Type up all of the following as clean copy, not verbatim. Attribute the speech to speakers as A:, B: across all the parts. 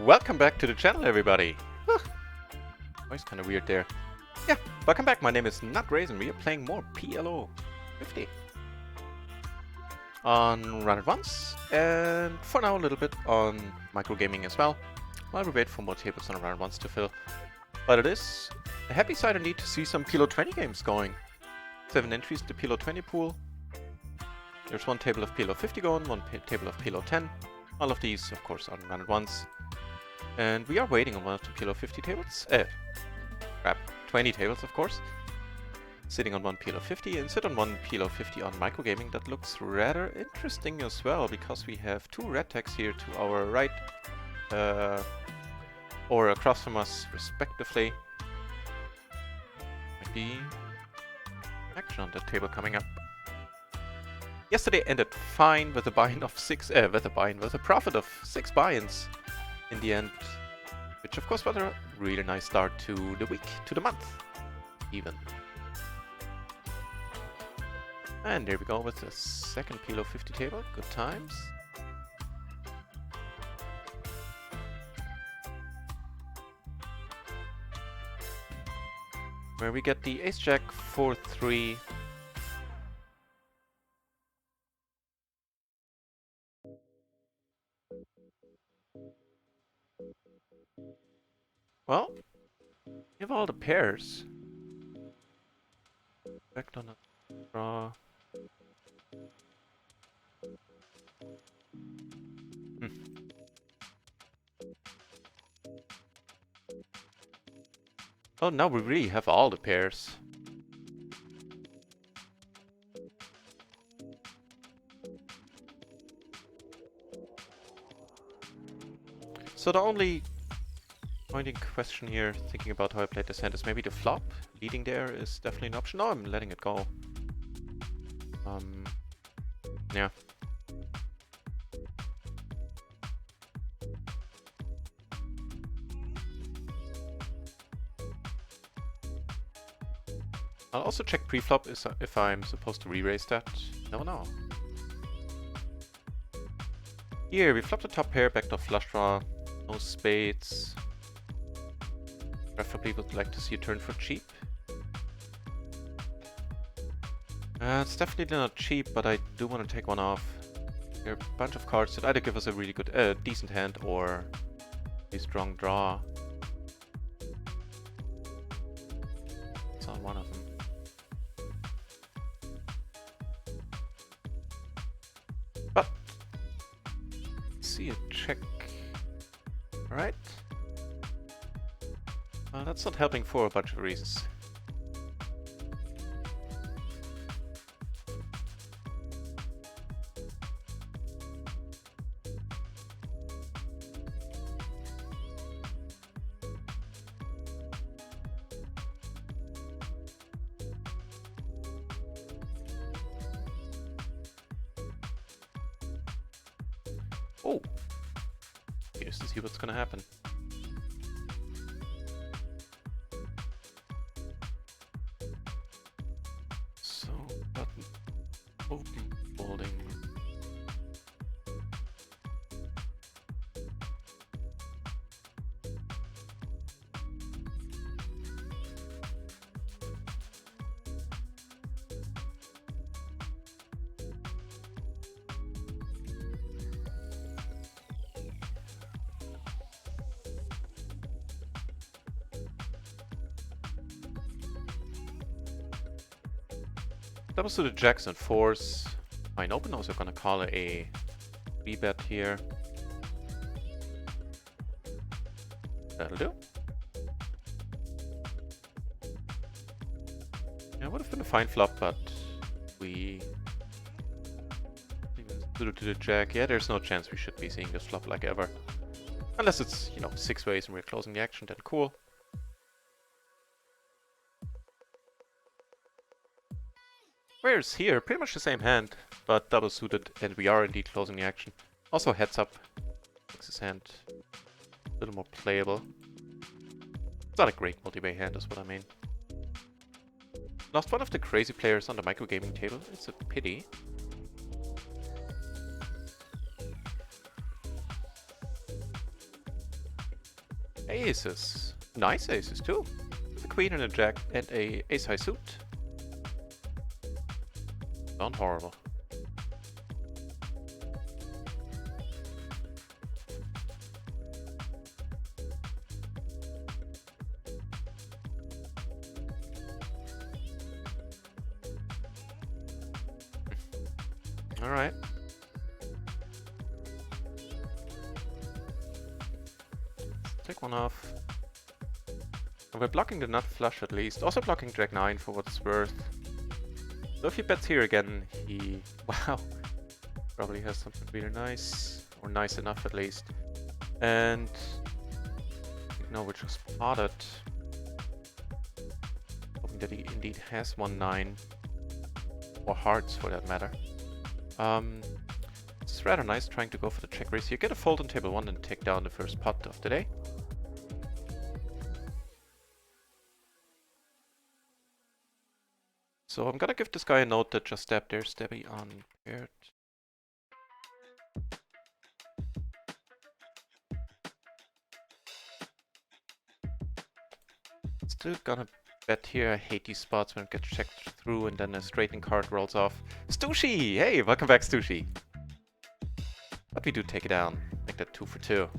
A: Welcome back to the channel, everybody. Voice kind of weird there. Yeah, welcome back. My name is NutRaisin. We are playing more PLO 50 on RunItOnce, and for now a little bit on microgaming as well, while we wait for more tables on RunItOnce to fill. But it is a happy sight indeed to see some PLO 20 games going. 7 entries to PLO 20 pool. There's one table of PLO 50 going, one table of PLO 10. All of these, of course, on RunItOnce. And we are waiting on one of the PLO 50 tables. 20 tables, of course. Sitting on one PLO 50 and sit on one PLO 50 on microgaming. That looks rather interesting as well, because we have two red tags here to our right or across from us, respectively. Might be action on that table coming up. Yesterday ended fine with a buy-in of with a profit of 6 buy-ins in the end, which of course was a really nice start to the week, to the month, even. And there we go with the second PLO 50 table. Good times. Where we get the Ace-Jack 4-3. Well, we have all the pairs. Back on a draw. Oh, now we really have all the pairs. So the only pointing question here, thinking about how I played this hand, is maybe the flop. Leading there is definitely an option. No, I'm letting it go. Yeah. I'll also check pre-flop if I'm supposed to re-raise that. No. Here, we flop the top pair, backdoor flush draw, no spades. Preferably would like to see a turn for cheap. It's definitely not cheap, but I do want to take one off. There are a bunch of cards that either give us a really good, decent hand or a strong draw. It's on one of them. But see a check. Alright. That's not helping for a bunch of reasons. Oh! Here's to see what's gonna happen. So, button open, folding. Doubles to the jacks and fours. Fine open, also gonna call it a b-bet here. That'll do. Yeah, would have been a fine flop, but we even suited to the jack. Yeah, there's no chance we should be seeing this flop like ever. Unless it's, you know, 6 ways and we're closing the action, then cool. Whereas here, pretty much the same hand, but double suited, and we are indeed closing the action. Also heads up, makes his hand a little more playable. It's not a great multi-way hand, is what I mean. Lost one of the crazy players on the microgaming table. It's a pity. Aces. Nice aces too. A queen and a jack and a ace high suit. Not horrible. Alright. Take one off. And we're blocking the nut flush at least. Also blocking Jack 9 for what it's worth. So if he bets here again, he... Wow. Probably has something really nice. Or nice enough at least. And... No, we just spotted. Hoping that he indeed has 1-9. Or hearts for that matter. It's rather nice trying to go for the check raise here. Get a fold on table 1 and take down the first pot of the day. So I'm gonna give this guy a note that just stab there, stabby on paired. Still gonna bet here. I hate these spots when it gets checked through and then a straightening card rolls off. Stushy! Hey, welcome back, Stushy. But we do take it down. Make that 2 for 2.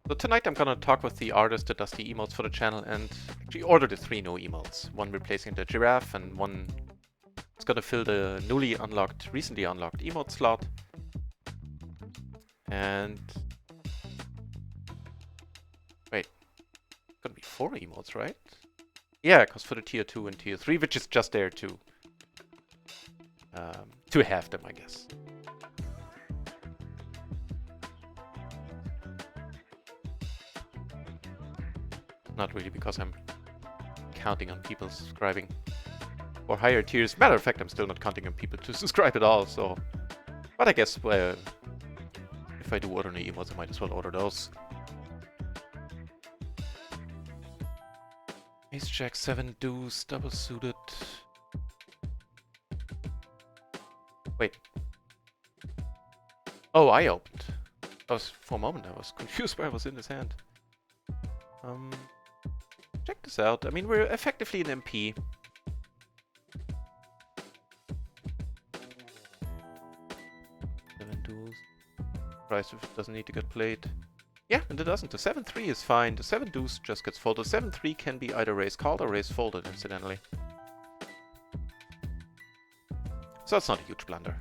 A: So tonight I'm gonna talk with the artist that does the emotes for the channel and actually order the 3 new emotes. One replacing the giraffe and one is gonna fill the recently unlocked emote slot. And... Wait. It's gonna be 4 emotes, right? Yeah, because for the tier 2 and tier 3, which is just there to have them, I guess. Not really, because I'm counting on people subscribing for higher tiers. Matter of fact, I'm still not counting on people to subscribe at all, so... But I guess, well, if I do order new emotes, I might as well order those. Ace Jack 7 deuce, double suited. Wait. Oh, I opened. For a moment I was confused where I was in his hand. Check this out. I mean, we're effectively an MP. Seven duels. Price if it doesn't need to get played. Yeah, and it doesn't. The 7-3 is fine. The 7 deuce just gets folded. 7-3 can be either raise called or raise folded, incidentally. So it's not a huge blunder.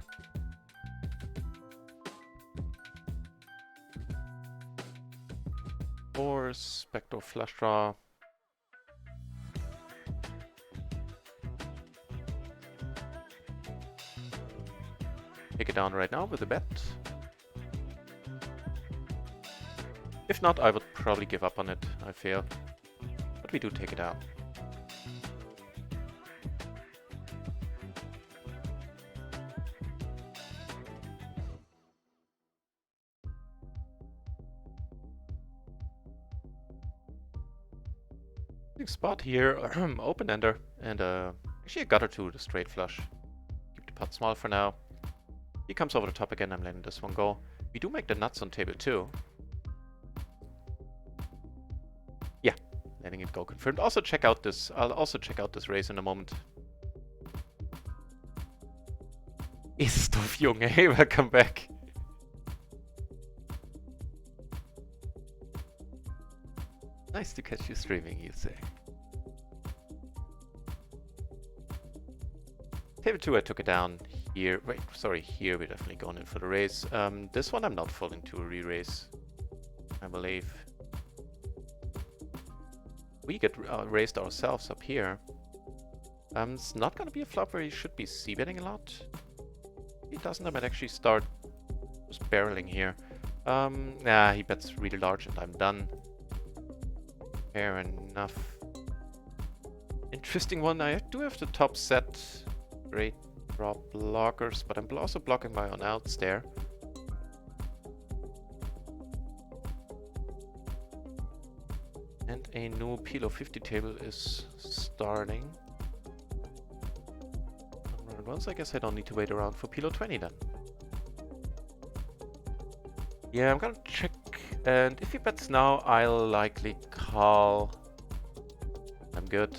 A: Force, backdoor flush draw. Take it down right now with a bet. If not, I would probably give up on it. I feel. But we do take it down. Big spot here. Open ender. And actually a gutter to the straight flush. Keep the pot small for now. He comes over the top again. I'm letting this one go. We do make the nuts on table 2. Yeah, letting it go confirmed. Also check out this. I'll also check out this race in a moment. Ist doof, Junge. Hey, welcome back. Nice to catch you streaming, you say. Table 2, I took it down here. Wait, sorry, here we're definitely going in for the raise. This one I'm not folding to a re-raise, I believe. We get raised ourselves up here. It's not going to be a flop where he should be c-betting a lot. He doesn't. I might actually start just barreling here. Nah, he bets really large and I'm done. Fair enough. Interesting one. I do have the top set. Great draw blockers, but I'm also blocking my own outs there. And a new PLO 50 table is starting. tables. I guess I don't need to wait around for PLO 20 then. Yeah, I'm gonna check, and if he bets now, I'll likely call. I'm good.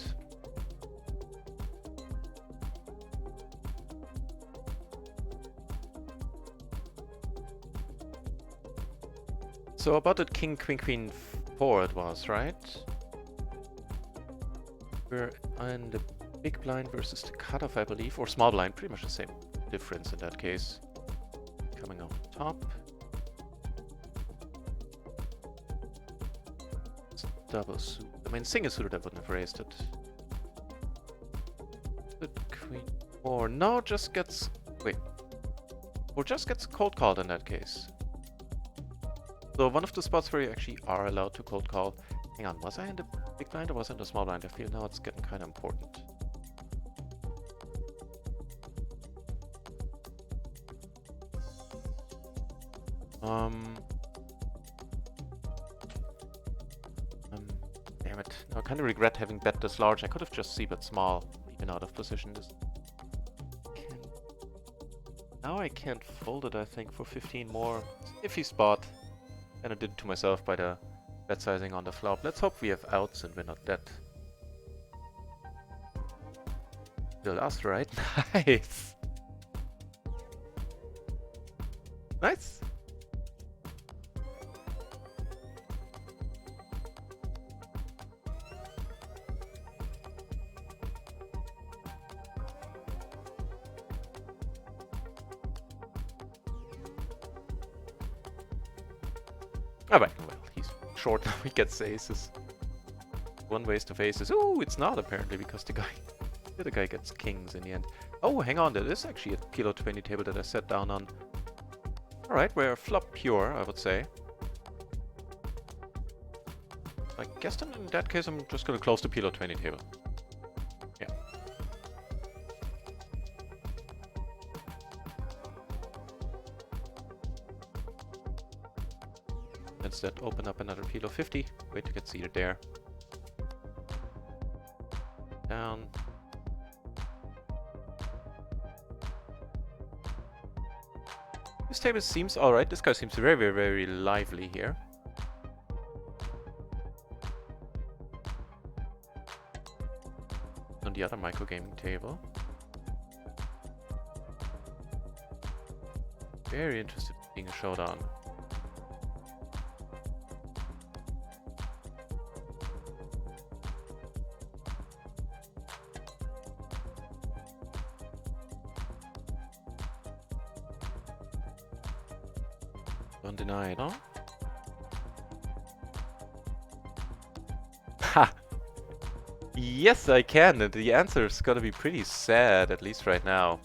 A: So about that king, queen, queen 4 it was, right? We're in the big blind versus the cutoff, I believe, or small blind, pretty much the same difference in that case. Coming off top. It's double suit. I mean, single suited, I wouldn't have raised it. The queen 4. No, just gets. Wait. Or just gets cold called in that case. So one of the spots where you actually are allowed to cold call. Hang on, was I in the big blind or was I in the small blind? I feel now it's getting kind of important. Damn it. No, I kind of regret having bet this large. I could have just c-bet small, even out of position. Now I can't fold it, I think, for 15 more. Iffy spot. And I did it to myself by the bet sizing on the flop. Let's hope we have outs and we're not dead. The last right? Nice! Nice! Alright, well, he's short now, he gets aces. One waste of aces. Ooh, it's not apparently because the guy gets kings in the end. Oh, hang on, there is actually a PLO 20 table that I sat down on. Alright, we're flop pure, I would say. I guess then in that case I'm just gonna close the PLO 20 table. Yeah. Instead, open up another PLO 50. Wait to get seated there. Down. This table seems alright. This guy seems very, very, very lively here. On the other microgaming table. Very interested in seeing a showdown. Don't deny it, huh? Ha! Yes, I can, and the answer is gonna be pretty sad, at least right now.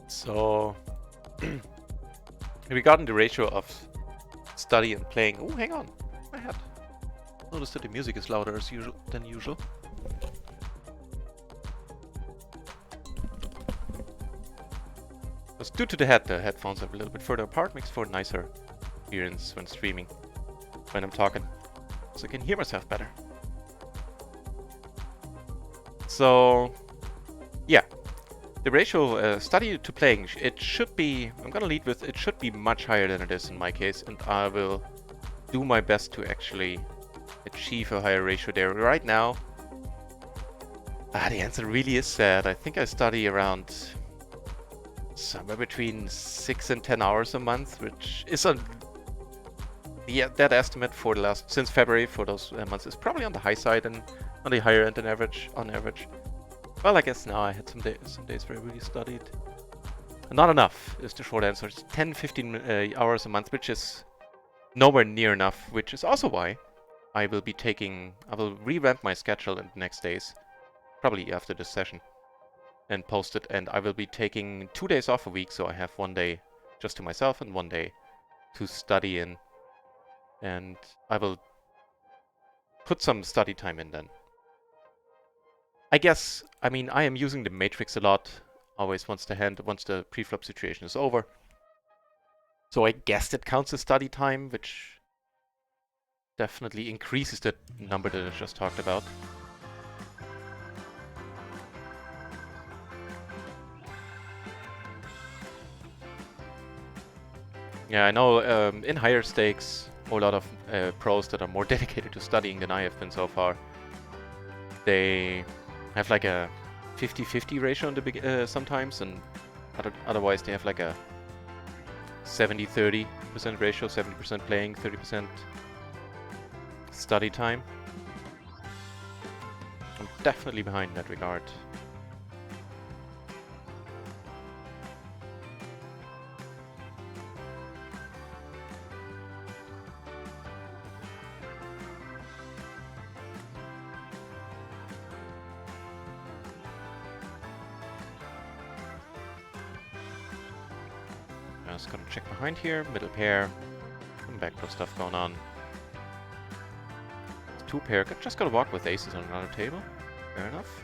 A: So, regarding the ratio of study and playing. Oh, hang on, my hat. Notice that the music is louder as usual than usual. Because due to the headphones are a little bit further apart, makes for a nicer experience when streaming, when I'm talking, so I can hear myself better. So, yeah, the ratio study to playing, it should be, I'm gonna lead with, it should be much higher than it is in my case, and I will do my best to actually achieve a higher ratio there. Right now, the answer really is sad. I think I study around somewhere between 6 and 10 hours a month, which is that estimate for the last, since February, for those months is probably on the high side and on the higher end than average, on average. Well, I guess now I had some days where I really studied. Not enough is the short answer. It's 10-15 hours a month, which is nowhere near enough, which is also why I will revamp my schedule in the next days, probably after this session, and post it, and I will be taking 2 days off a week, so I have 1 day just to myself and 1 day to study in, and I will put some study time in then. I guess, I mean, I am using the matrix a lot, always once the preflop situation is over. So I guess that counts as study time, which definitely increases the number that I just talked about. Yeah, I know in higher stakes, a lot of pros that are more dedicated to studying than I have been so far, they have like a 50-50 ratio in the sometimes, and otherwise they have like a 70-30% ratio, 70% playing, 30% study time. I'm definitely behind in that regard. Just gonna check behind here, middle pair, some backdoor stuff going on. Two pair, just gotta walk with aces on another table. Fair enough.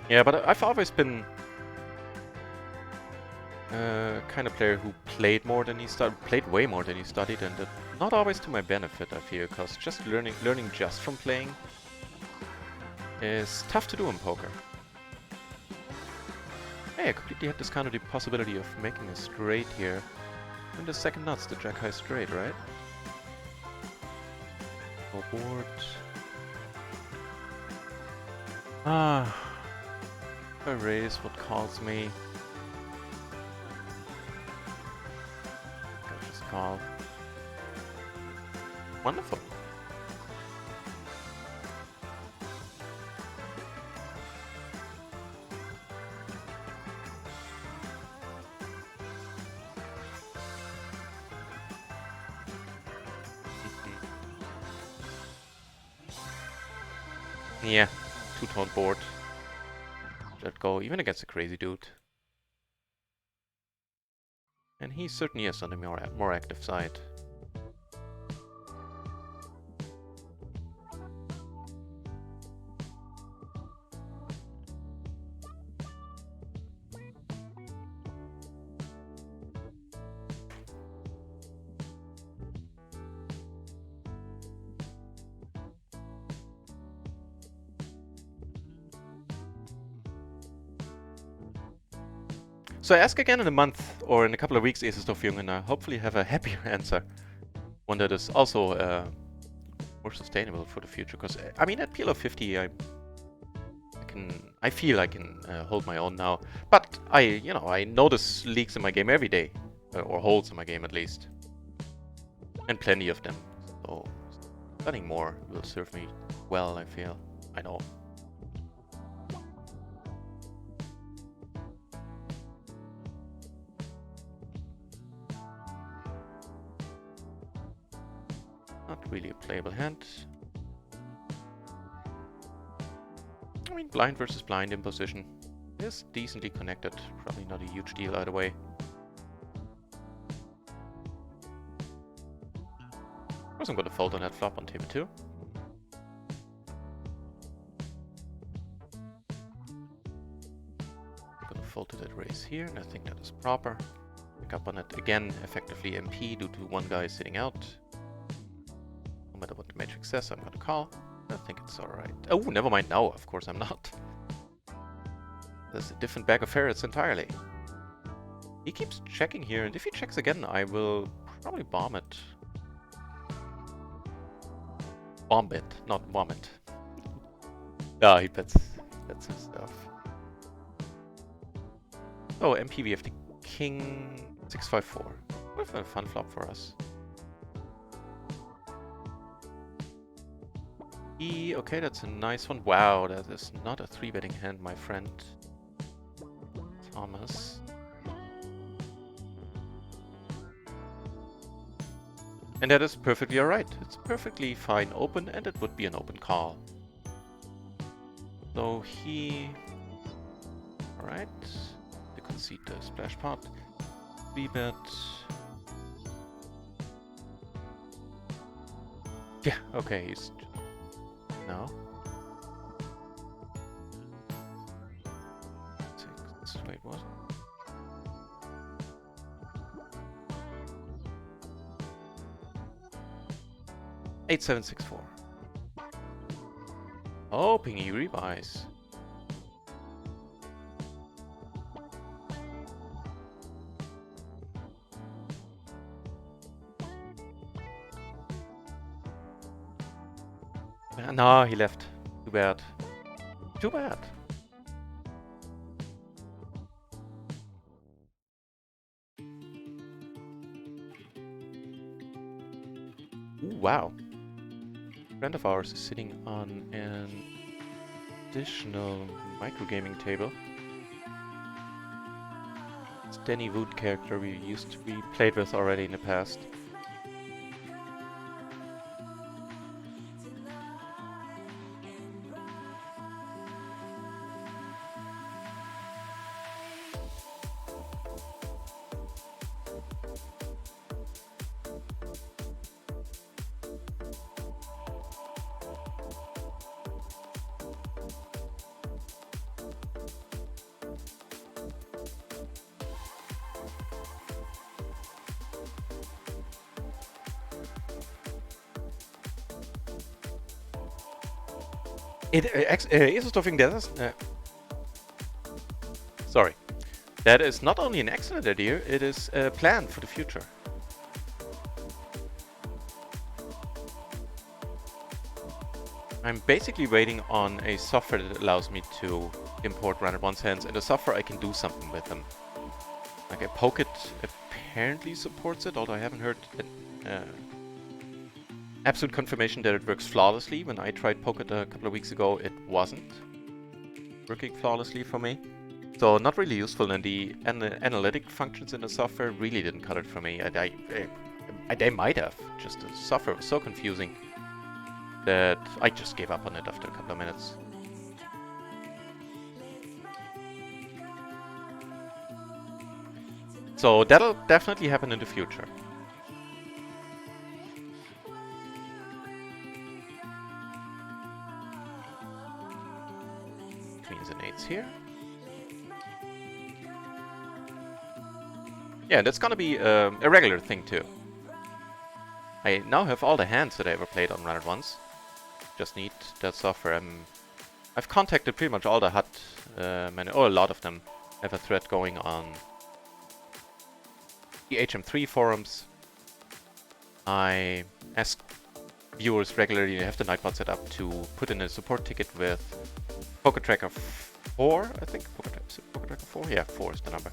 A: Yeah, but I've always been kind of player who played more than he studied, played way more than he studied, and not always to my benefit, I feel, because just learning just from playing is tough to do in poker. Hey, I completely had discounted the possibility of making a straight here. And the second nuts, the jack high straight, right? Go board. Ah. If I raise, what calls me? I'll just call. Wonderful. Yeah, two-tone board. Let go, even against a crazy dude. And he certainly is on the more active side. So I ask again in a month or in a couple of weeks, Esestofjung, and I hopefully have a happier answer. One that is also more sustainable for the future. Because I mean, at PLO 50, I feel I can hold my own now. But I notice leaks in my game every day, or holes in my game at least, and plenty of them. So studying more will serve me well, I feel. I know. Not really a playable hand. I mean, blind versus blind in position is decently connected. Probably not a huge deal either way. Of course, I'm going to fold on that flop on table 2. I'm going to fold to that raise here, and I think that is proper. Pick up on it again, effectively MP due to one guy sitting out. No matter what the matrix says, I'm going to call. I think it's alright. Oh, never mind. No, of course I'm not. There's a different bag of ferrets entirely. He keeps checking here, and if he checks again, I will probably bomb it. Bomb it, not vomit. Ah, he bets his stuff. Oh, MP, we have the king 6-5-4. What a fun flop for us. Okay, that's a nice one. Wow, that is not a 3-betting hand, my friend Thomas. And that is perfectly alright. It's perfectly fine open, and it would be an open call. So he... Alright. To concede the splash pot. 3-bet. Yeah, okay, he's... No. 6, wait, what? $8-7-6-4. Hoping he rebuys. No, he left. Too bad. Too bad. Ooh, wow. A friend of ours is sitting on an additional microgaming table. It's Danny Wood character we played with already in the past. Sorry. That is not only an excellent idea, it is a plan for the future. I'm basically waiting on a software that allows me to import RunItOnce hands, and the software I can do something with them. Like Pocket apparently supports it, although I haven't heard absolute confirmation that it works flawlessly. When I tried Pocket a couple of weeks ago, it wasn't working flawlessly for me. So not really useful, and the analytic functions in the software really didn't cut it for me. They might have, just the software was so confusing that I just gave up on it after a couple of minutes. So that'll definitely happen in the future. Queens and eights here. Yeah, that's gonna be a regular thing too. I now have all the hands that I ever played on RunItOnce. Just need that software. I've contacted pretty much all the HUD or a lot of them. I have a thread going on the HM3 forums. I ask viewers regularly to have the Nightbot set up to put in a support ticket with Pocket Tracker 4, I think. Pocket Tracker 4? Yeah, 4 is the number.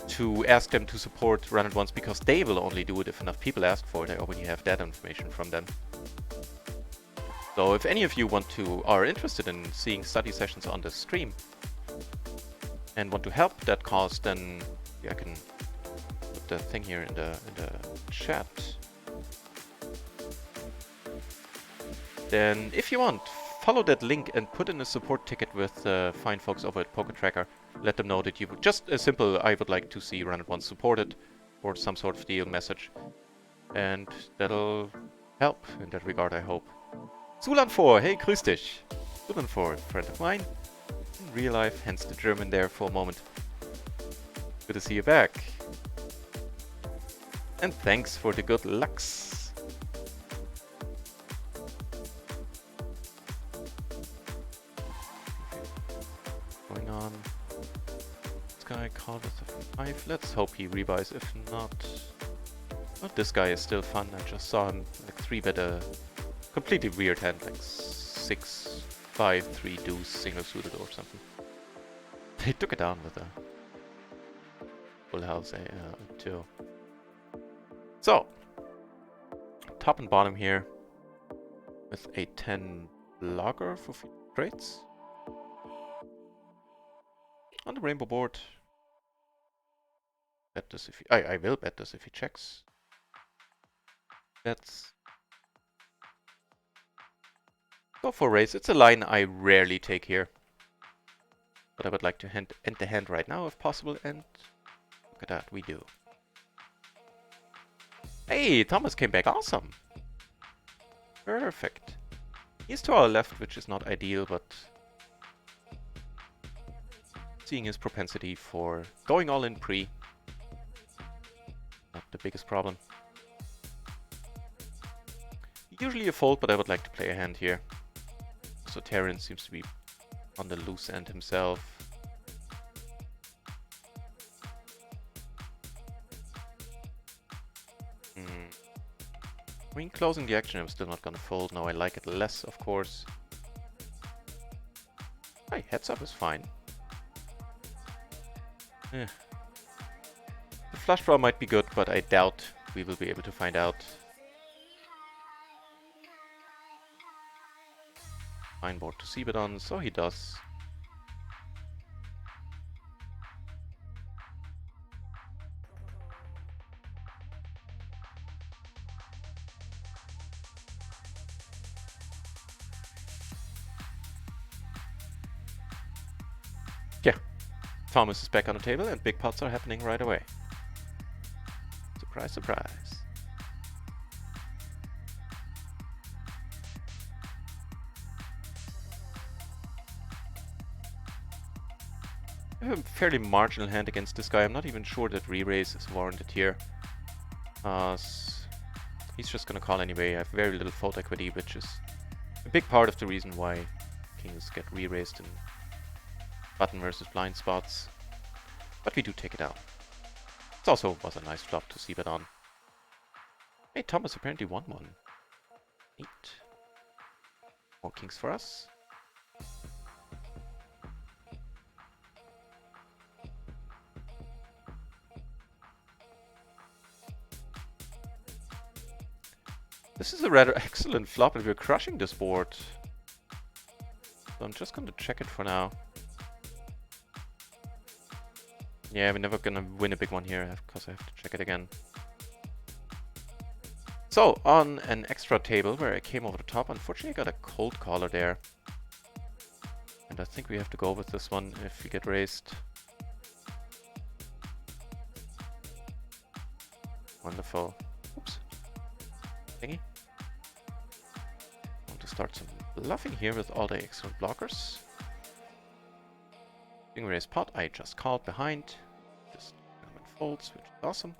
A: To ask them to support RunItOnce, because they will only do it if enough people ask for it. I already have that information from them. So if any of you are interested in seeing study sessions on the stream and want to help that cause, then yeah, I can put the thing here in the chat. Then if you want, follow that link and put in a support ticket with fine folks over at Pocket Tracker. Let them know that you just a simple I would like to see RunItOnce supported, or some sort of deal message, and that'll help in that regard, I hope. Zulan4, hey, grüß dich. Zulan4, friend of mine in real life, hence the German there for a moment. Good to see you back. And thanks for the good lucks. Going on. This guy called us a 5. Let's hope he rebuys. If not, oh, this guy is still fun. I just saw him like 3-bet a completely weird hand, like 6, 5, 3 deuce single suited or something. They took it down with a full house too. So, top and bottom here with a 10 blocker for trades. On the rainbow board, bet this if he, I will bet this if he checks. Bets. Go for raise. It's a line I rarely take here, but I would like to end the hand right now if possible, and look at that, we do. Hey, Thomas came back. Awesome. Perfect. He's to our left, which is not ideal, but seeing his propensity for going all in pre, not the biggest problem. Usually a fold, but I would like to play a hand here. So Terran seems to be on the loose end himself. I mean, closing the action, I'm still not gonna fold. No, I like it less, of course. Hey, heads up is fine. Yeah. The flush draw might be good, but I doubt we will be able to find out. Fine board to see bet on, so he does. Yeah, Thomas is back on the table and big pots are happening right away. Surprise, surprise. I have a fairly marginal hand against this guy. I'm not even sure that re-raise is warranted here. He's just gonna call anyway. I have very little fold equity, which is a big part of the reason why kings get re-raised in button versus blind spots. But we do take it down. It also was a nice flop to see bet on. Hey, Thomas apparently won one. Neat. More kings for us. This is a rather excellent flop and we're crushing this board. So I'm just going to check it for now. Yeah, we're never going to win a big one here because I have to check it again. So, on an extra table where I came over the top, unfortunately I got a cold caller there. And I think we have to go with this one if we get raised. Wonderful. Oops. Thingy. I want to start some bluffing here with all the excellent blockers. King raise pot, I just called behind. Just folds, which is awesome.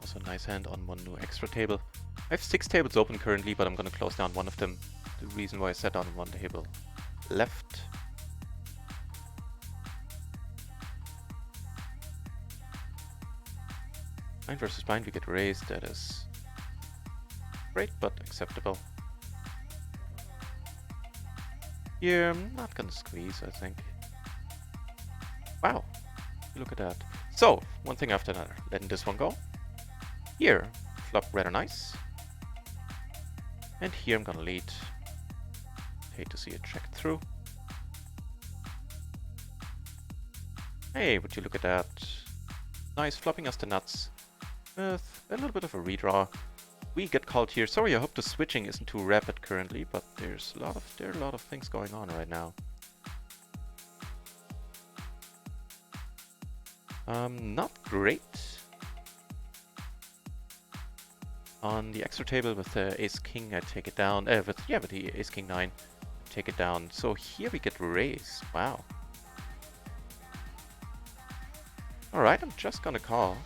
A: Also a nice hand on one new extra table. I have 6 tables open currently, but I'm going to close down one of them. The reason why I sat down one table left. Blind versus blind, we get raised. That is great, but acceptable. Here, I'm not going to squeeze, I think. Wow, look at that. So, one thing after another. Letting this one go. Here, flop rather nice. And here I'm gonna lead. Hate to see it checked through. Hey, would you look at that? Nice, flopping us the nuts. With a little bit of a redraw. We get called here. Sorry, I hope the switching isn't too rapid currently, but there are a lot of things going on right now. Not great. On the extra table with the ace king, I take it down. With the ace king 9, take it down. So here we get raised. Wow. All right, I'm just gonna call.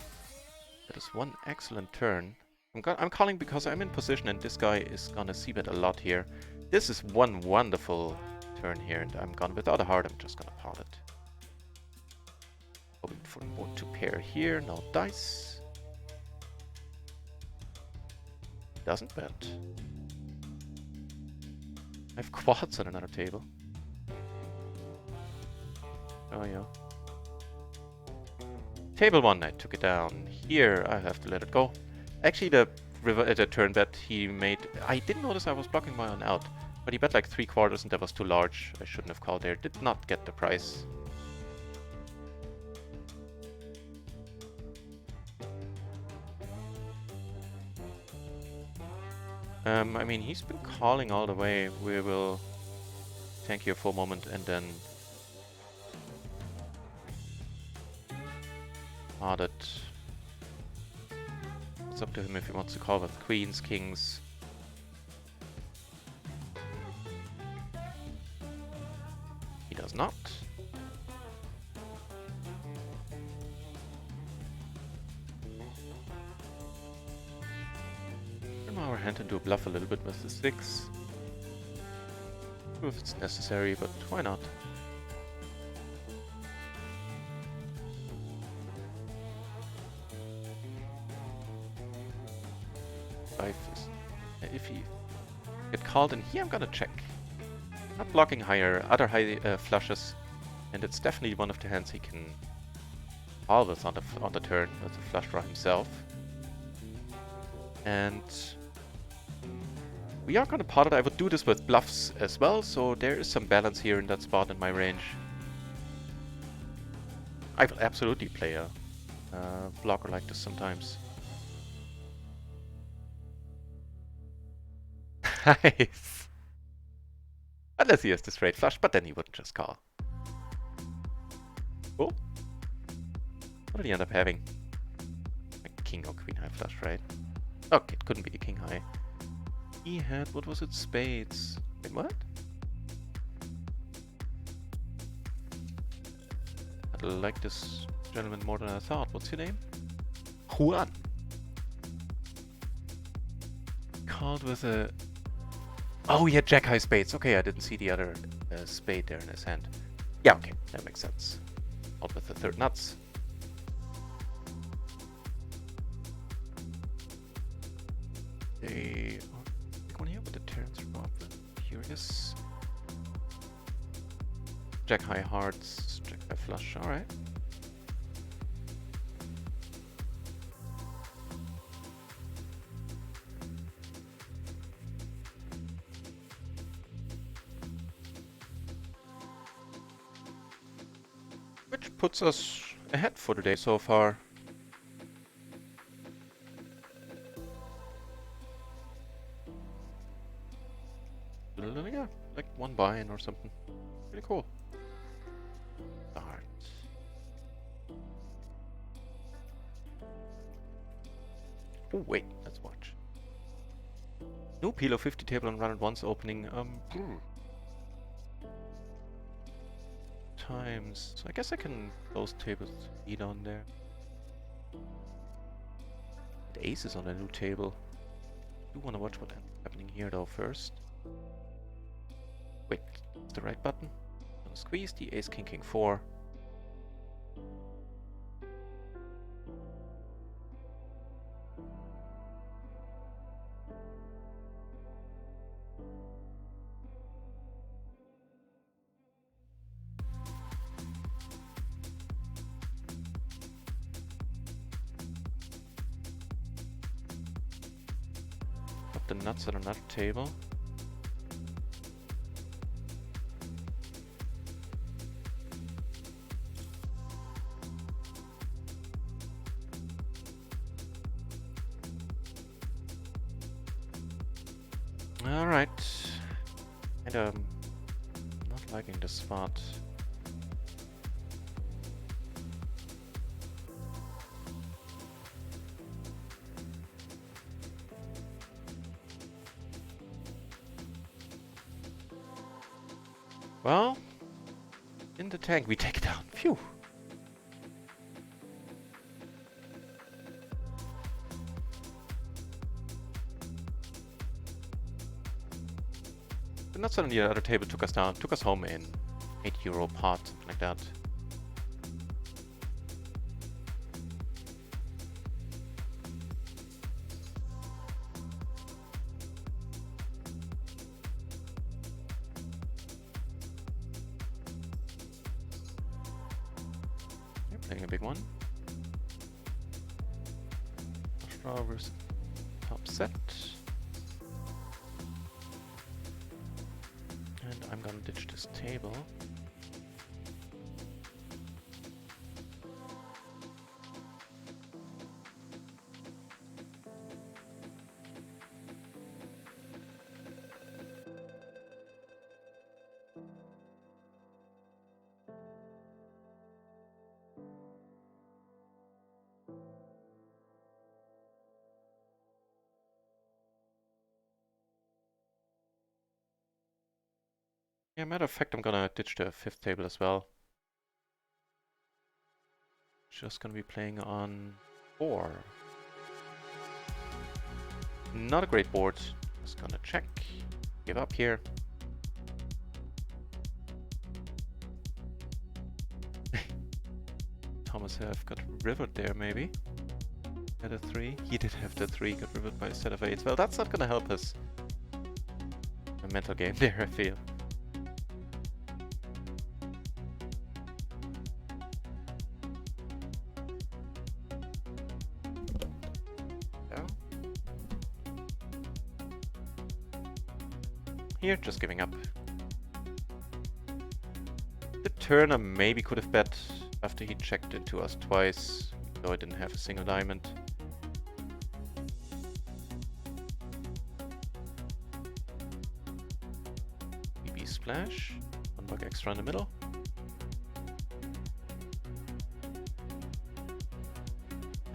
A: That is one excellent turn. I'm calling because I'm in position, and this guy is gonna c-bet a lot here. This is one wonderful turn here, and I'm gonna without a heart. I'm just gonna pot it. Hoping for the board to pair here. No dice. Doesn't bet. I have quads on another table. Oh yeah. Table 1, I took it down. Here, I have to let it go. Actually, the turn bet he made, I didn't notice I was blocking my own out, but he bet like 3/4 and that was too large. I shouldn't have called there. Did not get the price. I mean, he's been calling all the way. We will tank here for a moment and then hard it. It's up to him if he wants to call with queens, kings. He does not. turn our hand into a bluff a little bit with the 6. If it's necessary, but why not? If he get called in here, I'm gonna check. Not blocking other high flushes, and it's definitely one of the hands he can call with on the turn with a flush draw himself. And we are gonna pot it. I would do this with bluffs as well, so there is some balance here in that spot in my range. I will absolutely play a blocker like this sometimes. Nice! Unless he has the straight flush, but then he wouldn't just call. Cool. What did he end up having? A king or queen high flush, right? Okay, it couldn't be a king high. He had, what was it, spades. Wait, what? I like this gentleman more than I thought. What's your name? Juan. Called with a... Oh, he had jack high spades. Okay, I didn't see the other spade there in his hand. Yeah, okay, that makes sense. Out with the third nuts. They are one here with the turns from here it is. Jack high hearts, jack high flush, alright. Which puts us ahead for today so far. Yeah, like one buy-in or something. Pretty cool. Start. Oh wait, let's watch. No PLO 50 table on RunItOnce opening. Times. So I guess I can close tables eat on there. The ace is on a new table. I do want to watch what's happening here though first. Wait, it's the right button. Gonna squeeze the ace king king 4. Put the nuts on another table. Alright. And not liking this spot. Well, in the tank we take it down. Phew. The nuts on the other table took us down, took us home in €8 pot, something like that. You're playing a big one. Draw versus top set. And I'm gonna ditch this table. Yeah, matter of fact, I'm gonna ditch the 5th table as well. Just gonna be playing on 4. Not a great board. Just gonna check. Give up here. Thomas have got rivered there, maybe. At a 3. He did have the 3, got rivered by a set of 8s. Well, that's not gonna help us. A mental game there, I feel. Here, just giving up. The turner maybe could have bet after he checked into us twice, though I didn't have a single diamond. BB splash, 1 buck extra in the middle.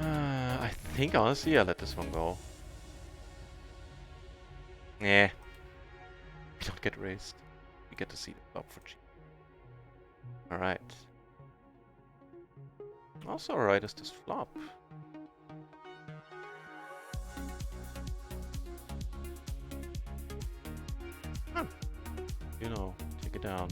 A: I think honestly I let this one go. Yeah. We don't get raised. We get to see the flop for cheap. Alright. Also alright is this flop. You know, take it down.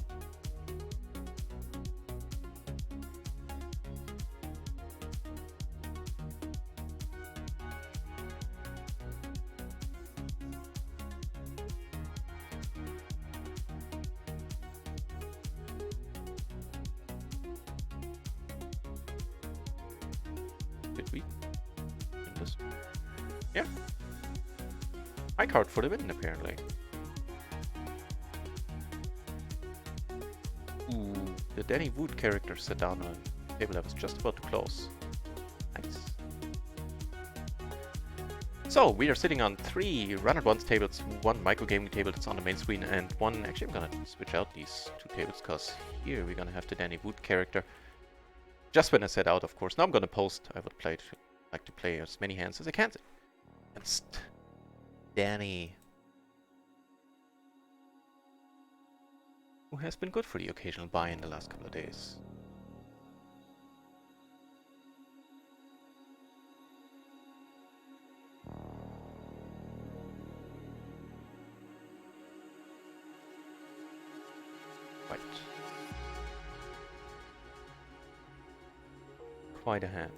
A: Did we win this? Yeah. High card for the win, apparently. Ooh, the Danny Wood character sat down on a table that was just about to close. Nice. So, we are sitting on 3 RunItOnce tables, 1 microgaming table that's on the main screen, and 1... Actually, I'm gonna switch out these 2 tables, because here we're gonna have the Danny Wood character. Just when I set out, of course. Now I'm gonna post. I would like to play as many hands as I can against Danny, who has been good for the occasional buy in the last couple of days. Right. Quite a hand.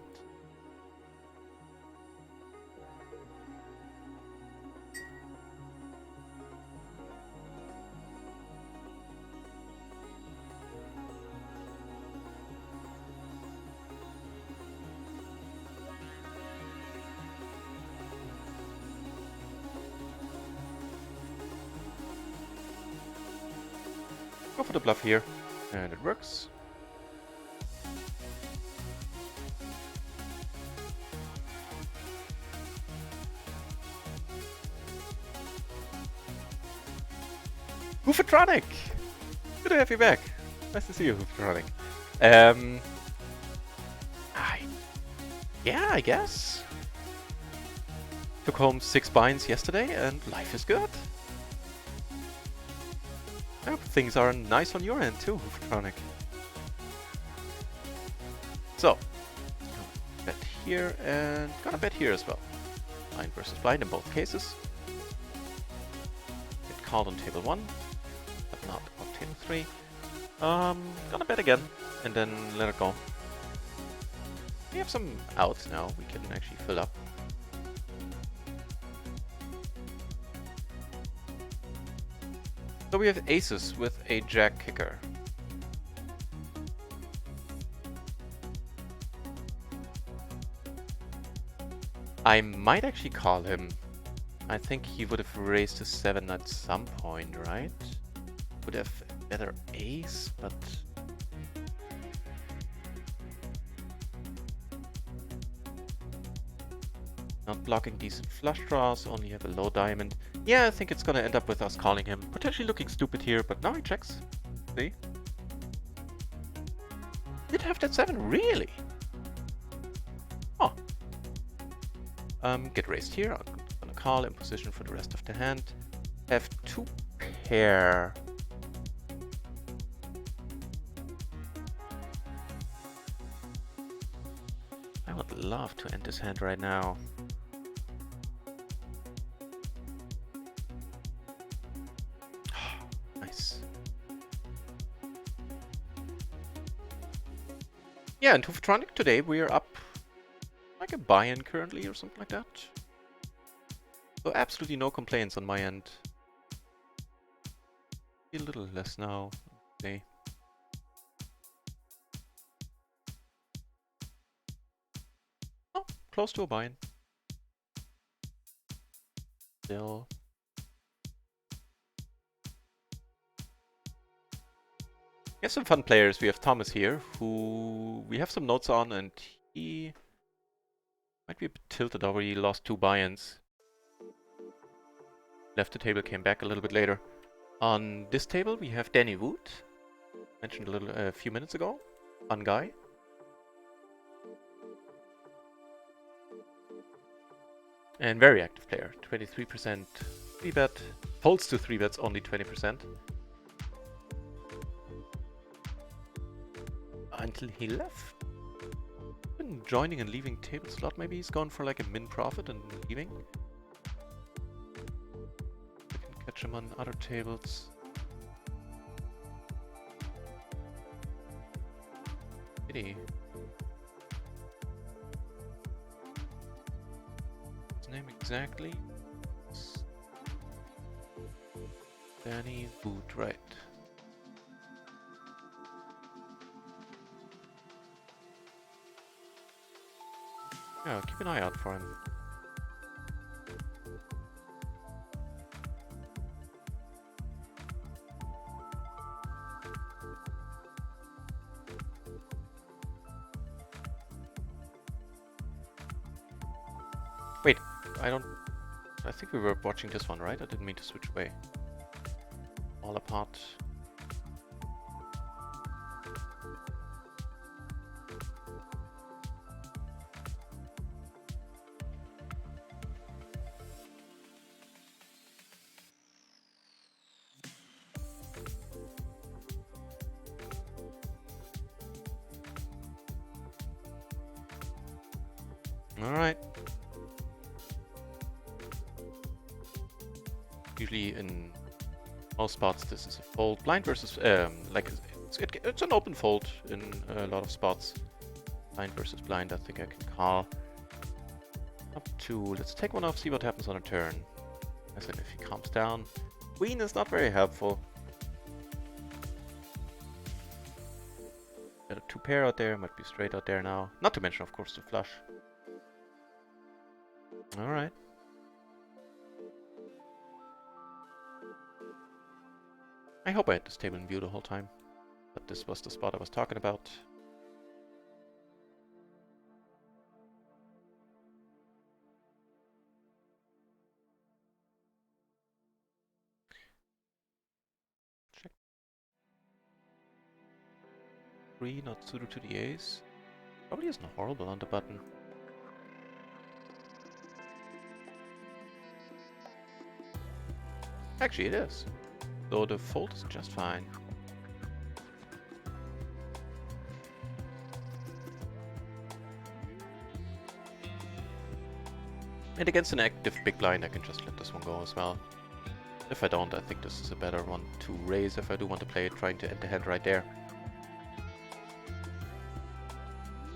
A: Go for the bluff here, and it works. Hoofatronic! Good to have you back. Nice to see you, Hoofatronic. Yeah, I guess. Took home 6 binds yesterday, and life is good. I hope things are nice on your end too, Hoofatronic. So, bet here and gonna bet here as well. Blind versus blind in both cases. Get called on table 1, but not on table 3. Gonna bet again and then let it go. We have some outs now, we can actually fill up. So we have aces with a jack kicker. I might actually call him. I think he would have raised a 7 at some point, right? Would have a better ace, but... not blocking decent flush draws, only have a low diamond. Yeah, I think it's gonna end up with us calling him. Potentially looking stupid here, but now he checks. See? Did have that 7, really? Oh. Get raised here. I'm gonna call in position for the rest of the hand. Have 2 pair. I would love to end this hand right now. Yeah, and Hoofatronic today we are up like a buy-in currently or something like that. So absolutely no complaints on my end. A little less now. Okay. Oh, close to a buy-in. Still. We have some fun players. We have Thomas here, who we have some notes on, and he might be a bit tilted over. He lost 2 buy-ins. Left the table, came back a little bit later. On this table, we have Danny Wood, mentioned a few minutes ago. Fun guy. And very active player. 23% 3-bet. Folds to 3-bets, only 20%. Until he left. Been joining and leaving table slot. Maybe he's gone for like a min profit and leaving. We can catch him on other tables. Pity. His name exactly? Danny Wood, right. Yeah, keep an eye out for him. Wait, I think we were watching this one, right? I didn't mean to switch away. All apart. Alright. Usually in most spots this is a fold. Blind versus, it's an open fold in a lot of spots. Blind versus blind, I think I can call. Up to, let's take one off, see what happens on a turn. I said if he calms down. Queen is not very helpful. Got a 2 pair out there, might be straight out there now. Not to mention, of course, the flush. Alright. I hope I had this table in view the whole time. But this was the spot I was talking about. Check. 3 not suited to the ace. Probably isn't horrible on the button. Actually it is. So the fold is just fine. And against an active big blind I can just let this one go as well. If I don't, I think this is a better one to raise if I do want to play it, trying to end the hand right there.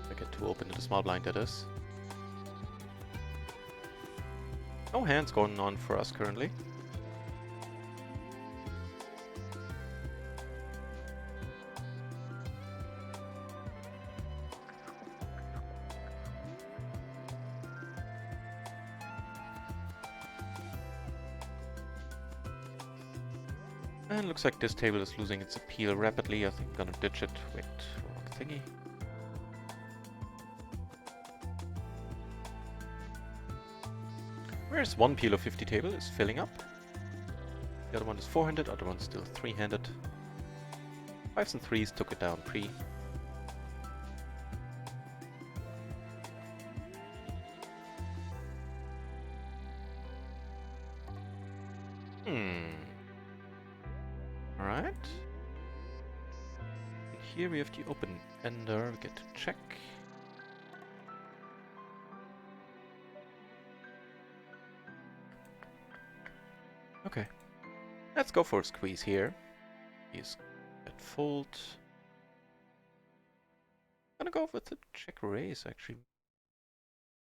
A: If I get too open to the small blind, that is. No hands going on for us currently. And looks like this table is losing its appeal rapidly. I think I'm gonna ditch it. Wait, wrong thingy. Whereas one PLO 50 table is filling up. The other one is 4-handed, other one's still 3-handed. 5s and 3s took it down pre. Alright. Here we have the open ender, we get to check. Okay. Let's go for a squeeze here. He's at fold. gonna go with the check raise actually.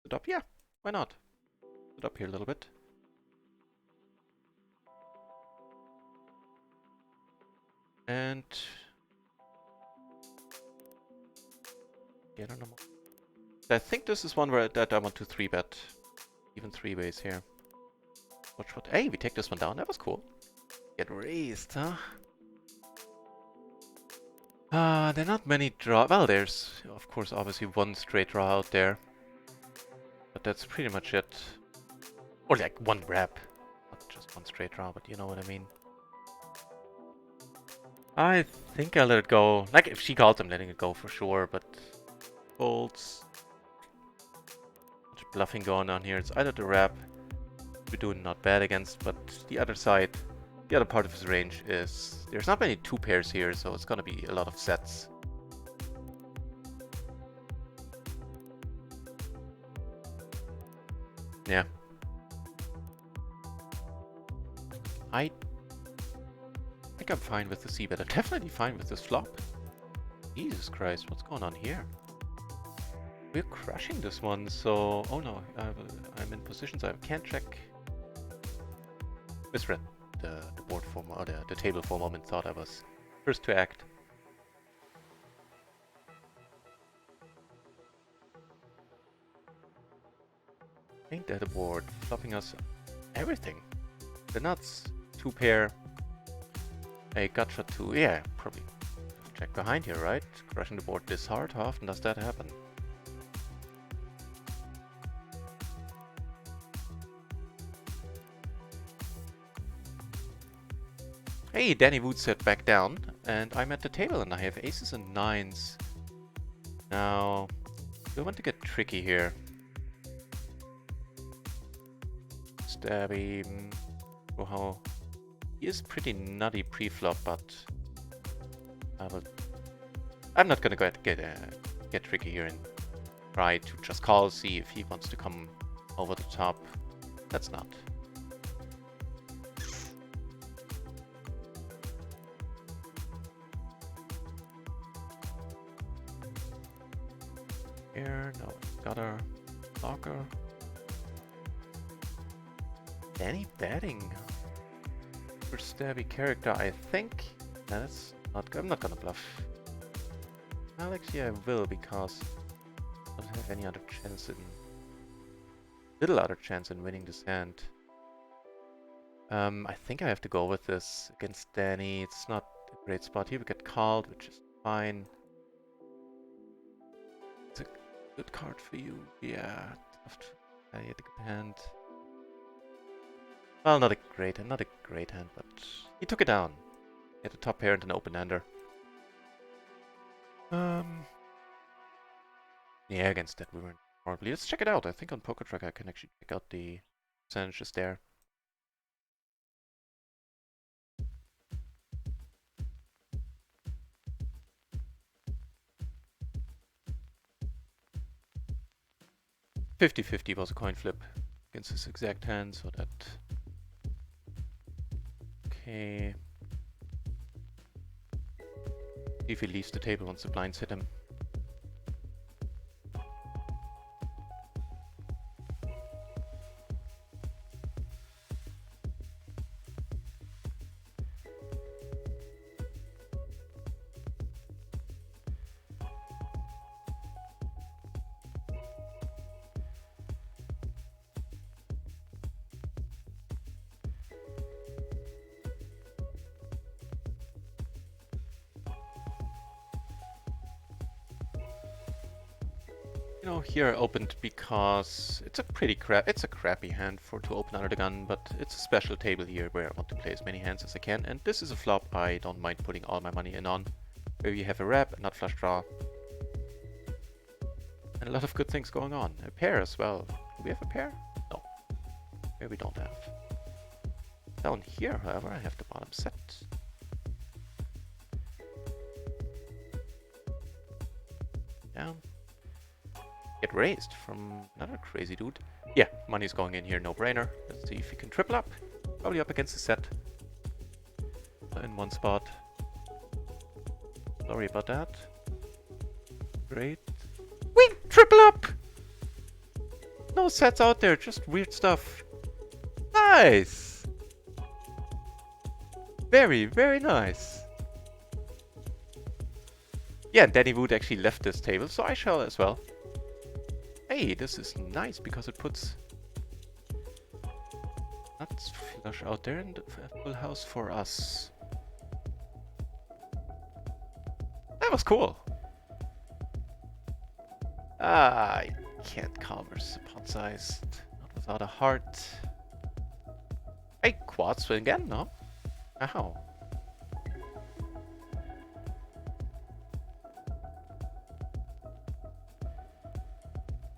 A: It up, yeah, why not? It up here a little bit. And get on normal. I think this is one where that I want to 3-bet. Even 3 ways here. Watch what. Hey, we take this one down. That was cool. Get raised, huh? There are not many draw. Well, there's of course obviously one straight draw out there. But that's pretty much it. Or like one grab. Not just one straight draw, but you know what I mean. I think I'll let it go. Like if she calls, I'm letting it go for sure, but folds. Much bluffing going on here. It's either the wrap we're doing not bad against, but the other side, the other part of his range is there's not many 2 pairs here, so it's gonna be a lot of sets. Yeah. I think I'm fine with the c-bet. I'm definitely fine with this flop. Jesus Christ, what's going on here? We're crushing this one, so... Oh no, I'm in position, so I can't check. Misread the board for or the table for a moment, thought I was first to act. Ain't that a board? Flopping us everything. The nuts, 2 pair, a gotcha 2, yeah, probably check behind here, right? Crushing the board this hard, how often does that happen? Hey, Danny Wood set back down, and I'm at the table and I have aces and 9s. Now, we want to get tricky here. Stabby. Oh, he is pretty nutty pre-flop, but I'm not gonna get tricky here and try to just call, see if he wants to come over the top. That's not. Here, no, got our blocker. Danny betting for stabby character, I think. That's not. I'm not gonna bluff. Actually, I will because I don't have any other chance in little other chance in winning this hand. I think I have to go with this against Danny. It's not a great spot here. We get called, which is fine. It's a good card for you. Yeah, tough to play a good hand. Well, not a great hand, but he took it down. He had a top pair and an open-ender. Yeah, against that we weren't horribly. Let's check it out. I think on Poker Track I can actually check out the percentages there. $50-50 was a coin flip against his exact hand, so that... Okay. See if he leaves the table once the blinds hit him. You know, here I opened because it's a crappy hand to open under the gun, but it's a special table here where I want to play as many hands as I can, and this is a flop I don't mind putting all my money in on, where we have a wrap, a nut flush draw, and a lot of good things going on. A pair as well. Do we have a pair? No. Here we don't have. Down here, however, I have the bottom set. Down. Get raised from another crazy dude. Yeah, money's going in here, no brainer. Let's see if he can triple up. Probably up against the set. In one spot. Sorry about that. Great. Triple up! No sets out there, just weird stuff. Nice! Very, very nice. Yeah, and Danny Wood actually left this table, so I shall as well. Hey, this is nice because it puts nuts flush out there and a full house for us. That was cool. I can't call versus pot sized. Not without a heart. Hey, quad swing again, no? Ow.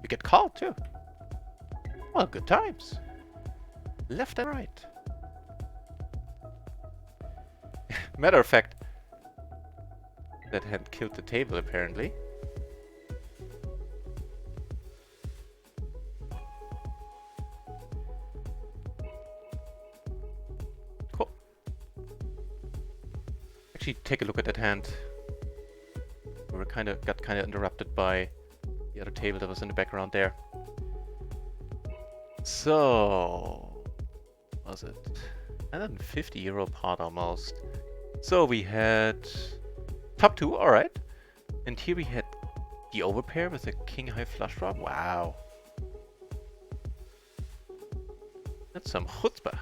A: You get called too. Well, good times. Left and right. Matter of fact, that hand killed the table apparently. Cool. Actually, take a look at that hand. We were got kind of interrupted by the other table that was in the background there. So, was it 150 euro pot almost? So we had top two, all right, and here we had the overpair with a king high flush draw. Wow, that's some chutzpah.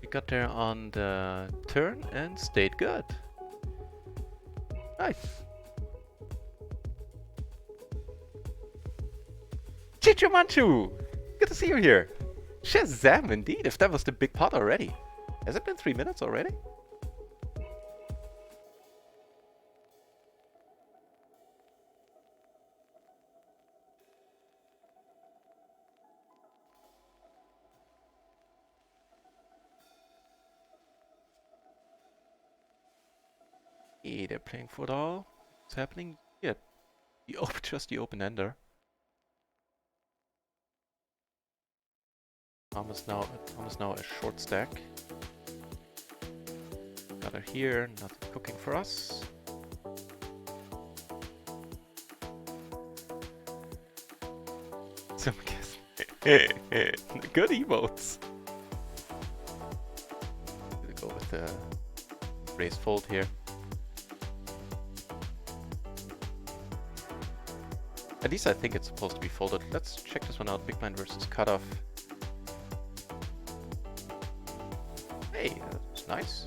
A: We got there on the turn and stayed good. Nice. Chicho Manchu! Good to see you here. Shazam indeed, if that was the big pot already. Has it been 3 minutes already? Hey, they're playing for it all. What's happening? Yeah, just the open ender. Almost now a short stack. Got her here, nothing cooking for us. Some guess. Good emotes. Gonna go with the raised fold here. At least I think it's supposed to be folded. Let's check this one out. Big blind versus cutoff. Hey, that's nice.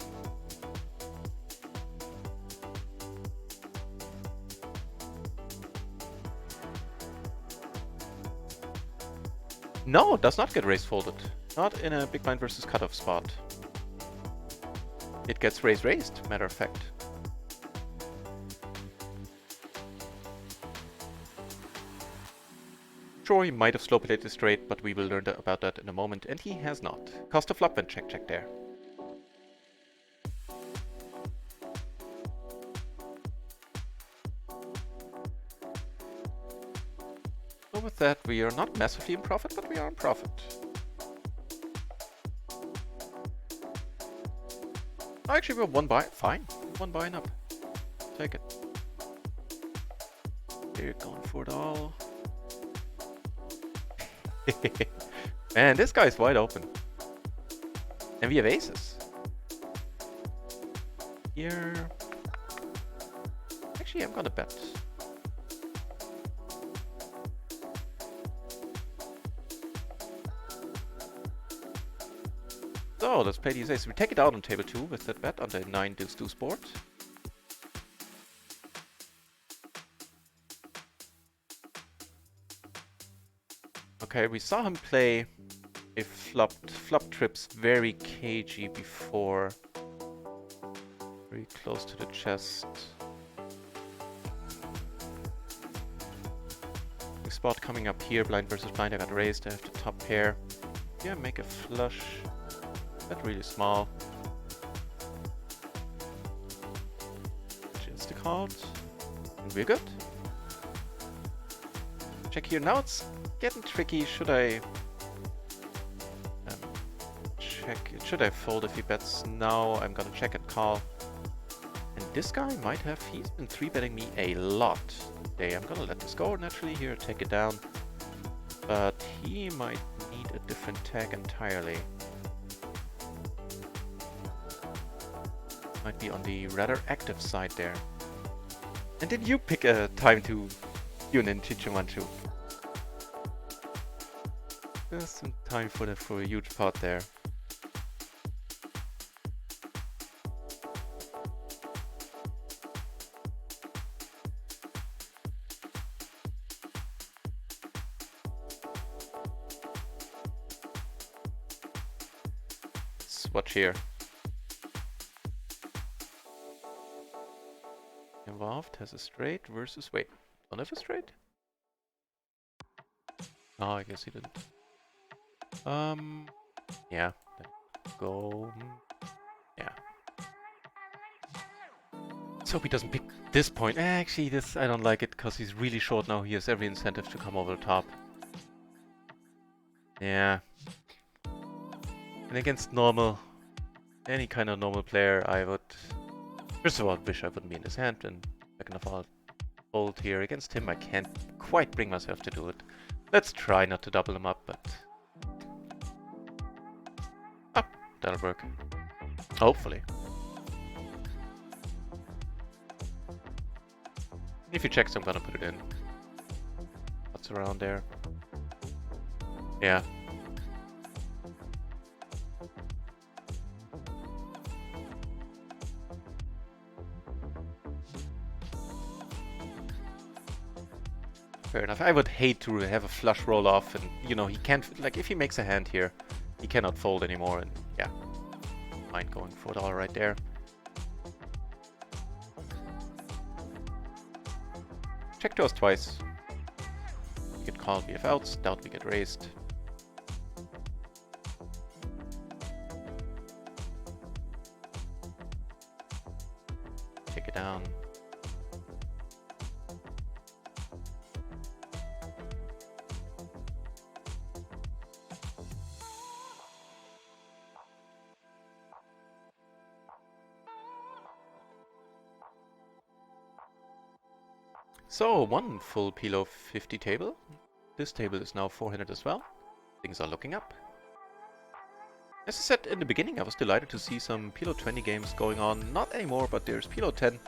A: No, it does not get raised folded. Not in a big blind versus cutoff spot. It gets raised, matter of fact. Sure, he might have slow played this straight, but we will learn about that in a moment, and he has not. Cost of flop and check there. So with that, we are not massively in profit, but we are in profit. Actually, we're one buy. Fine. One buying up. Take it. They're going for it all. Man, this guy's wide open. And we have aces. Here. Actually, I'm gonna bet. So let's play these aces. We take it out on table 2 with that bet on the 9 deuce deuce board. Okay, we saw him play a flop trips very cagey before. Very close to the chest. The spot coming up here, blind versus blind, I got raised, I have the top pair. Yeah, make a flush. Not really small. Just the card. And we're good. Check here. Now it's getting tricky. Should I check? Should I fold if he bets now? I'm gonna check and call. And this guy might have... He's been 3-betting me a lot today. I'm gonna let this go naturally here, take it down. But he might need a different tag entirely. Might be on the rather active side there. And did you pick a time to tune in Chichumanchu? There's some time for a huge part there. Let's watch here. Involved has a straight versus... Wait, don't have a straight? Oh, I guess he didn't. Yeah. Go. Yeah. Let's hope he doesn't pick this point. Actually, this I don't like it because he's really short now. He has every incentive to come over the top. Yeah. And against normal, any kind of normal player, I would first of all wish I wouldn't be in his hand, and second of all, fold here. Against him, I can't quite bring myself to do it. Let's try not to double him up, but that'll work. Hopefully. If he checks, I'm gonna put it in. What's around there? Yeah. Fair enough. I would hate to have a flush roll off and, you know, he can't, like, if he makes a hand here, he cannot fold anymore, and yeah. Mind going for it all right there. Check to us twice. We get called, we have outs, doubt we get raised. Take it down. So, one full PLO 50 table. This table is now 400 as well. Things are looking up. As I said in the beginning, I was delighted to see some PLO 20 games going on. Not anymore, but there's PLO 10.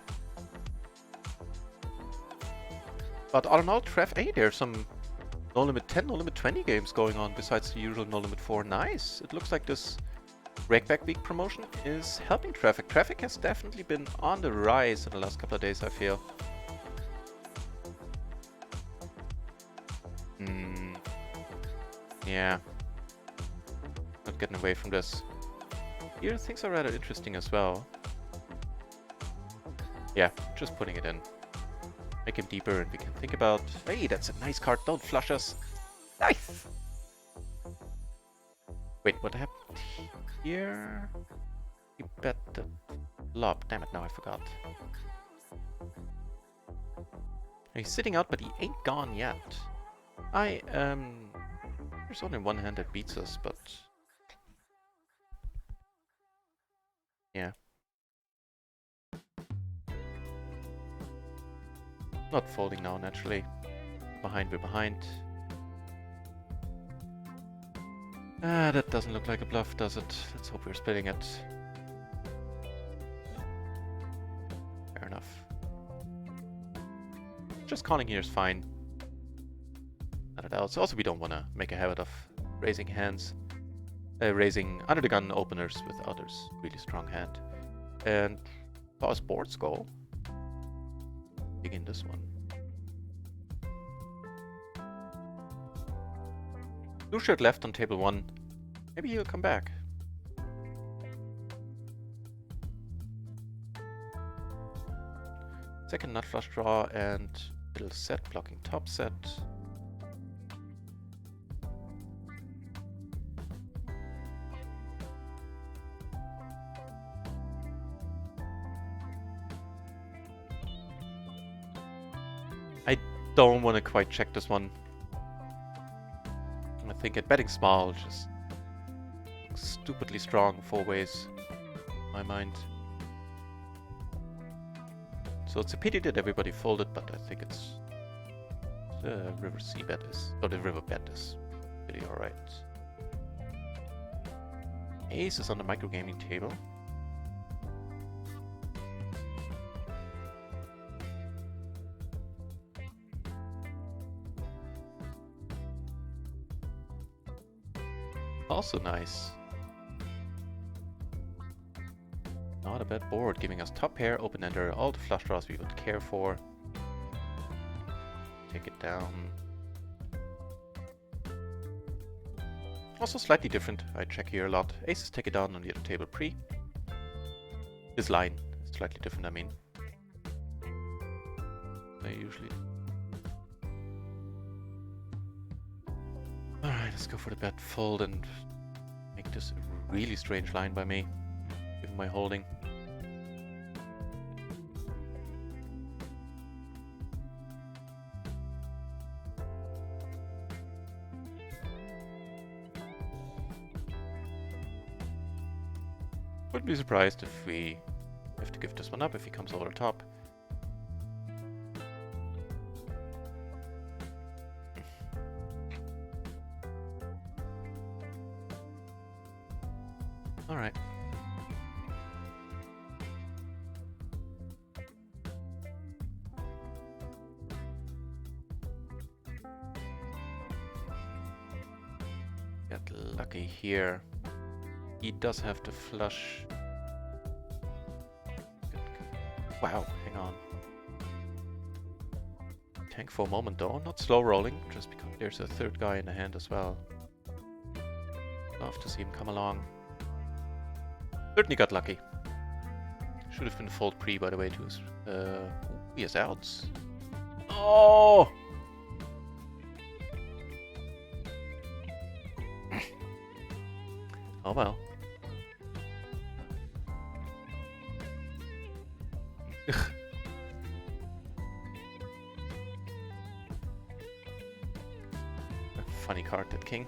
A: But all in all, there's some No Limit 10, No Limit 20 games going on besides the usual No Limit 4. Nice! It looks like this Rakeback Week promotion is helping traffic. Traffic has definitely been on the rise in the last couple of days, I feel. Yeah. Not getting away from this. Here things are rather interesting as well. Yeah, just putting it in. Make him deeper and we can think about... Hey, that's a nice card, don't flush us! Nice! Wait, what happened here? He bet the flop. Damn it, now I forgot. He's sitting out, but he ain't gone yet. There's only one hand that beats us, but... Yeah. Not folding now, naturally. Behind, we're behind. That doesn't look like a bluff, does it? Let's hope we're splitting it. Fair enough. Just calling here is fine. Not at all. So also we don't want to make a habit of raising hands. Raising under the gun openers with others. Really strong hand. And as boards go, begin this one. Blue shirt left on table 1. Maybe he'll come back. Second nut flush draw and little set blocking top set. I don't want to quite check this one. I think at betting small, just stupidly strong 4 ways, in my mind. So it's a pity that everybody folded, but I think it's the river C bet is, or the river bet is pretty alright. Ace is on the microgaming table. Also nice. Not a bad board, giving us top pair, open ender, all the flush draws we would care for. Take it down. Also slightly different, I check here a lot. Aces take it down on the other table pre. This line is slightly different, I mean. I usually... Alright, let's go for the bet fold and make this a really strange line by me, given my holding. Wouldn't be surprised if we have to give this one up if he comes over the top. Alright. Get lucky here. He does have to flush. Wow, hang on. Tank for a moment though, not slow rolling, just because there's a third guy in the hand as well. Love to see him come along. Certainly got lucky. Should have been fold pre, by the way, too. He has outs. Oh! Oh well. Funny card, that king.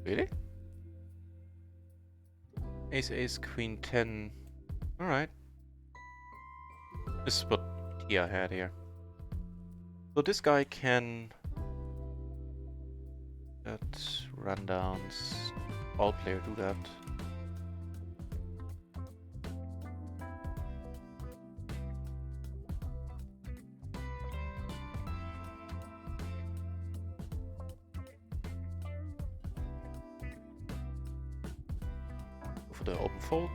A: Really? Ace, ace, queen, 10. Alright. This is what Tia had here. So this guy can... That rundowns. All player do that. For the open fold.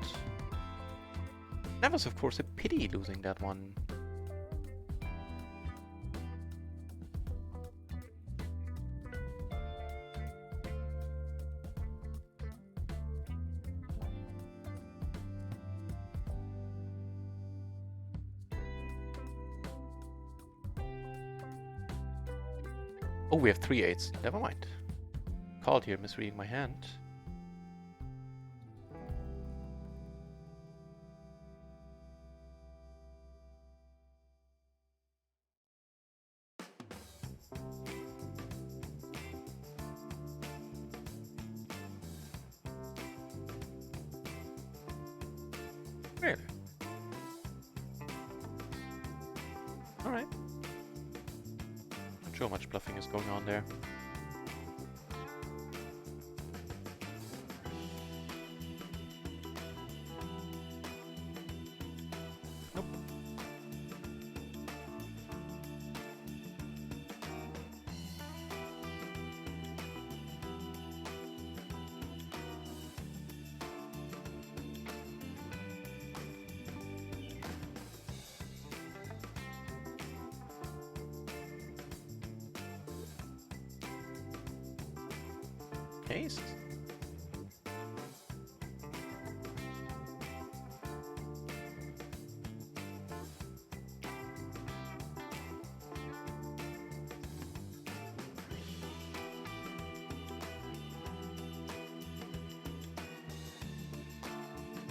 A: That was of course a pity losing that one. Oh, we have 3 8s. Never mind. Called here, misreading my hand. Really? Alright. Not sure how much bluffing is going on there. Nope. Ace.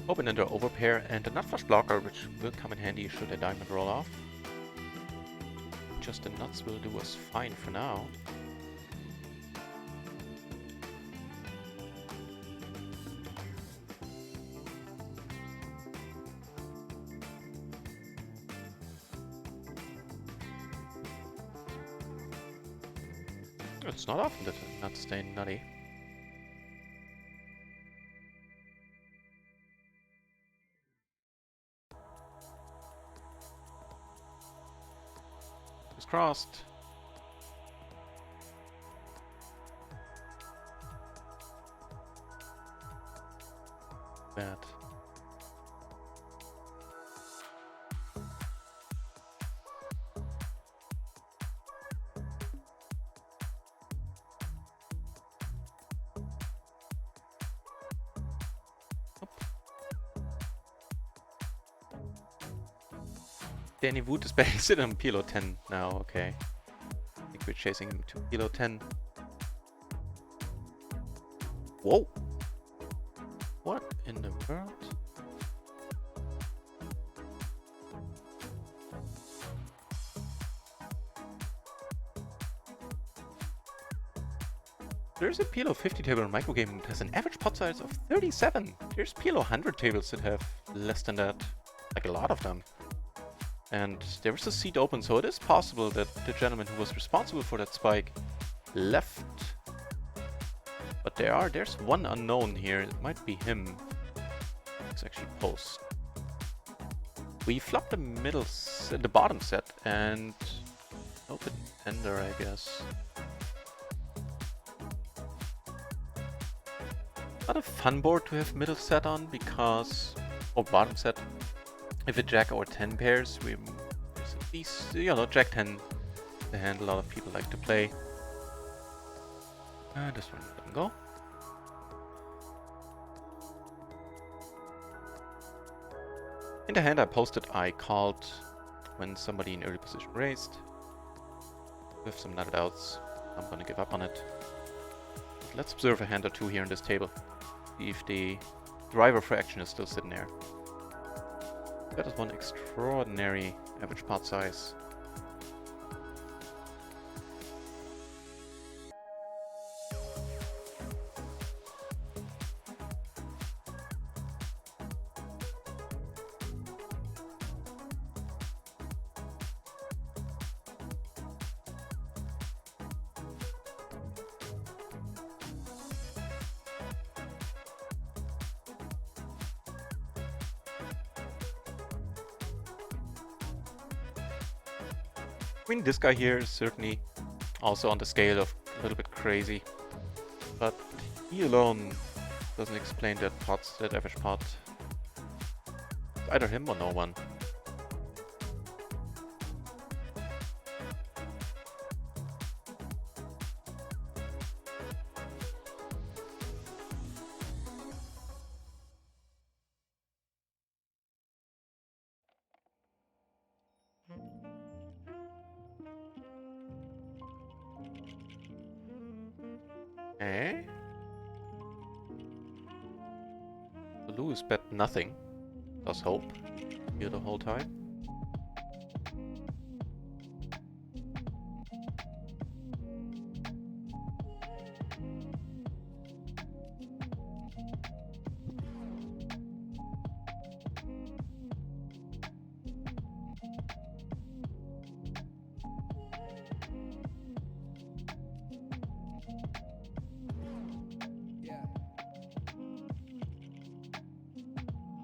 A: Open ender overpair and a nut flush blocker, which will come in handy should a diamond roll off. just the nuts will do us fine for now. It's not often that the nuts stay nutty. It's crossed. Bad. Danny Wood is based on PLO 10 now, okay. I think we're chasing him to PLO 10. Whoa! What in the world? There's a PLO 50 table in microgaming that has an average pot size of 37. There's PLO 100 tables that have less than that. Like a lot of them. And there was a seat open, so it is possible that the gentleman who was responsible for that spike left. But there's one unknown here. It might be him. It's actually post. We flopped the bottom set and open ender, I guess. Not a fun board to have middle set on because, or bottom set. If a jack or 10 pairs, there's at least, you know, jack 10, the hand a lot of people like to play. This one doesn't go. In the hand I posted, I called when somebody in early position raised. With some nutted outs, I'm gonna give up on it. Let's observe a hand or two here on this table. See if the driver for action is still sitting there. That is one extraordinary average pot size. I mean, this guy here is certainly also on the scale of a little bit crazy, but he alone doesn't explain that average pot. It's either him or no one. Eh? Lewis bet nothing. Does hope. Here the whole time.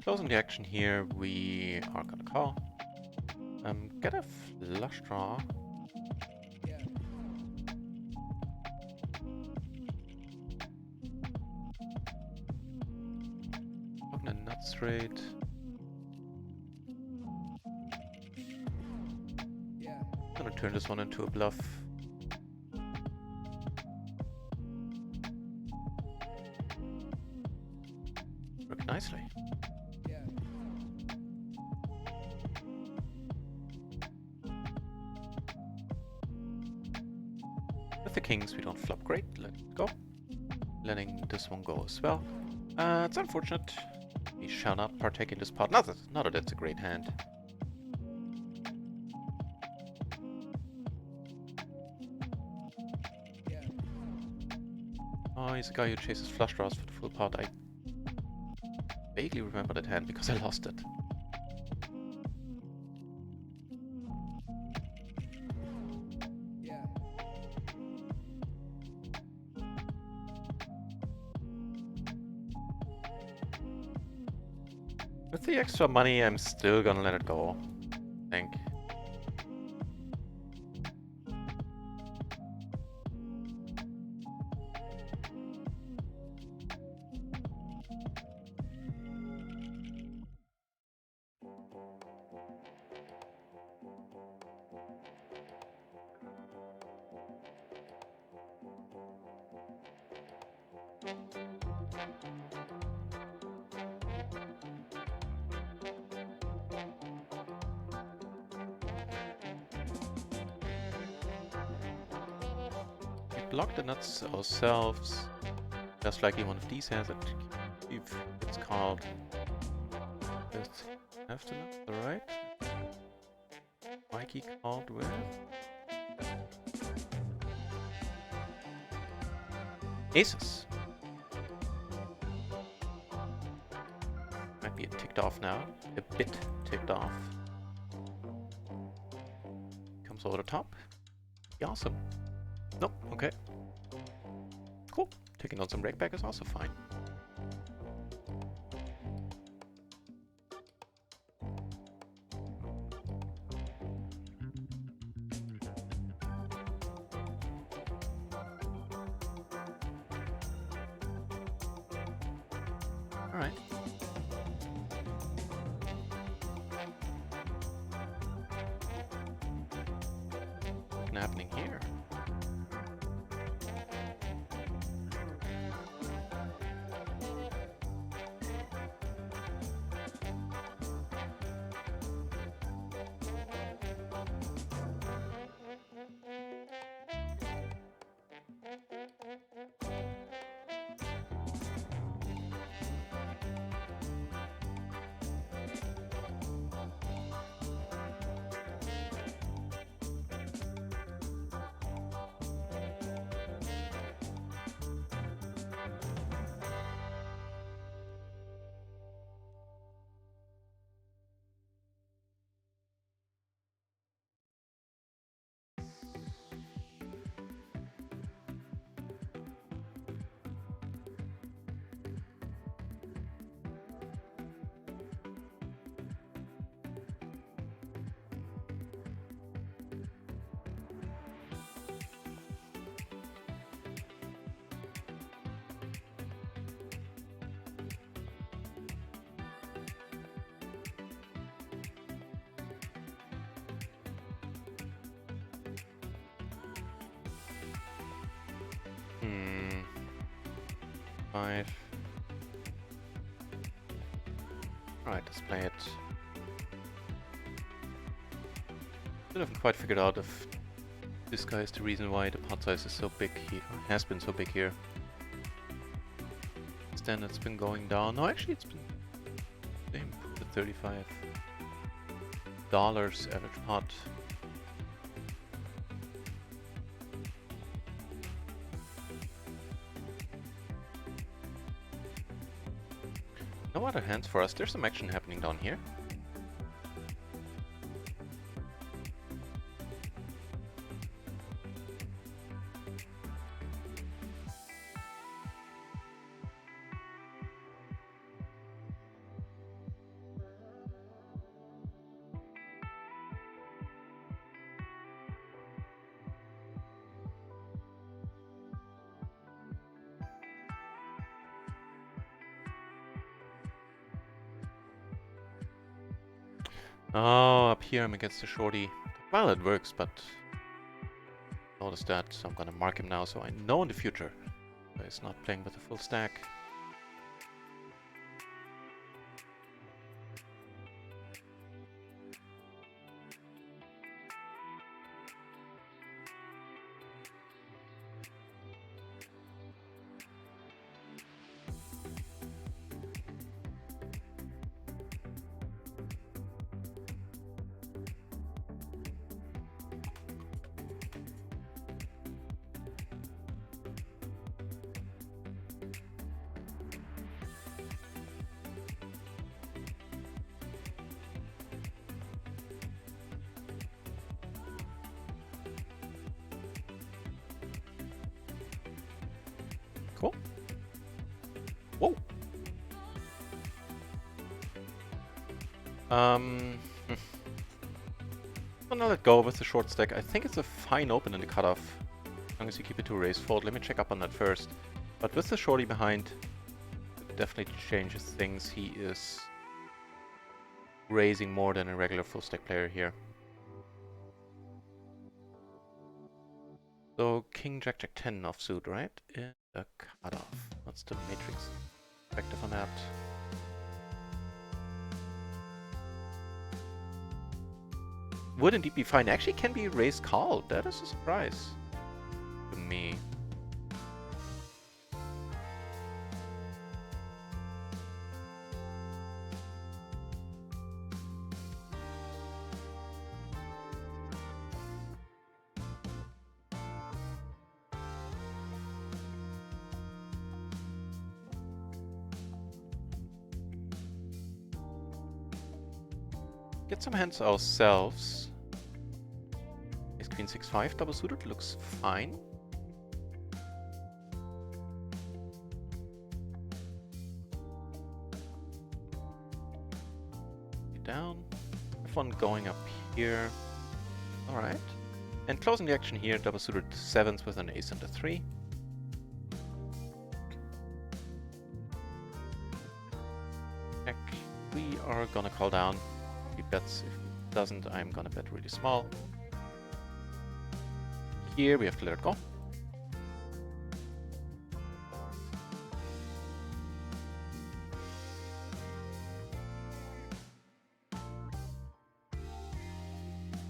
A: Closing the action here, we are gonna call. Get a flush draw. Open a nut straight. Gonna turn this one into a bluff. Worked nicely. The kings we don't flop great, let it go. Letting this one go as well. It's unfortunate. We shall not partake in this pot. Not that that's a great hand. Oh, he's the guy who chases flush draws for the full pot. I vaguely remember that hand because I lost it. With the extra money, I'm still gonna let it go, I think. Block the nuts ourselves, just like in one of these hands. If it's called, just have to nut the right. Mikey called with aces. Might be ticked off now, a bit ticked off. Comes over the top. Be awesome. Nope, okay. Cool. Taking on some rakeback is also fine. Alright. What's happening here? Five. Alright, let's play it. Still haven't quite figured out if this guy is the reason why the pot size is so big here, has been so big here. Then it's been going down. No, actually it's been same to $35 average pot. No other hands for us. There's some action happening down here. Oh, up here I'm against the shorty. Well, it works, but notice that, so I'm gonna mark him now so I know in the future he's not playing with a full stack. Cool. Whoa. I'm gonna let go with the short stack. I think it's a fine open in the cutoff, as long as you keep it to raise fold. Let me check up on that first. But with the shorty behind, it definitely changes things. He is raising more than a regular full stack player here. So King Jack Jack 10 offsuit, right? In the cutoff. What's the matrix perspective on that? Would indeed be fine. Actually can be raised called. That is a surprise to me. Get some hands ourselves. Ace Queen 6-5 double suited looks fine. Down. F1 going up here. Alright. And closing the action here, double suited 7s with an ace and a 3. Check. We are gonna call down. He bets. If he doesn't, I'm gonna bet really small. Here we have to let it go.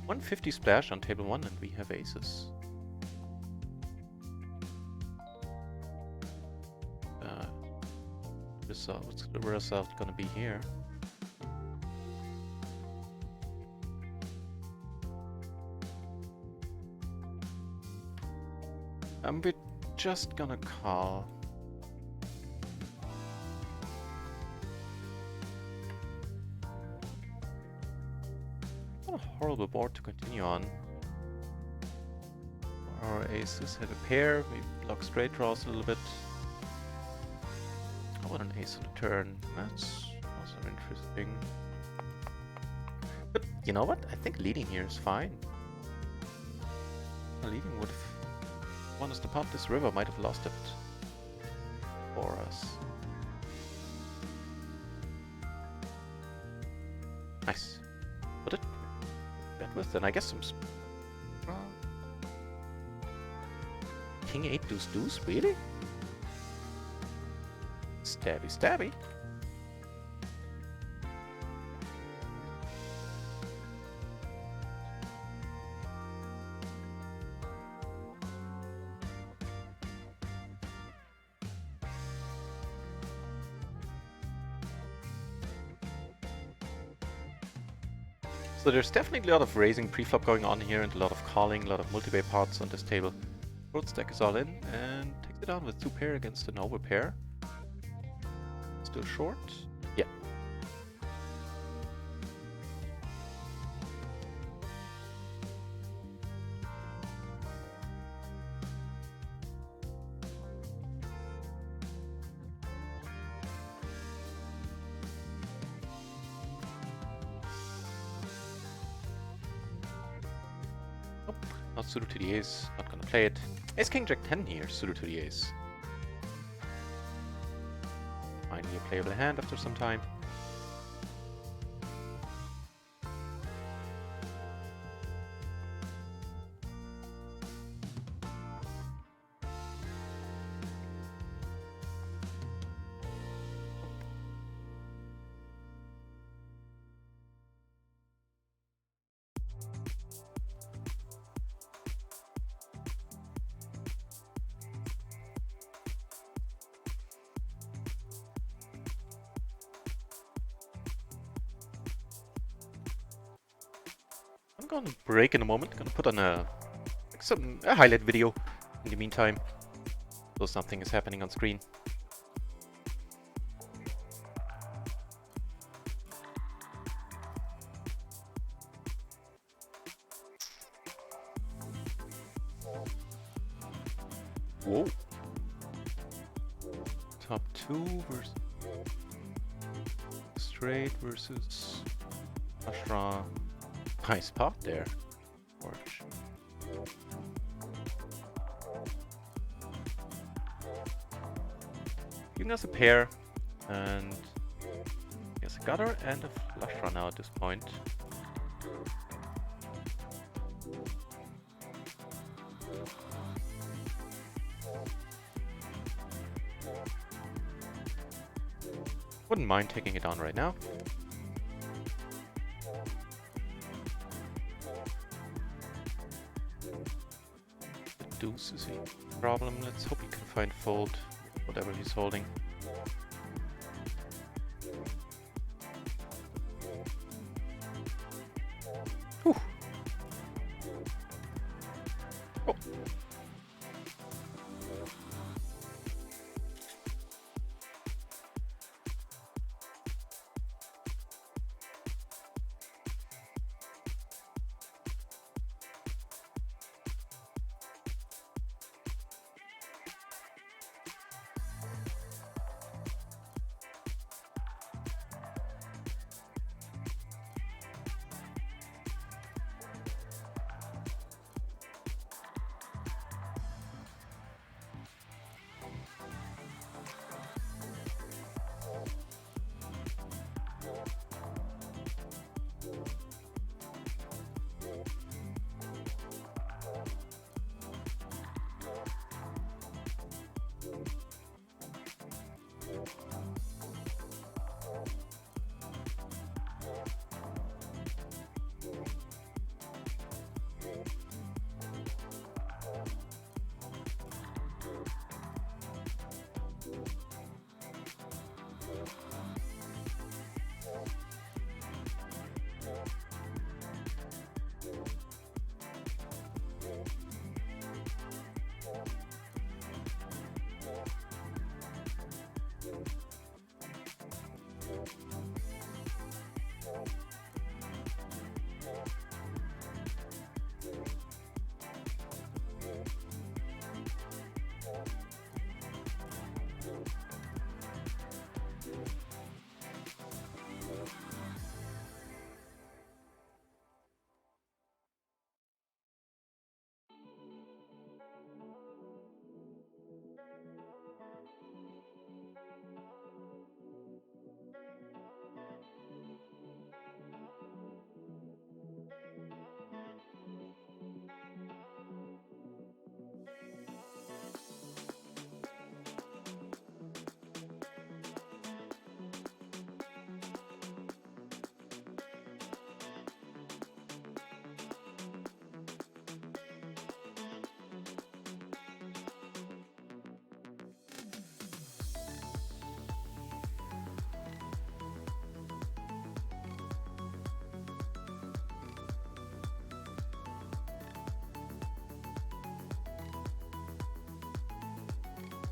A: $150 splash on table 1 and we have aces. What's the result gonna be here? We're just gonna call. What a horrible board to continue on. Our aces have a pair, we block straight draws a little bit. I want an ace on the turn, that's also interesting. But you know what? I think leading here is fine. Leading would have won us the pot. This river might have lost it for us. Nice. Put it bet with, and I guess some. King 8 deuce deuce, really? Stabby stabby. So there's definitely a lot of raising pre-flop going on here and a lot of calling, a lot of multi-bay pots on this table. Short stack is all in and takes it down with 2 pair against an over pair. Still short? Yeah. Not suited to the ace, not gonna play it. Ace King Jack 10 here, suited to the ace. Finally a playable hand after some time. I'm gonna break in a moment, gonna put on a highlight video in the meantime, so something is happening on screen. Whoa. Top 2 versus straight versus Ashra. Nice spot there. Orange. Giving us a pair and yes, a gutter and a flush draw now at this point. Wouldn't mind taking it on right now. The deuce is a problem. Let's hope he can find fold, whatever he's holding. Whew. Oh.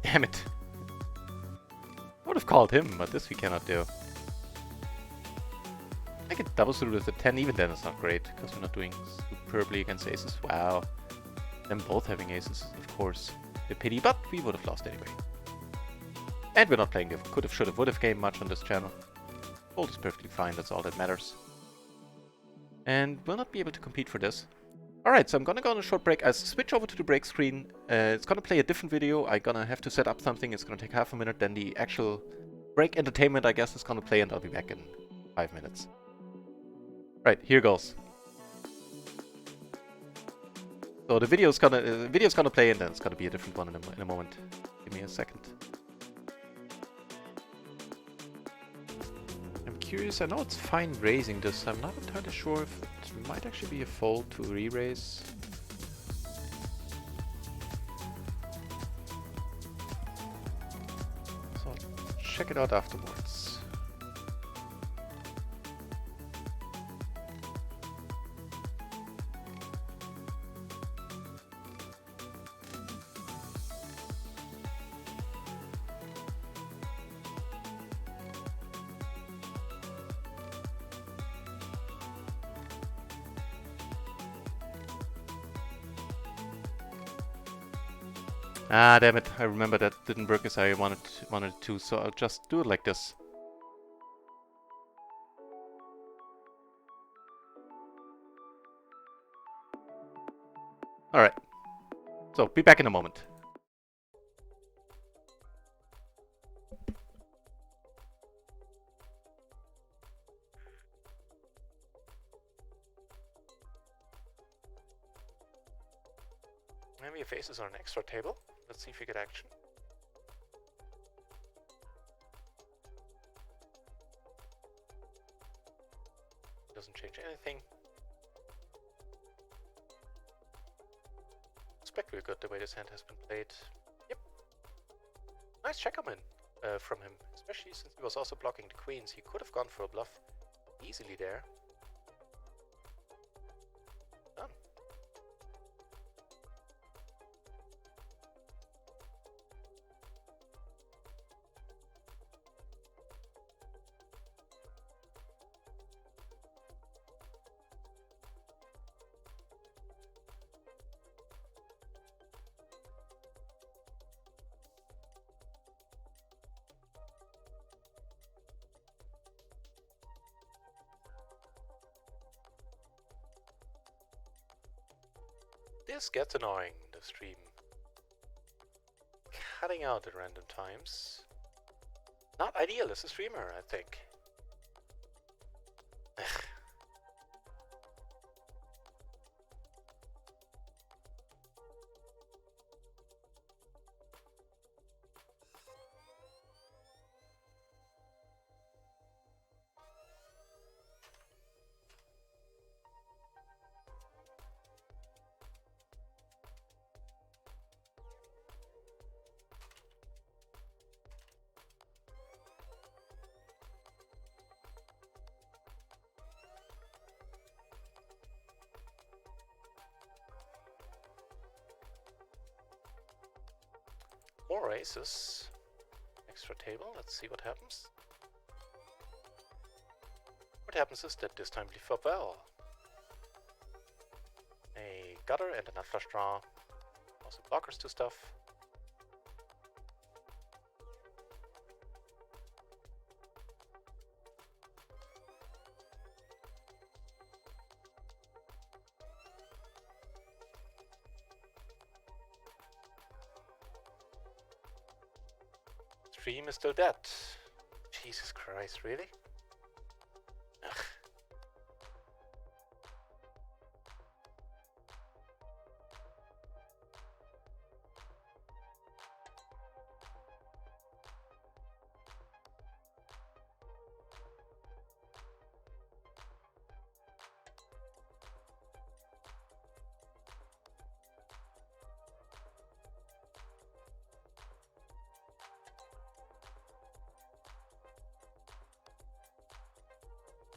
A: Damn it. I would have called him, but this we cannot do. I get double suited with the 10, even then it's not great, because we're not doing superbly against aces. Wow. Them both having aces is, of course, a pity, but we would have lost anyway. And we're not playing the could have, should have, would have game much on this channel. Fold is perfectly fine, that's all that matters. And we'll not be able to compete for this. Alright, so I'm gonna go on a short break. I'll switch over to the break screen. It's gonna play a different video. I'm gonna have to set up something. It's gonna take half a minute. Then the actual break entertainment, I guess, is gonna play, and I'll be back in 5 minutes. Right, here goes. So the video's gonna play, and then it's gonna be a different one in a moment. Give me a second. I'm curious. I know it's fine raising this. I'm not entirely sure if it might actually be a fold to re-raise. So I'll check it out afterwards. Ah, damn it. I remember that didn't work as I wanted it to, so I'll just do it like this. Alright. So, be back in a moment. And we have aces on an extra table. Let's see if we get action. Doesn't change anything. Expect real good the way this hand has been played. Yep. Nice check-up-in from him, especially since he was also blocking the queens. He could have gone for a bluff easily there. Done. This gets annoying, the stream. Cutting out at random times. Not ideal as a streamer, I think. More aces. Extra table, let's see what happens. What happens is that this time we flop well. A gutter and a nut flush draw. Also blockers to stuff. Stream is still dead. Jesus Christ, really? Ugh.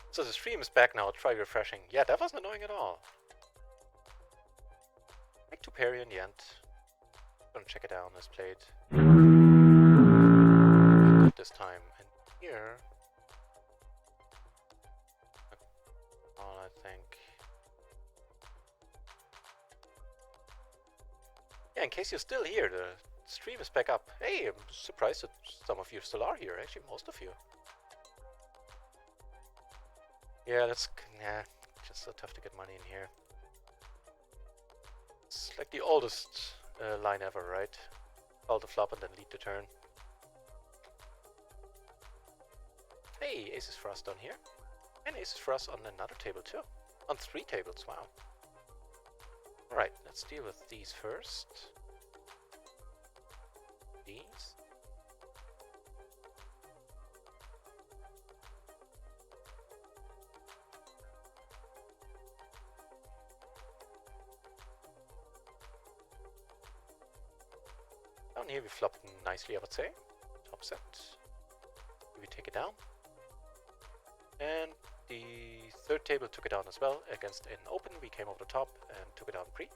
A: So the stream is back now, try refreshing. Yeah, that wasn't annoying at all. Make 2 parry in the end. Gonna check it down as played. This time. And here... all I think... Yeah, in case you're still here, the stream is back up. Hey, I'm surprised that some of you still are here, actually most of you. Yeah, that's just so tough to get money in here. It's like the oldest line ever, right? Call the flop and then lead the turn. Hey, aces for us down here. And aces for us on another table too. On 3 tables, wow. Alright, let's deal with these first. These. Down here we flopped nicely, I would say. Top set. Here we take it down. And the 3rd table took it down as well. Against an open, we came over the top and took it down pre.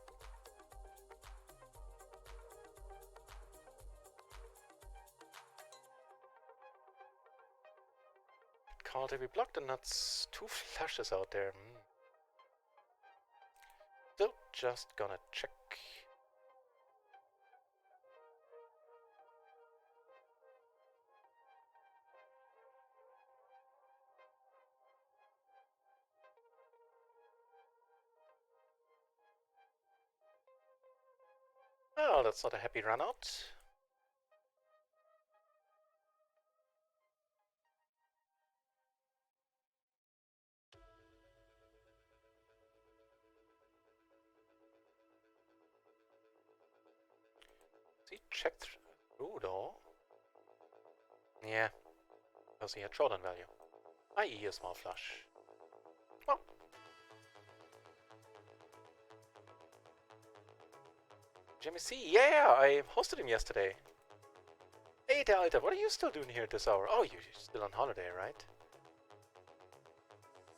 A: Called it, we blocked the nuts. 2 flushes out there. Still just gonna check. Well, that's not a happy run out. He checked through though. Yeah, because he had showdown value, i.e. a small flush. Well, Jimmy C, yeah, I hosted him yesterday. Hey Dalita, what are you still doing here at this hour? Oh, you're still on holiday, right?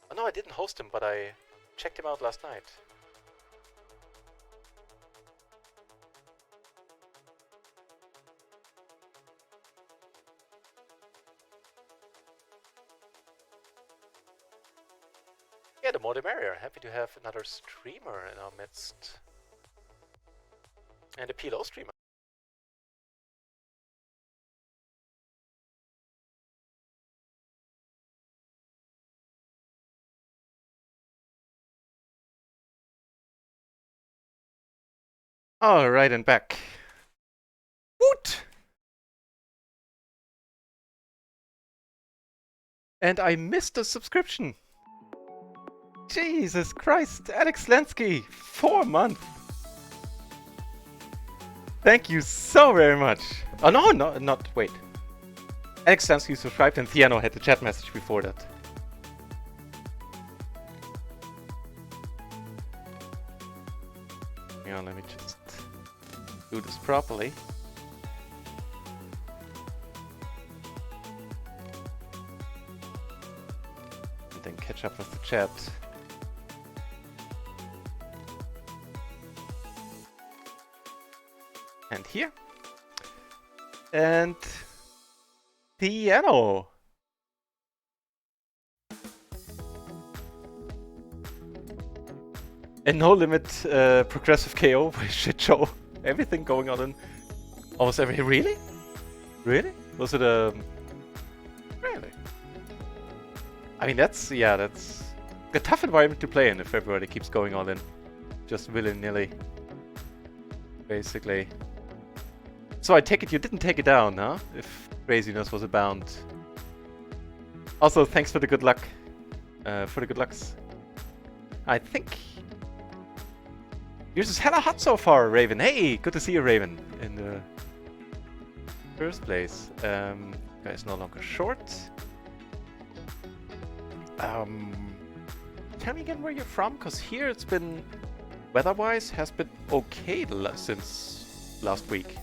A: Oh no, I didn't host him, but I checked him out last night. Yeah, the more the merrier. Happy to have another streamer in our midst. And a PLO streamer. Alright, and back. Woot! And I missed a subscription. Jesus Christ, Alex Lensky, 4 months. Thank you so very much. Oh no, not wait. Alex Lensky subscribed and Theano had the chat message before that. Yeah, let me just do this properly. And then catch up with the chat. And here. And Piano. And no limit progressive KO shit show. Everything going on in almost every. Really? Really? Was it a. Really? I mean, that's a tough environment to play in if everybody keeps going all in. Just willy-nilly. Basically. So I take it you didn't take it down, huh? If craziness was abound. Also, thanks for the good luck. For the good lucks. I think yours is hella hot so far, Raven. Hey, good to see you, Raven. In the first place. Guy's no longer short. Tell me again where you're from, because here it's been, weather-wise, has been okay since last week.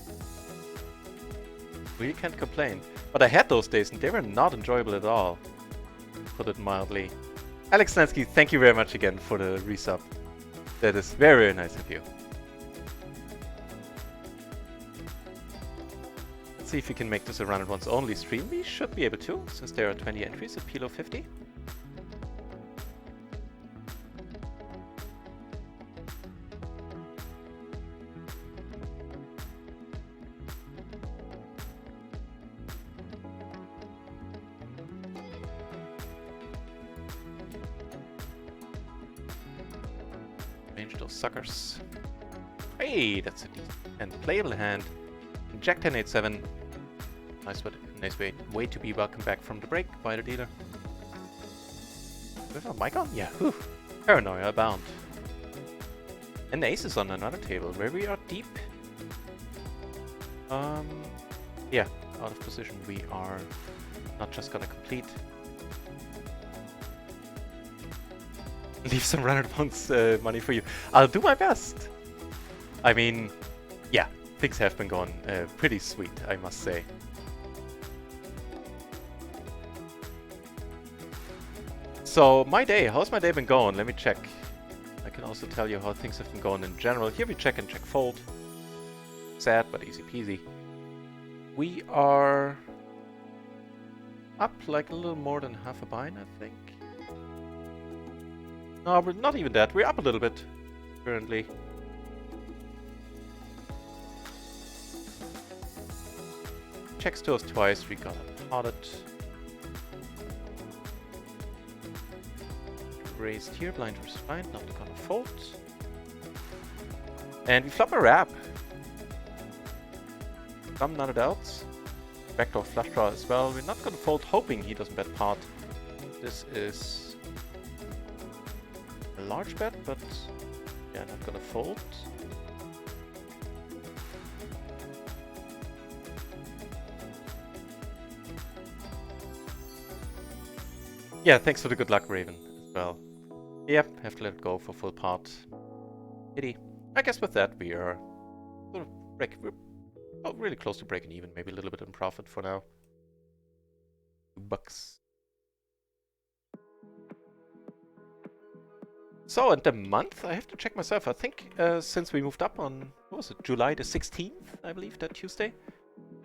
A: Really can't complain. But I had those days and they were not enjoyable at all, to put it mildly. Alex Lansky, thank you very much again for the resub. That is very, very nice of you. Let's see if we can make this a Run It Once only stream. We should be able to, since there are 20 entries at PLO 50. Suckers. Hey, that's a decent and playable hand. Jack 1087. Nice way to be welcome back from the break by the dealer. Do we have a mic on? Yeah. Whew. Paranoia abound. And ace is on another table where we are deep. Yeah, out of position. We are not just gonna complete. Leave some Run It Once money for you. I'll do my best. I mean, yeah, things have been going pretty sweet, I must say. So, my day, how's my day been going? Let me check. I can also tell you how things have been going in general. Here we check and check fold. Sad, but easy peasy. We are up like a little more than half a bind, I think. No, we're not even that. We're up a little bit, currently. Checks to us twice. We got a potted. Raised here, blind versus blind. Not gonna fold. And we flop a wrap. some nutted outs. Backdoor flush draw as well. We're not gonna fold hoping he doesn't bet part. This is a large bet, but yeah, not gonna fold. Yeah, thanks for the good luck, Raven, as well. Yep, have to let it go for full part. Pity. I guess with that we are sort of we're really close to breaking even, maybe a little bit in profit for now. $2. So, and the month, I have to check myself. I think since we moved up on, what was it, July the 16th, I believe, that Tuesday,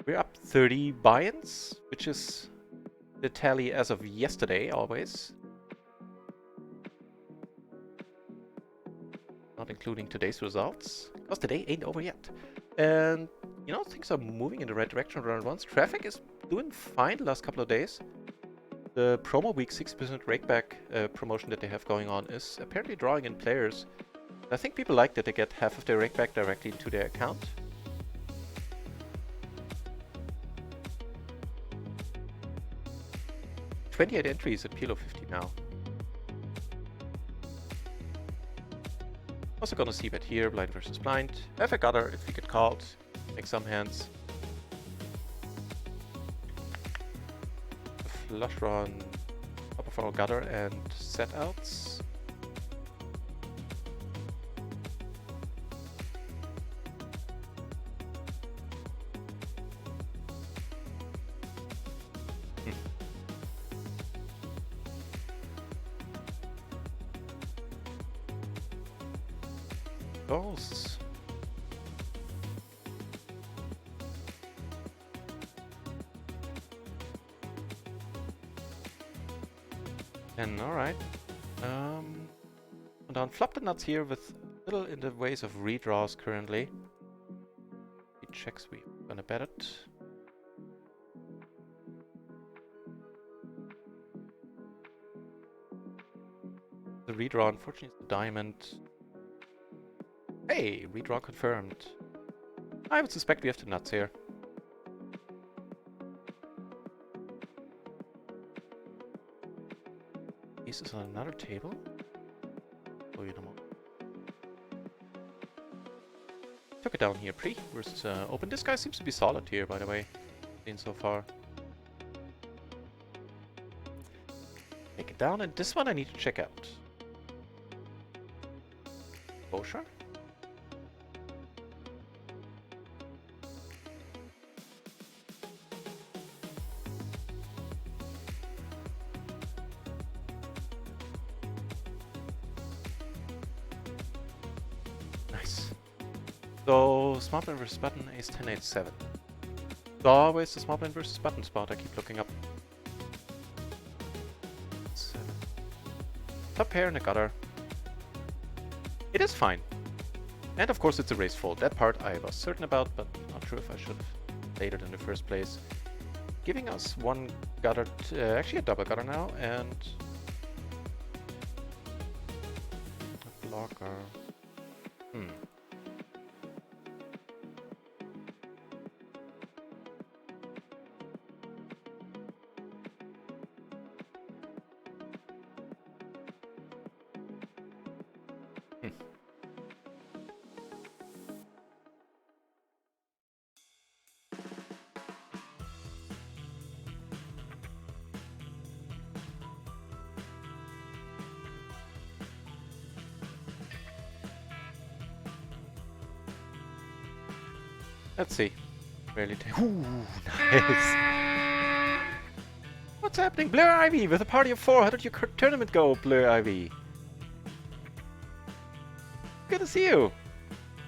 A: we're up 30 buy-ins, which is the tally as of yesterday, always. Not including today's results, because today ain't over yet. And, you know, things are moving in the right direction around once. Traffic is doing fine the last couple of days. The promo week 6% rakeback promotion that they have going on is apparently drawing in players. I think people like that they get half of their rakeback directly into their account. $28 entries at PLO 50 now. Also gonna see bet here, blind versus blind. Have a gutter if we get called. Make some hands. Flush draw on top of our gutter and set outs. Ghosts. And alright. Down flop the nuts here with little in the ways of redraws currently. He checks, we're gonna bet it. The redraw, unfortunately, is the diamond. Hey, redraw confirmed. I would suspect we have the nuts here. Aces on another table. Oh, you know. Took it down here, pre versus open. This guy seems to be solid here, by the way, seen so far. Take it down, and this one I need to check out. Bosher? Nice. So, smart blind versus button, ace 10, 8, 7. It's always the smart blind versus button spot I keep looking up. 7. Top pair in the gutter. It is fine. And of course it's a raise fold. That part I was certain about, but not sure if I should have played it in the first place. Giving us one gutter, actually a double gutter now, and a blocker. Let's see. Barely. Ooh, nice. What's happening? Blur Ivy with a party of 4. How did your tournament go, Blur Ivy? Good to see you.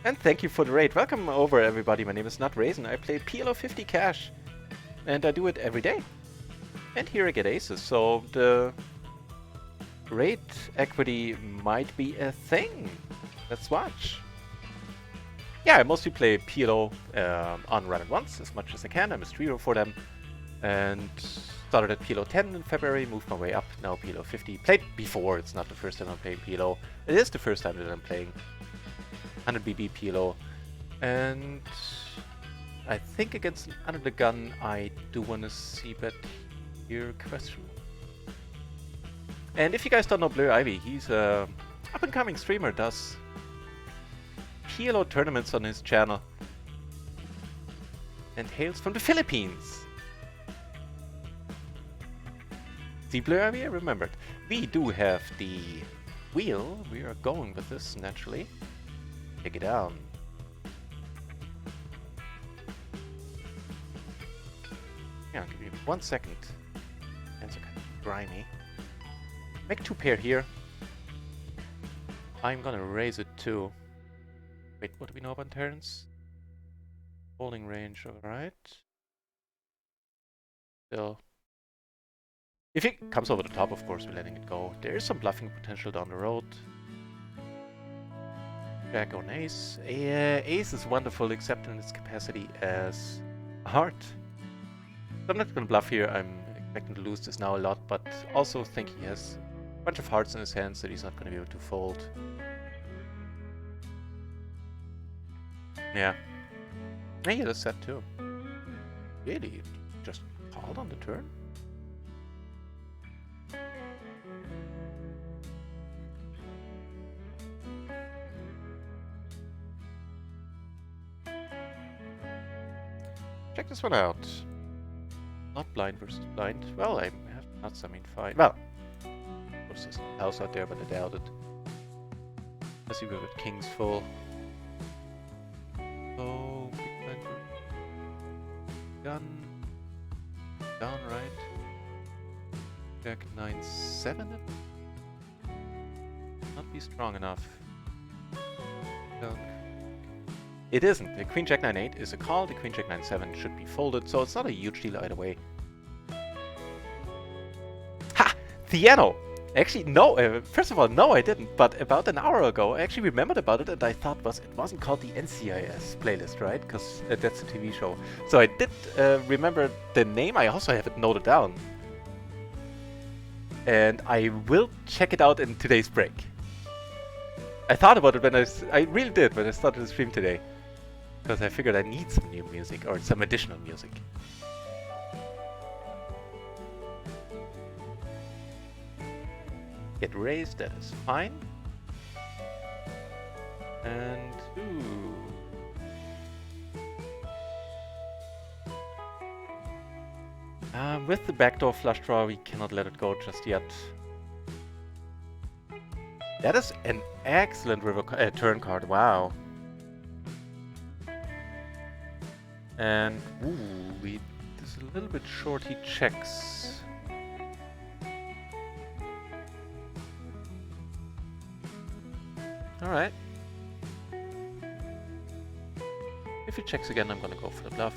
A: And thank you for the raid. Welcome over, everybody. My name is NutRaisin. I play PLO 50 cash. And I do it every day. And here I get aces. So the raid equity might be a thing. Let's watch. Yeah, I mostly play PLO on RunItOnce as much as I can. I'm a streamer for them. And started at PLO 10 in February, moved my way up, now PLO 50. Played before, it's not the first time I'm playing PLO. It is the first time that I'm playing 100 BB PLO. And I think against under the gun, I do want to see bet here question. And if you guys don't know Blue Ivy, he's a up-and-coming streamer, does PLO tournaments on his channel, and hails from the Philippines. See, Blue Ivy, I remembered. We do have the wheel. We are going with this naturally. Take it down. Yeah, I'll give you 1 second. Hands are kind of grimy. Make 2 pair here. I'm gonna raise it too. Wait, what do we know about turns? Holding range, alright. Still. If it comes over the top, of course, we're letting it go. There is some bluffing potential down the road. Jack on ace. Ace is wonderful, except in its capacity as a heart. So I'm not gonna bluff here. I'm expecting to lose this now a lot, but also think he has a bunch of hearts in his hands that he's not gonna be able to fold. Yeah. Hey, that's set too. Really? Just called on the turn? Check this one out. Not blind versus blind. Well, I have nuts, I mean fine. Well, of course there's a house out there, but I doubt it. Let's see, we have kings full. So, big blind gun. Down, right? Jack 9-7. Not be strong enough. Down. It isn't. The Queen Jack 9-8 is a call, the Queen Jack 9-7 should be folded, so it's not a huge deal either way. Ha! Theano! Actually, no, first of all, no I didn't, but about an hour ago I actually remembered about it and I thought it wasn't called the NCIS playlist, right? Because that's a TV show. So I did remember the name, I also have it noted down. And I will check it out in today's break. I thought about it when I really did when I started the stream today. Because I figured I need some new music, or some additional music. Get raised, that is fine. And, ooh. With the backdoor flush draw, we cannot let it go just yet. That is an excellent turn card, wow. And, ooh, this is a little bit short, he checks. Alright. If he checks again, I'm gonna go for the bluff.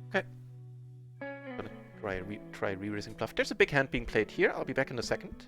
A: Okay. Gonna try re-raising bluff. There's a big hand being played here. I'll be back in a second.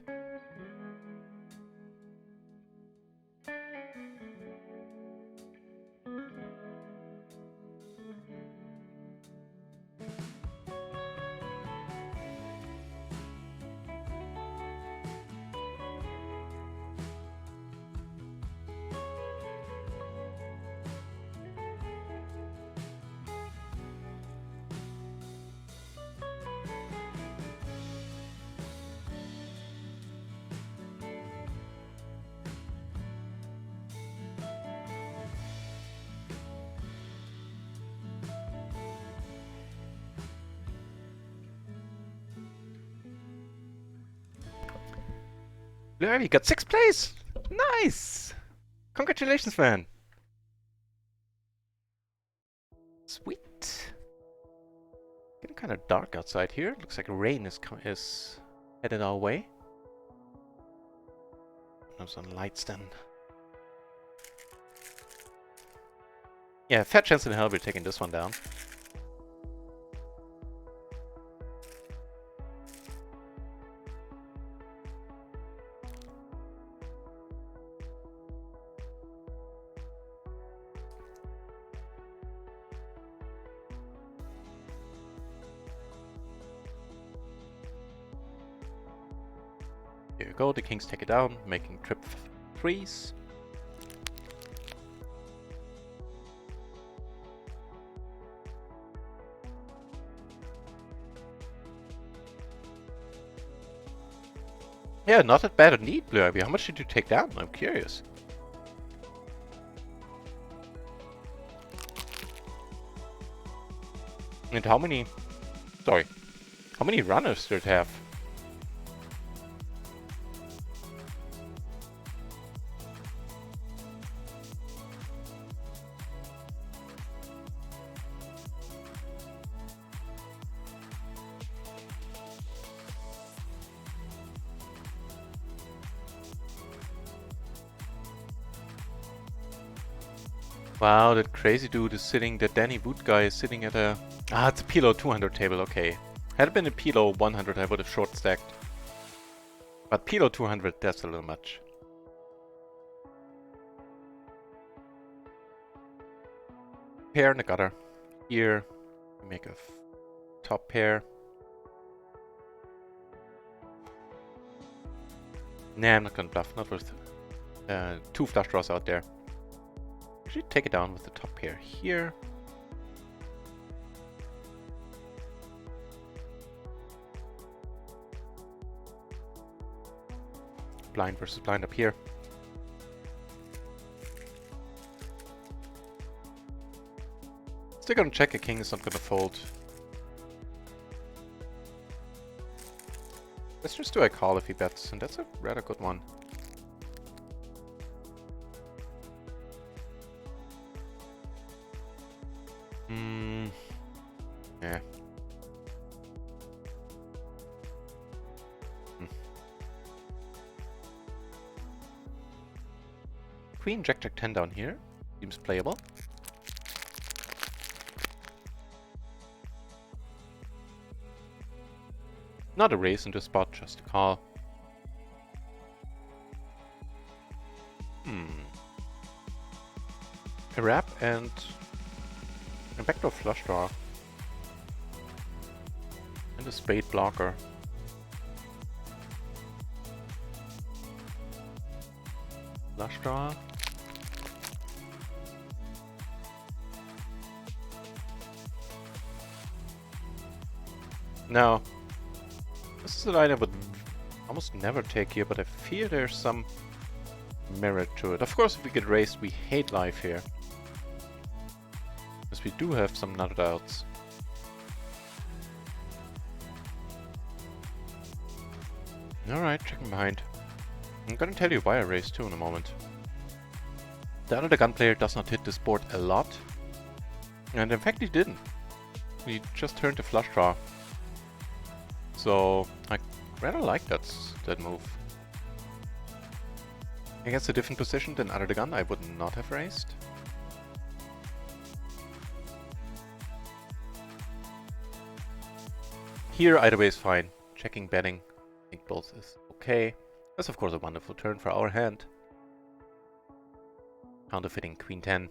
A: Blue Ivy got 6th place! Nice! Congratulations, man! Sweet! Getting kind of dark outside here. Looks like rain is headed our way. Have some lights then. Yeah, fat chance in hell we're taking this one down. Here we go, the kings take it down, making trip 3s. Yeah, not that bad indeed, Blue Ivy. How much did you take down? I'm curious. And how many... Sorry. How many runners did it have? Wow, that crazy dude is sitting, that Danny Wood guy is sitting at a... Ah, it's a PLO 200 table, okay. Had it been a PLO 100, I would have short stacked. But PLO 200, that's a little much. Pair in the gutter. Here, make a top pair. Nah, I'm not gonna bluff, not with 2 flush draws out there. Actually, take it down with the top pair here. Blind versus blind up here. Still gonna check, a king is not gonna fold. Let's just do a call if he bets, and that's a rather good one. Yeah. Queen, Jack, Jack 10 down here. Seems playable. Not a raise in this spot, just a call. A wrap and a backdoor flush draw. And a spade blocker. Flush draw. Now, this is a line I would almost never take here, but I fear there's some merit to it. Of course, if we get raised, we hate life here. Because we do have some nut outs. Alright, checking behind. I'm gonna tell you why I raised too in a moment. The under the gun player does not hit this board a lot. And in fact he didn't. He just turned the flush draw. So I rather like that move. Against a different position than under the gun, I would not have raised. Here, either way is fine. Checking, betting, I think both is okay. That's of course a wonderful turn for our hand. Counterfeiting Queen 10.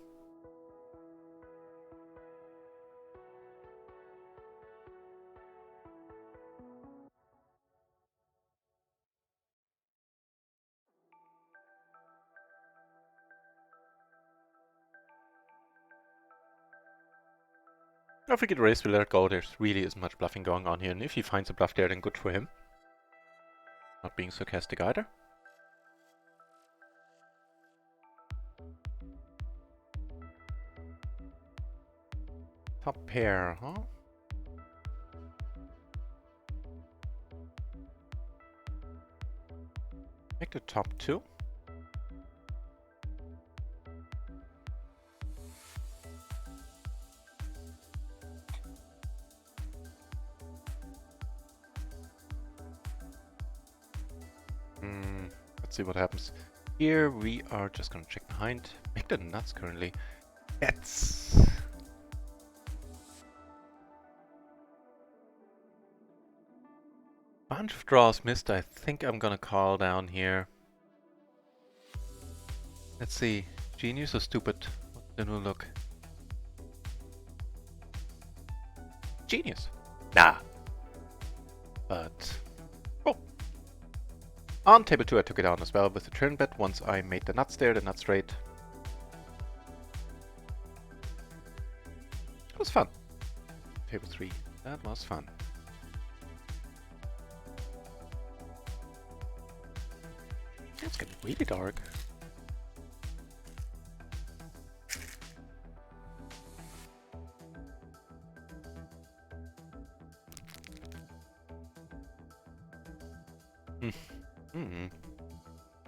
A: If we get raised, we let it go. There's really isn't much bluffing going on here, and if he finds a bluff there, then good for him. Not being sarcastic either. Top pair, huh? Make the top 2. Let's see what happens. Here we are just gonna check behind. Make the nuts currently. Bets. Bunch of draws missed. I think I'm gonna call down here. Let's see. Genius or stupid? What's the new look? Genius. Nah. But oh. On table 2 I took it down as well with the turn bet once I made the nuts there, the nut straight. It was fun. Table 3. That was fun. really dark.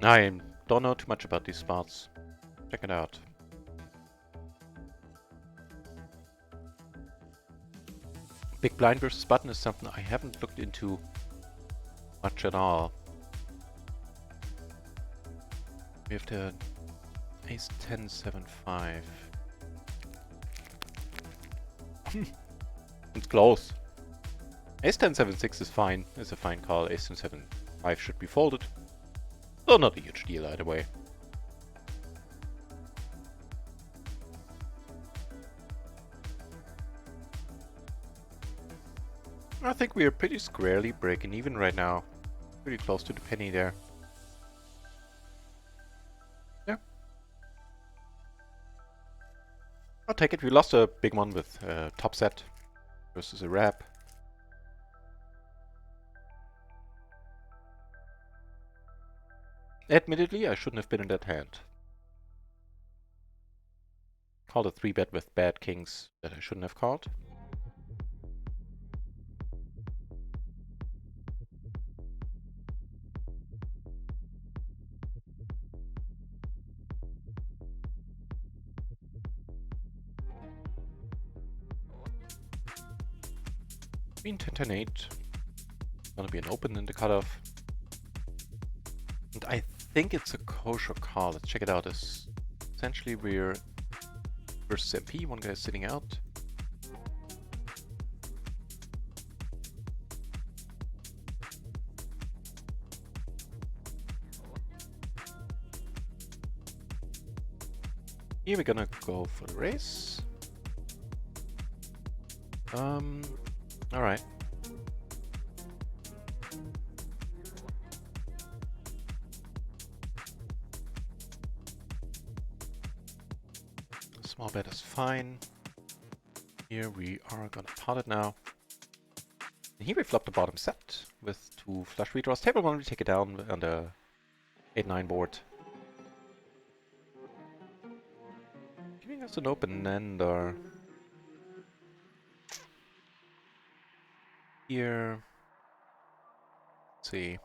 A: I don't know too much about these spots. Check it out. Big blind versus button is something I haven't looked into much at all. We have the ace 10 7 5. It's close. Ace 10 7 6 is fine. It's a fine call. Ace 10 7 5 should be folded. Though not a huge deal either way. I think we are pretty squarely breaking even right now. Pretty close to the penny there. Yeah. I'll take it. We lost a big one with top set versus a wrap. Admittedly, I shouldn't have been in that hand. Called a 3-bet with bad kings that I shouldn't have called. Queen 10 10 8. Gonna be an open in the cutoff. And I think it's a kosher call. Let's check it out. Essentially we're versus MP, one guy is sitting out. Here we're gonna go for the race. Alright. Small bet is fine. Here we are gonna pot it now. And here we flop the bottom set with 2 flush redraws. Table 1, we take it down on the 8-9 board. Giving us an open ender. Here. Let's see.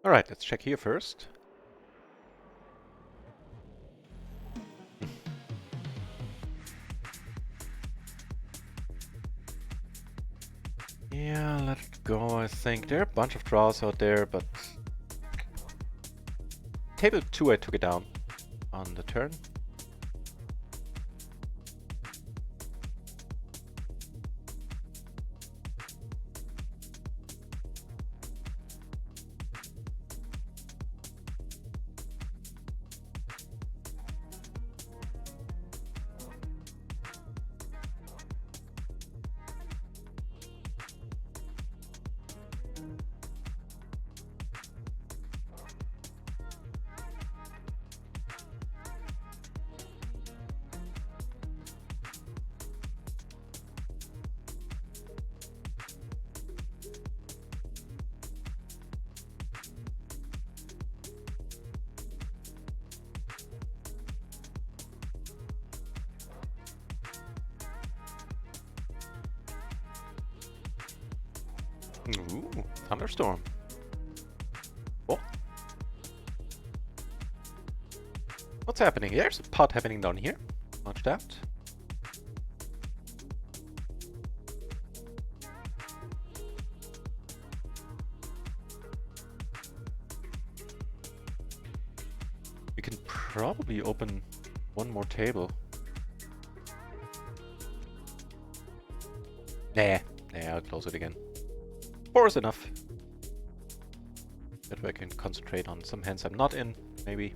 A: Alright, let's check here first. Yeah, let it go, I think. There are a bunch of draws out there, but... Table 2, I took it down on the turn. Ooh, thunderstorm. Oh. What's happening? There's a pot happening down here. Watch that. We can probably open one more table. Nah, I'll close it again. 4 is enough. That way I can concentrate on some hands I'm not in, maybe.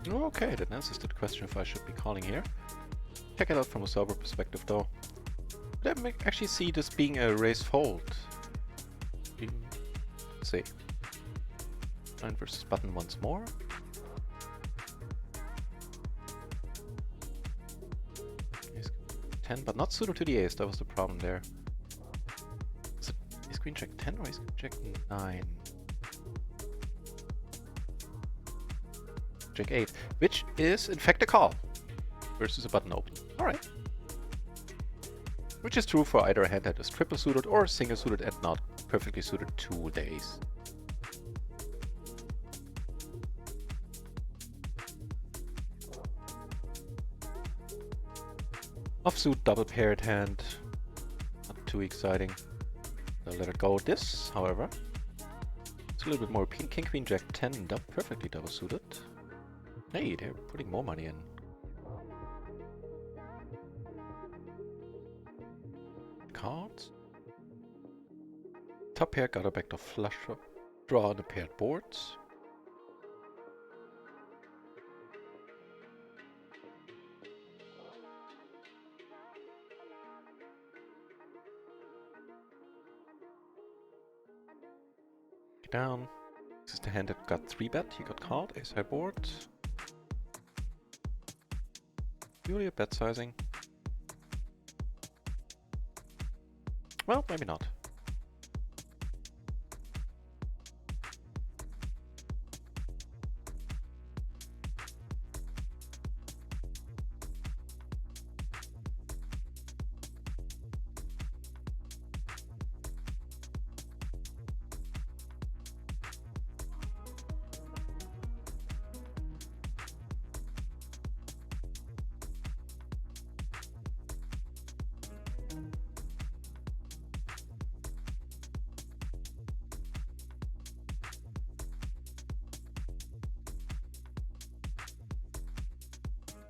A: Okay, that answers the question if I should be calling here. Check it out from a sober perspective though. Could I actually see this being a raise fold? Let's see. Blind versus button once more. Ace 10, but not suited to the ace. That was the problem there. Is it ace queen check 10 or ace queen check 9? Check 8, which is in fact a call versus a button open. Alright. Which is true for either a hand that is triple suited or single suited and not perfectly suited to the ace. Offsuit double paired hand. Not too exciting. I'll let it go. This, however, it's a little bit more appealing. King, queen, jack 10, perfectly double suited. Hey, they're putting more money in. Cards. Top pair got a backdoor flush draw on the paired boards. Down. This is the hand that got 3-bet. He got called. Ace high board. Purely a bet sizing. Well, maybe not.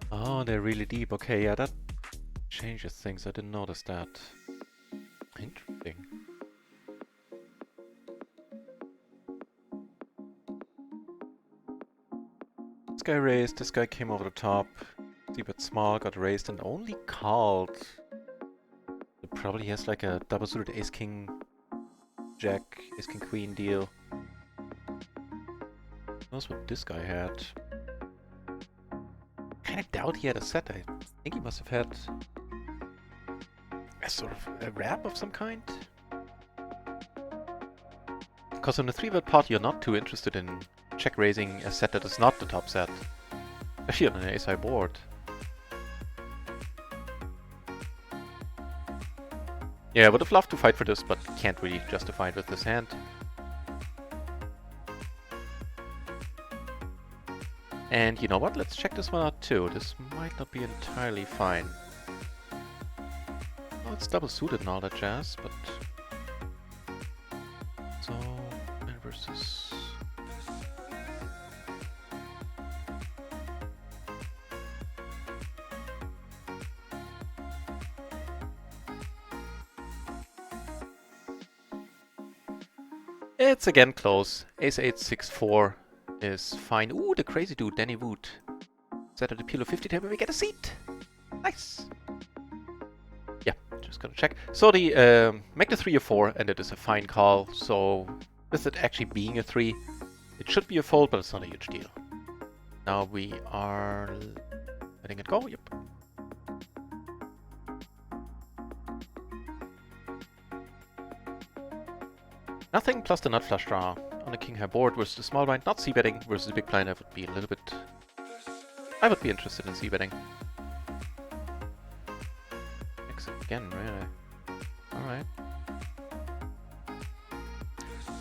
A: Oh, they're really deep. Okay, yeah, that changes things. I didn't notice that. Interesting. This guy raised, this guy came over the top. See, but small, got raised and only called. It probably has like a double suited ace king jack, ace king queen deal. Who knows what this guy had? I doubt he had a set. I think he must have had a sort of a wrap of some kind. Because on the 3-bet pot you're not too interested in check raising a set that is not the top set. Especially on an ace high board. Yeah, I would have loved to fight for this, but can't really justify it with this hand. And you know what? Let's check this one out too. This might not be entirely fine. Well, it's double suited and all that jazz, but... So... and versus... It's again close. Ace 8, 6, 4 is fine. Ooh, the crazy dude, Danny Wood. Set at the PLO 50 table, we get a seat! Nice! Yeah, just gonna check. So the make the 3 a 4, and it is a fine call. So with it actually being a 3, it should be a fold, but it's not a huge deal. Now we are letting it go. Yep. Nothing plus the nut flush draw on a king high board versus the small blind, not c-betting versus the big blind. I would be a little bit... I would be interested in c-betting. Exit again, really. Alright.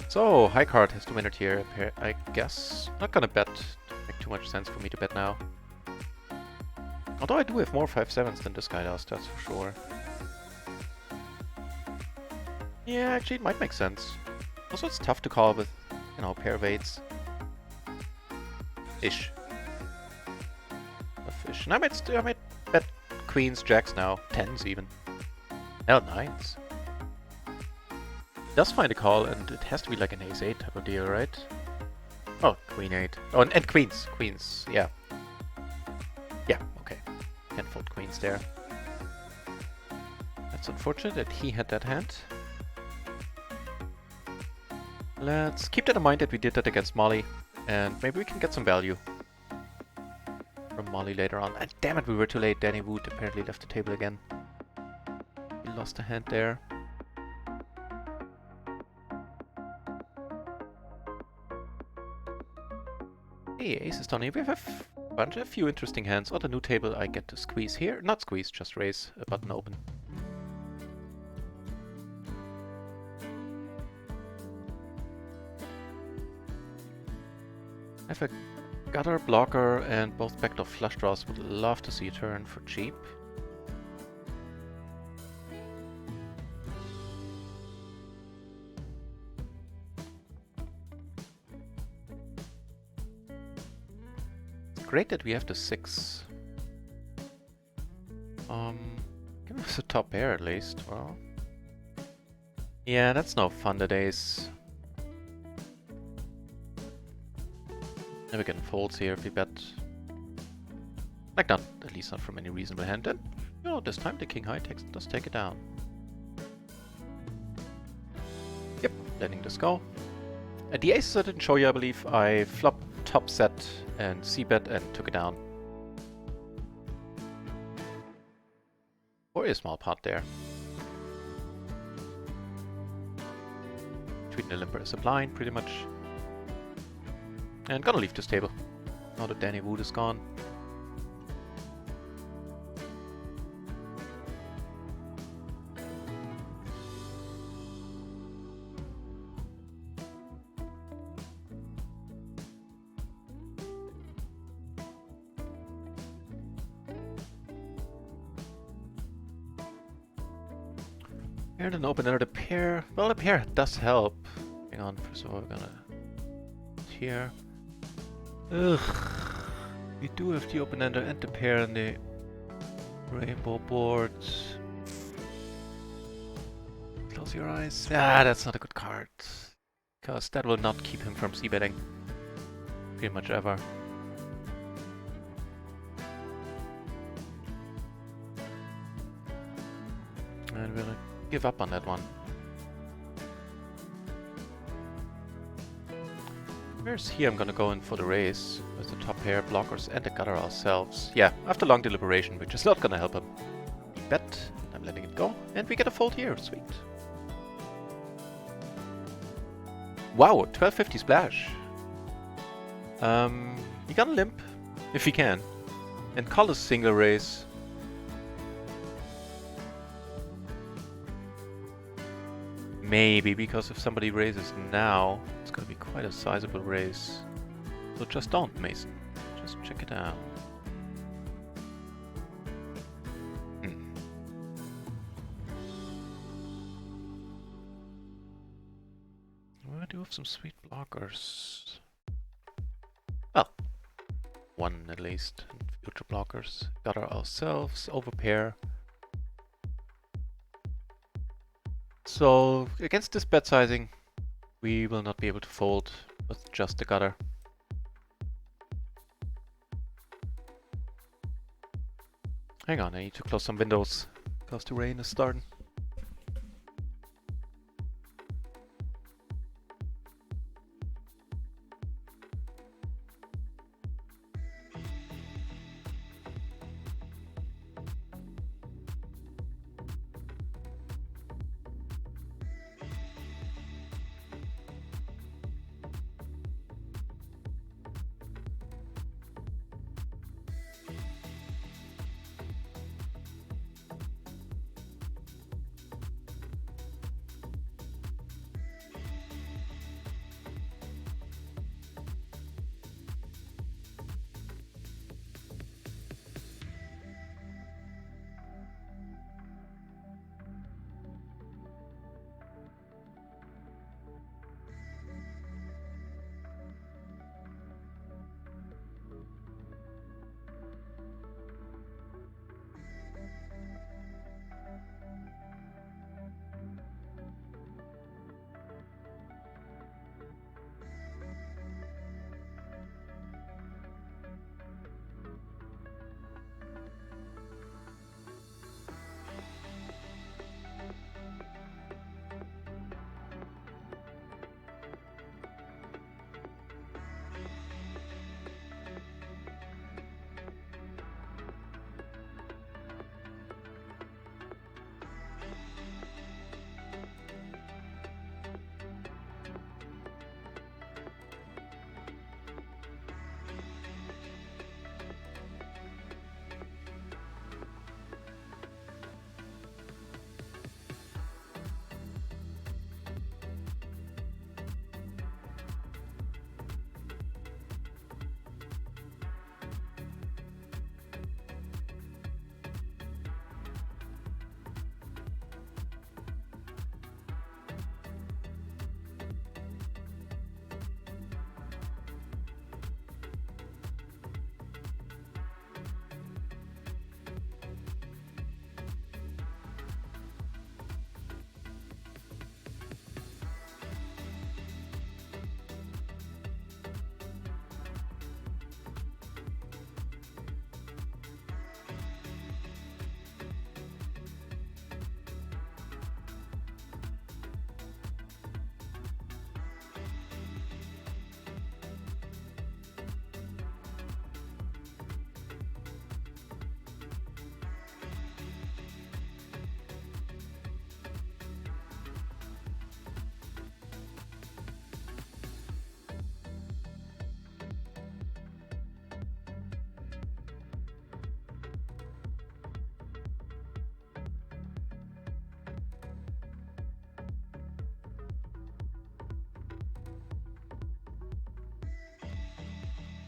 A: So, high card has to win it here, I guess. Not gonna bet. Doesn't make too much sense for me to bet now. Although I do have more 5-7s than this guy does, that's for sure. Yeah, actually it might make sense. Also, it's tough to call with, you know, pair of 8s. Ish. A fish. And I might bet queens, jacks now. 10s even. Hell, 9s. Does find a call, and it has to be like an ace 8 type of deal, right? Oh, queen 8. Oh, and queens. Queens, yeah. Yeah, okay. Can't fold queens there. That's unfortunate that he had that hand. Let's keep that in mind that we did that against Molly, and maybe we can get some value from Molly later on. And damn it, we were too late. Danny Wood apparently left the table again. He lost a hand there. Hey, ace is down here. We have a few interesting hands. On the new table, I get to squeeze here. Not squeeze, just raise a button open. I have a gutter, blocker, and both backdoor flush draws. Would love to see a turn for cheap. It's great that we have the 6. Give us a top pair at least. Well, yeah, that's no fun todays. Never getting folds here if we bet. Like not, at least not from any reasonable hand. And, you know, this time the king high does take it down. Yep, letting this go. At the aces I didn't show you, I believe. I flopped top set and c-bet and took it down. Or a small pot there. Treating the limper as a blind, pretty much. And gonna leave this table, now that Danny Wood is gone. And an open ender, the pair. Well, the pair does help. Hang on, first of all, we're gonna here. Ugh. We do have the open ender and the pair in the rainbow boards. Close your eyes. Ah, that's not a good card. Because that will not keep him from c-betting. Pretty much ever. And we'll give up on that one. Whereas here I'm gonna go in for the raise with the top pair, blockers, and the gutter ourselves. Yeah, after long deliberation, which is not gonna help him. We bet, I'm letting it go, and we get a fold here. Sweet. Wow, 1250 splash. You gotta limp, if you can, and call this single raise. Maybe, because if somebody raises now, it's gonna be quite a sizable raise. So just don't, Mason. Just check it out. Well, I do have some sweet blockers. Well, one at least. Future blockers. Got ourselves, overpair. So, against this bet sizing, we will not be able to fold with just the gutter. Hang on, I need to close some windows because the rain is starting.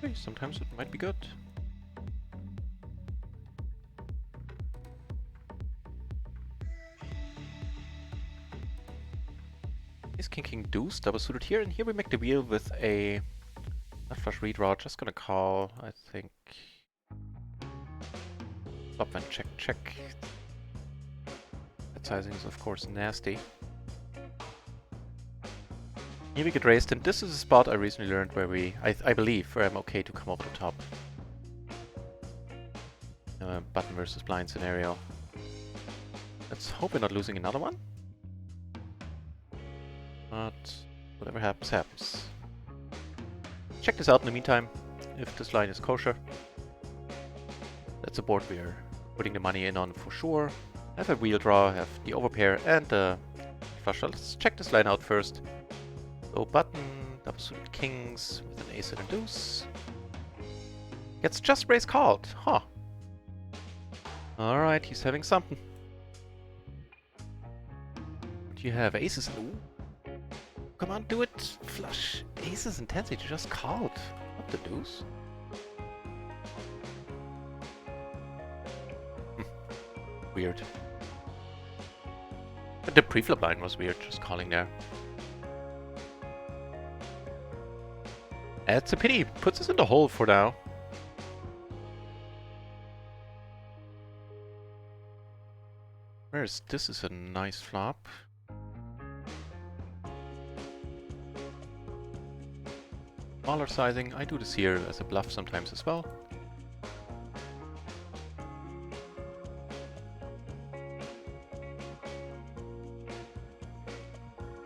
A: Hey, sometimes it might be good. Ace King King Deuce, double suited here, and here we make the wheel with a nut flush redraw. Just gonna call, I think. Flop and check, check. That sizing is of course nasty. Here we get raised, and this is a spot I recently learned where I believe, where I'm okay to come over the top. Button versus blind scenario. Let's hope we're not losing another one. But whatever happens, happens. Check this out in the meantime, if this line is kosher. That's a board we are putting the money in on for sure. I have a wheel draw, I have the overpair and the flush. Let's check this line out first. So button, double suited kings with an ace and a deuce. Gets just raise called, huh? Alright, he's having something. What do you have? Aces and ooh. Come on, do it! Flush! Aces and tens, he just called. What the deuce? Weird. But the preflop line was weird, just calling there. It's a pity, puts us in the hole for now. Whereas this is a nice flop. Smaller sizing, I do this here as a bluff sometimes as well.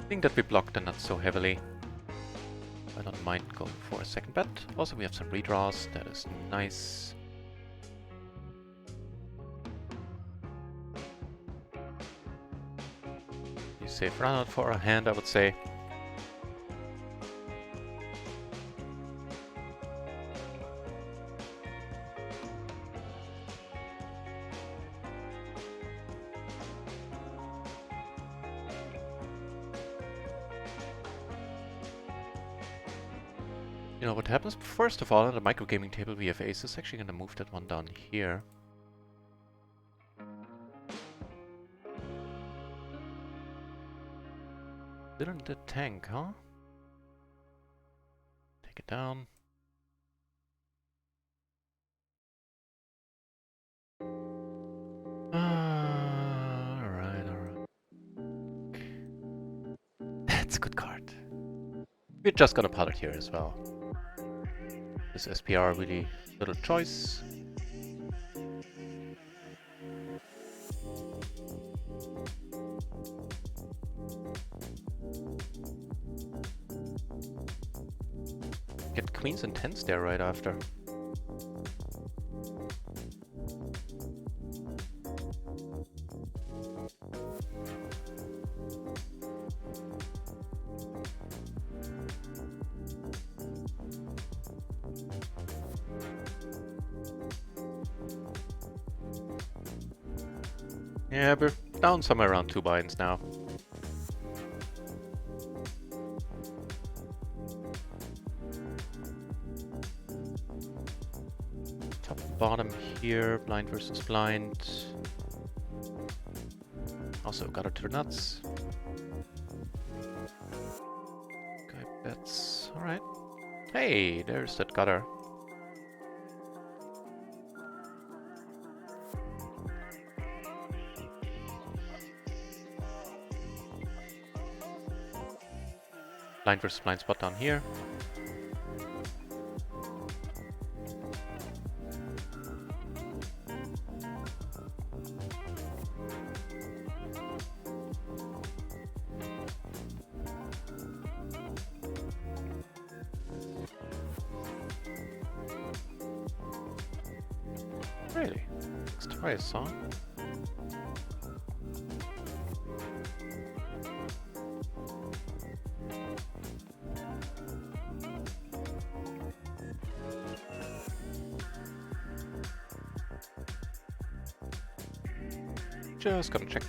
A: I think that we blocked the nuts so heavily. I don't mind going for a second bet. Also we have some redraws, that is nice. You save runout for a hand, I would say. You know what happens? First of all, on the microgaming table we have aces. Actually gonna move that one down here. Didn't the tank, huh? Take it down. Alright. That's a good card. We're just gonna pot it here as well. This SPR really little choice. Get queens and tens there right after. Yeah, we're down somewhere around 2 binds now. Top and bottom here, blind versus blind. Also got it to the nuts. Guy bets. Alright. Hey, there's that gutter. Blind versus blind spot down here. Really? Let's try a song. Just gonna check.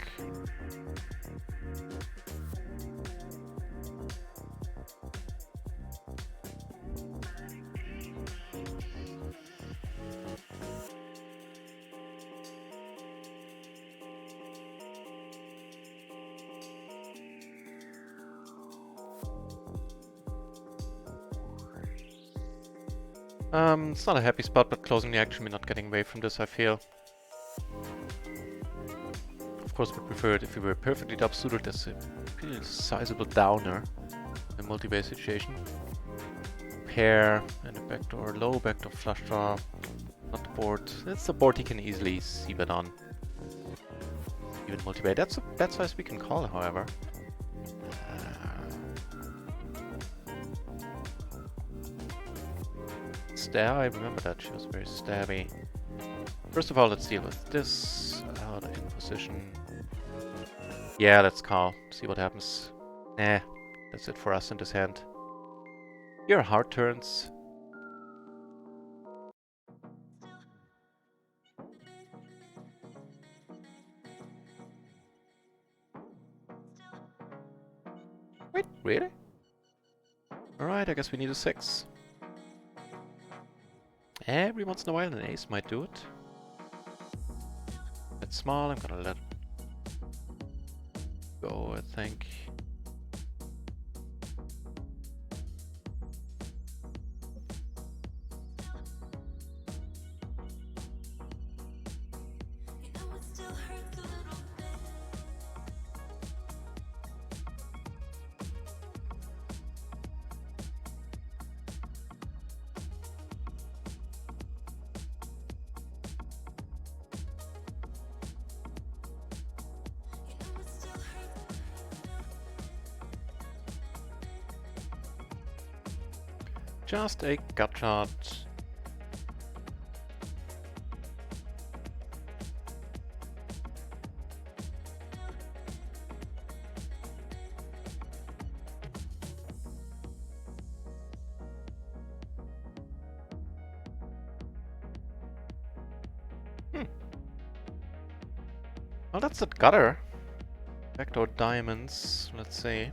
A: It's not a happy spot, but closing the action, we're not getting away from this, I feel. Of course, we prefer it if we were perfectly top-suited as a pretty sizable downer in a multi-base situation. Pair and a backdoor, low backdoor flush draw. Not the board. It's the board he can easily see bet on. Even multi-base. That's a bet size we can call, however. Stab, I remember that. She was very stabby. First of all, let's deal with this. Out in position. Yeah, let's call. See what happens. Nah, that's it for us in this hand. Here are hard turns. Wait, really? Alright, I guess we need a 6. Every once in a while an ace might do it. It's small, I'm gonna let it go, I think. Just a gut shot. Well, that's a gutter. Backdoor diamonds, let's see.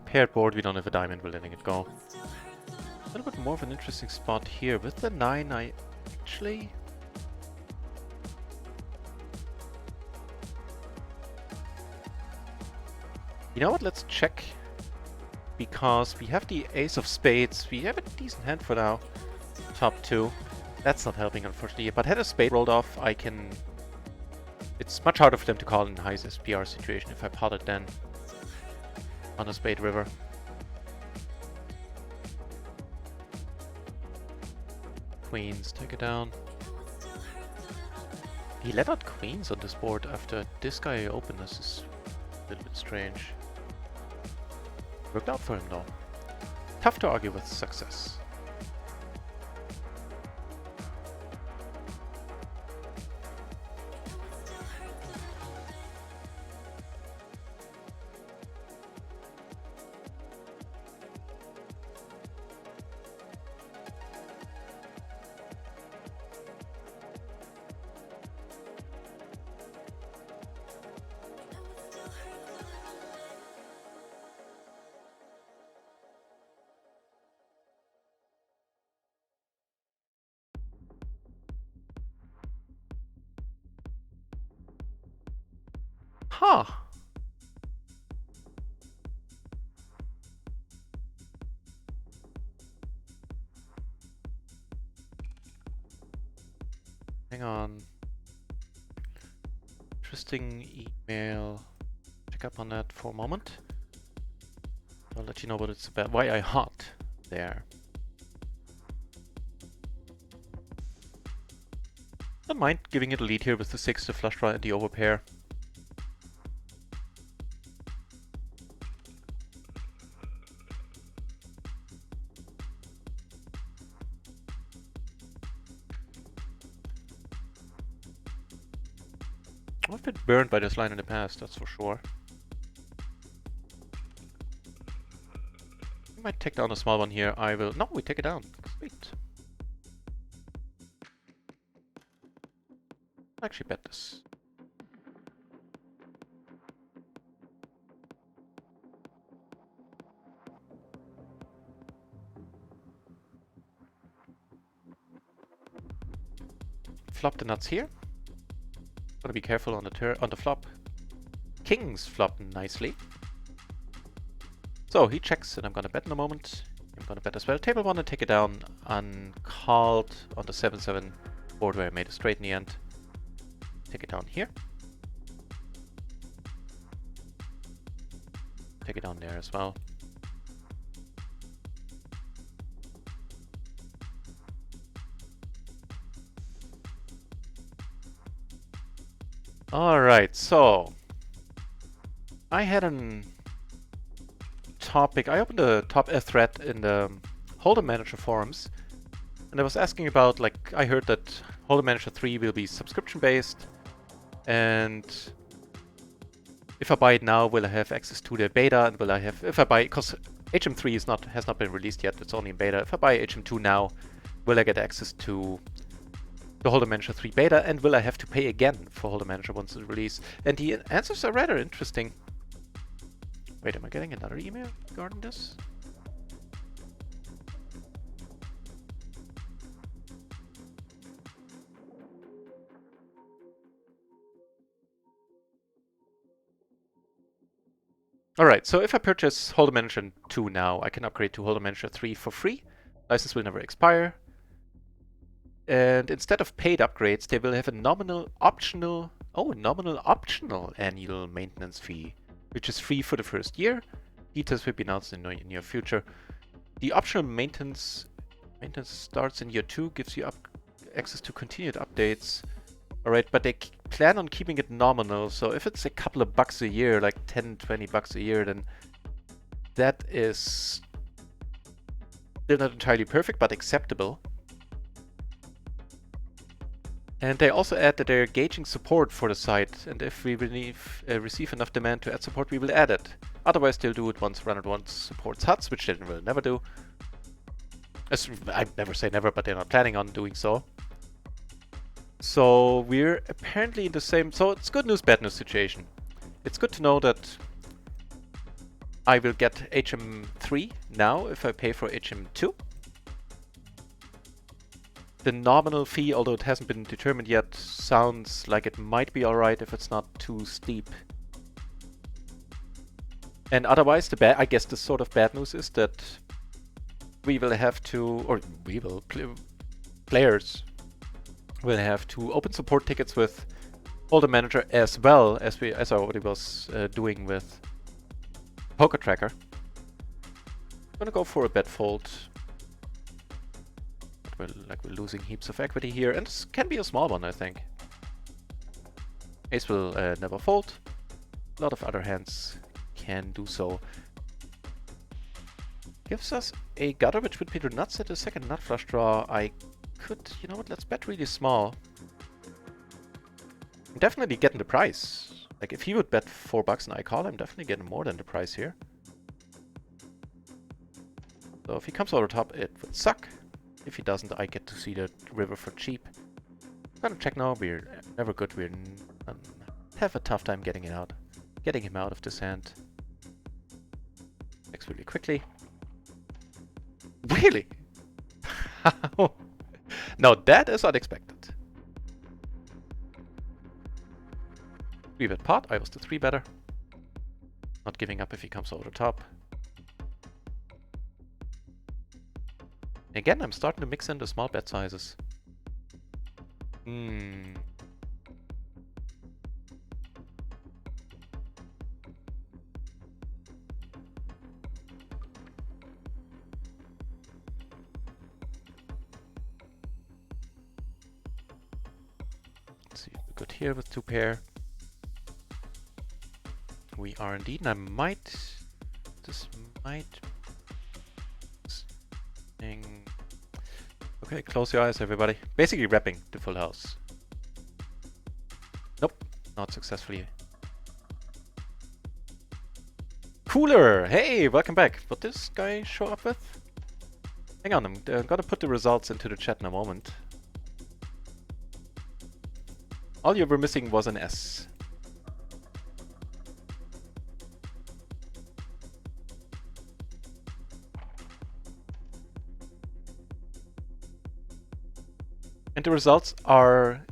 A: Paired board, we don't have a diamond, we're letting it go. A little bit more of an interesting spot here. With the 9, I actually... You know what, let's check. Because we have the ace of spades. We have a decent hand for now. Top 2. That's not helping, unfortunately. But had a spade rolled off, I can... It's much harder for them to call in high SPR situation if I pot it then. On a spade river. Queens, take it down. He let out queens on this board after this guy opened. This is a little bit strange. Worked out for him though. Tough to argue with success. Huh. Hang on. Interesting email. Check up on that for a moment. I'll let you know what it's about. Why I hot there. Don't mind giving it a lead here with the 6, the flush draw, and the overpair. I've been burned by this line in the past, that's for sure. We might take down a small one here. I will... No, we take it down. Sweet. I'll actually bet this. flop the nuts here. Gotta be careful on the flop. Kings flop nicely. So he checks, and I'm gonna bet in a moment. I'm gonna bet as well. Table 1 and take it down uncalled on the 7-7 board where I made a straight in the end. Take it down here. Take it down there as well. Alright, so I had a topic. I opened a thread in the Hold'em Manager forums, and I was asking about, like, I heard that Hold'em Manager 3 will be subscription based, and if I buy it now, will I have access to the beta? And will I have, if I buy, because HM3 has not been released yet, it's only in beta. If I buy HM2 now, will I get access to the Hold'em Manager 3 beta, and will I have to pay again for Hold'em Manager once it's released? And the answers are rather interesting. Wait, am I getting another email regarding this? Alright, so if I purchase Hold'em Manager 2 now, I can upgrade to Hold'em Manager 3 for free. License will never expire. And instead of paid upgrades, they will have a nominal optional annual maintenance fee, which is free for the first year. Details will be announced in the near future. The optional maintenance starts in year 2, gives you access to continued updates. Alright, but they plan on keeping it nominal, so if it's a couple of bucks a year, like 10, 20 bucks a year, then that is still not entirely perfect, but acceptable. And they also add that they're gauging support for the site, and if we receive enough demand to add support, we will add it. Otherwise, they'll do it once RunItOnce supports HUDs, which they will never do. I never say never, but they're not planning on doing so. So we're apparently in the same... So it's good news, bad news situation. It's good to know that I will get HM3 now if I pay for HM2. The nominal fee, although it hasn't been determined yet, sounds like it might be alright if it's not too steep. And otherwise, I guess the sort of bad news is that we will have to, or we will, players will have to open support tickets with Hold'em Manager as well as I already was doing with Poker Tracker. I'm gonna go for a bet fold. We're losing heaps of equity here, and this can be a small one, I think. Ace will never fold. A lot of other hands can do so. Gives us a gutter, which would be the nuts at the second nut flush draw. I could, you know what, let's bet really small. I'm definitely getting the price. Like, if he would bet $4 and I call, I'm definitely getting more than the price here. So if he comes over the top, it would suck. If he doesn't, I get to see the river for cheap. I'm gonna check now. We're never good. We're have a tough time getting him out of this hand. Checks really quickly. Really? No, that is unexpected. 3-bet pot. I was the 3-better. Not giving up if he comes over the top. Again, I'm starting to mix in the small bet sizes. Let's see, we're good here with 2 pair. We are indeed, and this might... Okay, close your eyes, everybody. Basically wrapping the full house. Nope, not successfully. Cooler! Hey, welcome back. What this guy show up with? Hang on, I'm gonna put the results into the chat in a moment. All you were missing was an S. And the results are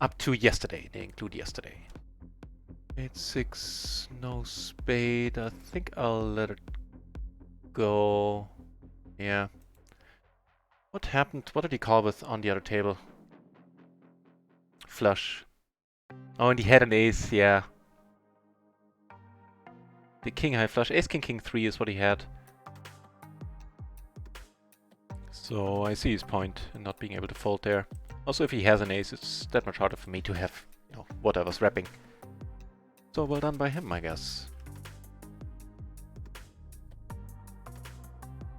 A: up to yesterday. They include yesterday. 8-6, no spade. I think I'll let it go. Yeah. What happened? What did he call with on the other table? Flush. Oh, and he had an ace, yeah. The king high flush. Ace king king 3 is what he had. So I see his point in not being able to fold there. Also, if he has an ace, it's that much harder for me to have, you know, whatever's wrapping. So well done by him, I guess.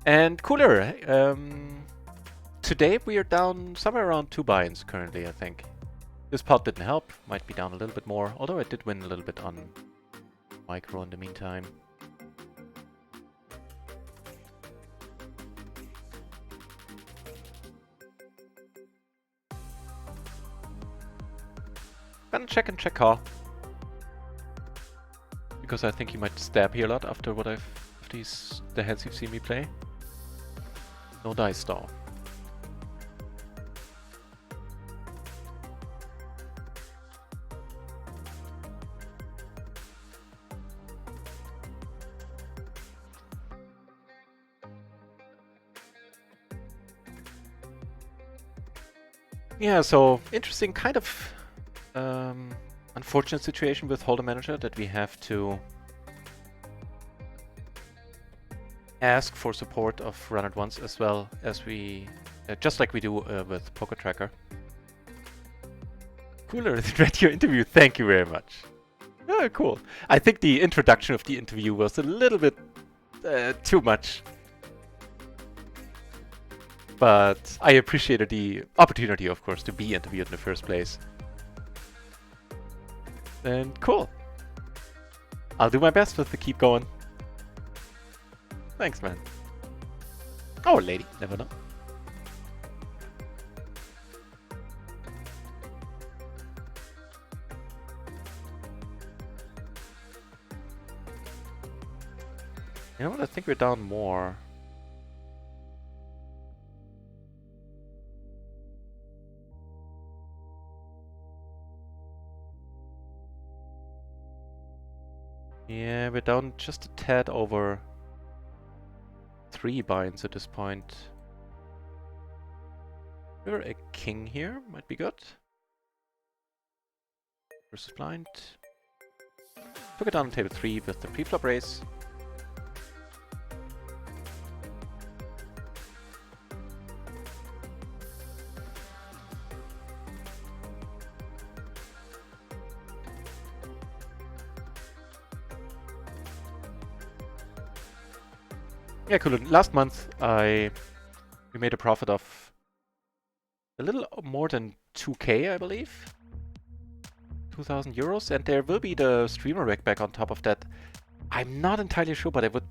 A: And cooler. Today we are down somewhere around 2 buy-ins currently, I think. This pot didn't help. Might be down a little bit more, although I did win a little bit on micro in the meantime. Gonna check and check call. Because I think he might stab here a lot after what after the hands you've seen me play. No dice though. Yeah, so interesting kind of unfortunate situation with Holder Manager that we have to ask for support of RunItOnce as well as we, just like we do with Poker Tracker. Cooler, read your interview, thank you very much. Oh, cool. I think the introduction of the interview was a little bit too much. But I appreciated the opportunity, of course, to be interviewed in the first place. And cool. I'll do my best with the keep going. Thanks, man. Oh, lady. Never know. You know what? I think we're down more. Yeah, we're down just a tad over 3 buy-ins at this point. We're a king here, might be good. Versus blind. Took it down on table 3 with the pre-flop raise. Yeah, cool. Last month we made a profit of a little more than 2k, I believe. 2,000 euros, and there will be the streamer rec back on top of that. I'm not entirely sure, but I would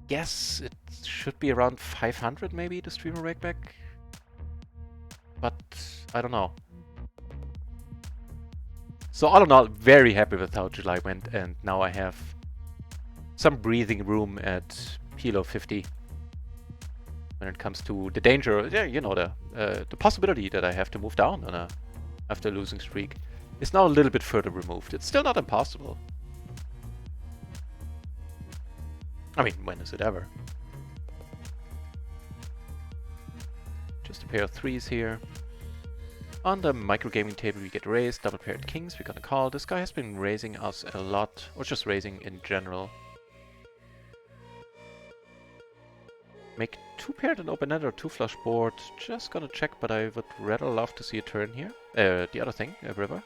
A: guess it should be around 500 maybe, the streamer rec back. But I don't know. So all in all, very happy with how July went, and now I have some breathing room at PLO 50 when it comes to the danger, yeah, you know, the possibility that I have to move down on after a losing streak is now a little bit further removed. It's still not impossible. I mean, when is it ever? Just a pair of 3s here. On the microgaming table we get raised, double paired kings, we're gonna call. This guy has been raising us a lot, or just raising in general. Make 2 paired and open-ended or 2 flush board. Just gonna check, but I would rather love to see a turn here. The other thing, a river.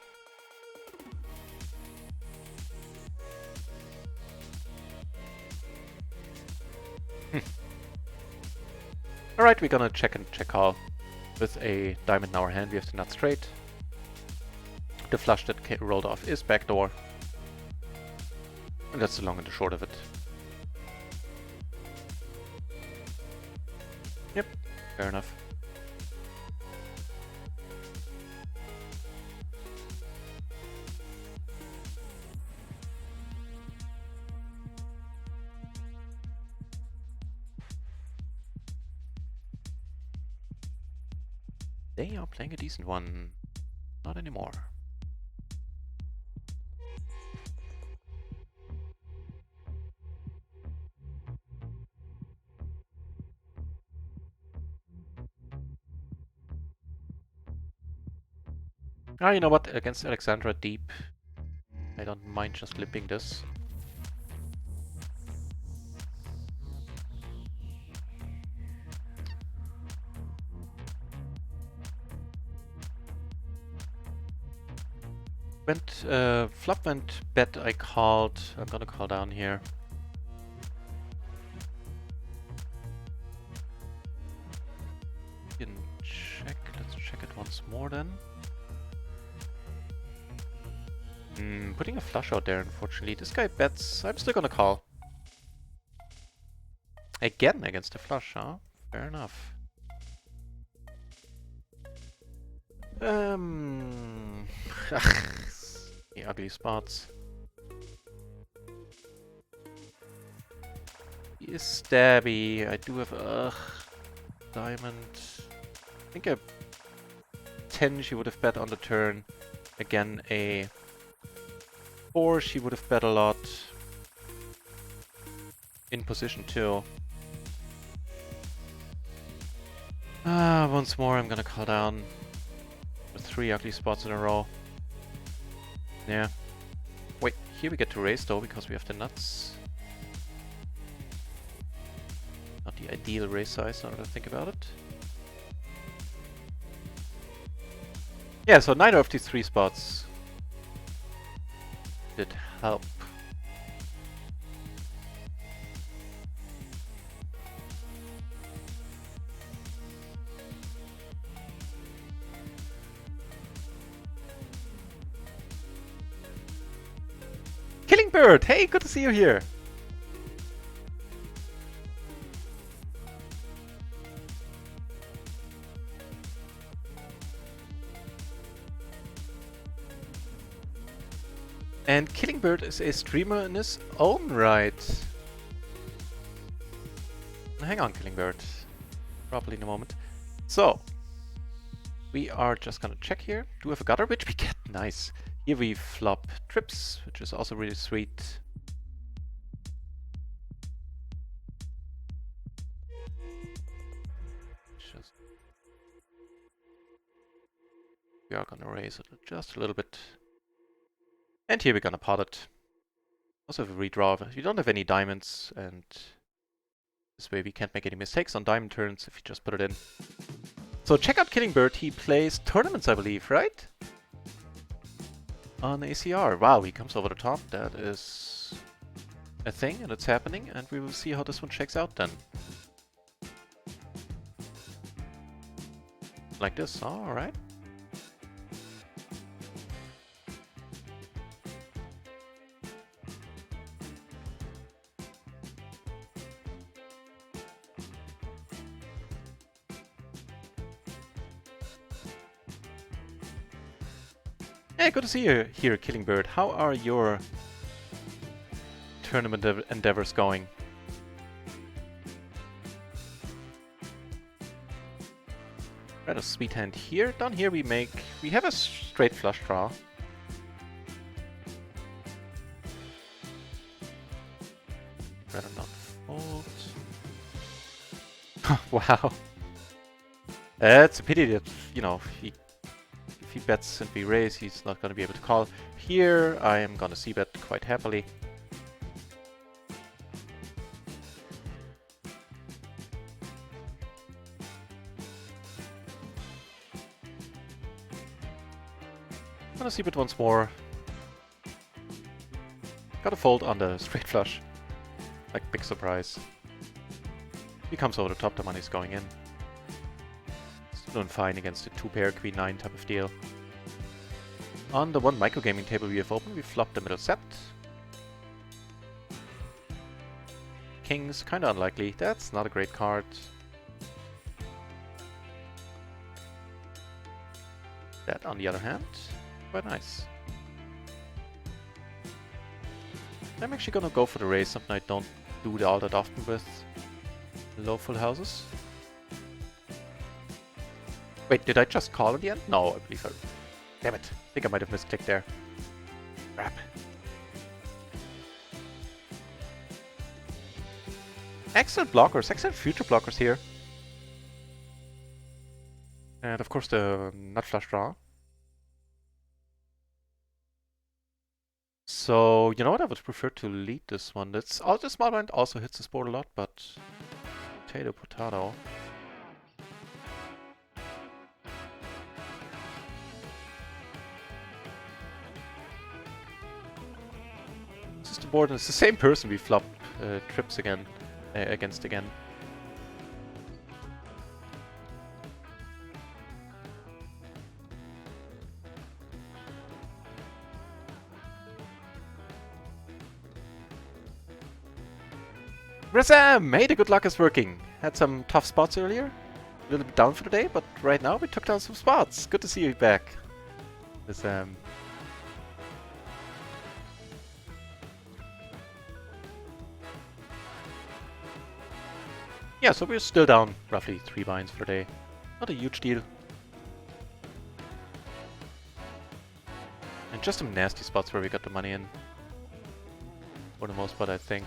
A: Alright, we're gonna check and check call. With a diamond in our hand, we have the nut straight. The flush that rolled off is backdoor. And that's the long and the short of it. Yep, fair enough. They are playing a decent one. Not anymore. Ah, you know what? Against Alexandra deep, I don't mind just limping this. Flop went bet I called. I'm gonna call down here. Didn't check. Let's check it once more then. Putting a flush out there, unfortunately. This guy bets. I'm still gonna call. Again against the flush, huh? Fair enough. The ugly spots. He is stabby. I do have diamond. I think a 10 she would have bet on the turn. Again, a 4 she would have bet a lot. In position too. Once more I'm gonna call down. With 3 ugly spots in a row. Yeah. Wait, here we get to raise though, because we have the nuts. Not the ideal raise size, now that I think about it. Yeah, so neither of these 3 spots did help. Killing Bird! Hey, good to see you here! And Killing Bird is a streamer in his own right. Hang on, Killing Bird. Probably in a moment. So, we are just gonna check here. Do we have a gutter, which we get? Nice. Here we flop trips, which is also really sweet. We are gonna raise it just a little bit. And here we're gonna pot it. Also have a redraw. You don't have any diamonds, and this way we can't make any mistakes on diamond turns if you just put it in. So check out Killing Bird. He plays tournaments, I believe, right? On ACR. Wow, he comes over the top. That is a thing, and it's happening, and we will see how this one checks out then. Like this, alright. Hey, good to see you here, Killing Bird. How are your tournament endeavors going? Rather sweet hand here. Down here we have a straight flush draw. Rather not fold. Wow. It's a pity that, you know, if he bets and we raise, he's not going to be able to call. Here, I am going to c-bet quite happily. I'm going to c-bet once more. Got a fold on the straight flush. Like, big surprise. He comes over the top, the money's going in. Doing fine against a 2-pair Queen 9 type of deal. On the one microgaming table we have open, we flopped the middle set. Kings, kinda unlikely. That's not a great card. That, on the other hand, quite nice. I'm actually gonna go for the raise, something I don't do all that often with low full houses. Wait, did I just call in the end? No, I believe I... Damn it. I think I might have misclicked there. Crap. Excellent blockers, excellent future blockers here. And of course the nut flush draw. So, you know what? I would prefer to lead this one. It's also small blind, also hits this board a lot, but... Potato. This is the board, and it's the same person we flop trips again, against again. Razam! Hey, the good luck is working. Had some tough spots earlier. A little bit down for the day, but right now we took down some spots. Good to see you back. Razam. Yeah, so we're still down roughly 3 binds for the day. Not a huge deal. And just some nasty spots where we got the money in. For the most part, I think.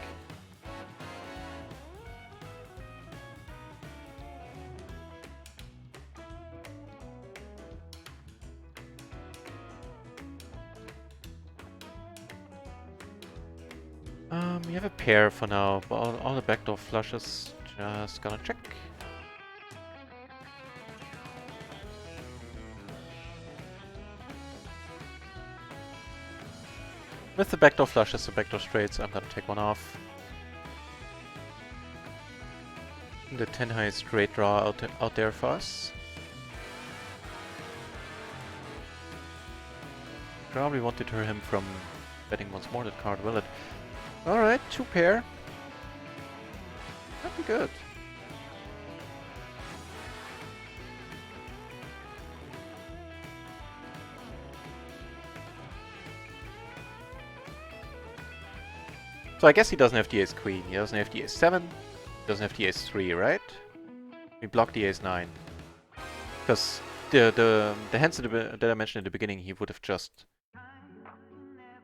A: We have a pair for now, but all the backdoor flushes. Just gonna check. With the backdoor flushes, the backdoor straights, I'm gonna take one off. The 10 high straight draw out there for us. Probably won't deter him from betting once more that card, will it? Alright, 2 pair. That'd be good. So I guess he doesn't have the ace-queen, he doesn't have the ace-7, he doesn't have the ace-3, right? We block the ace-9. Because the hands that I mentioned at the beginning, he would have just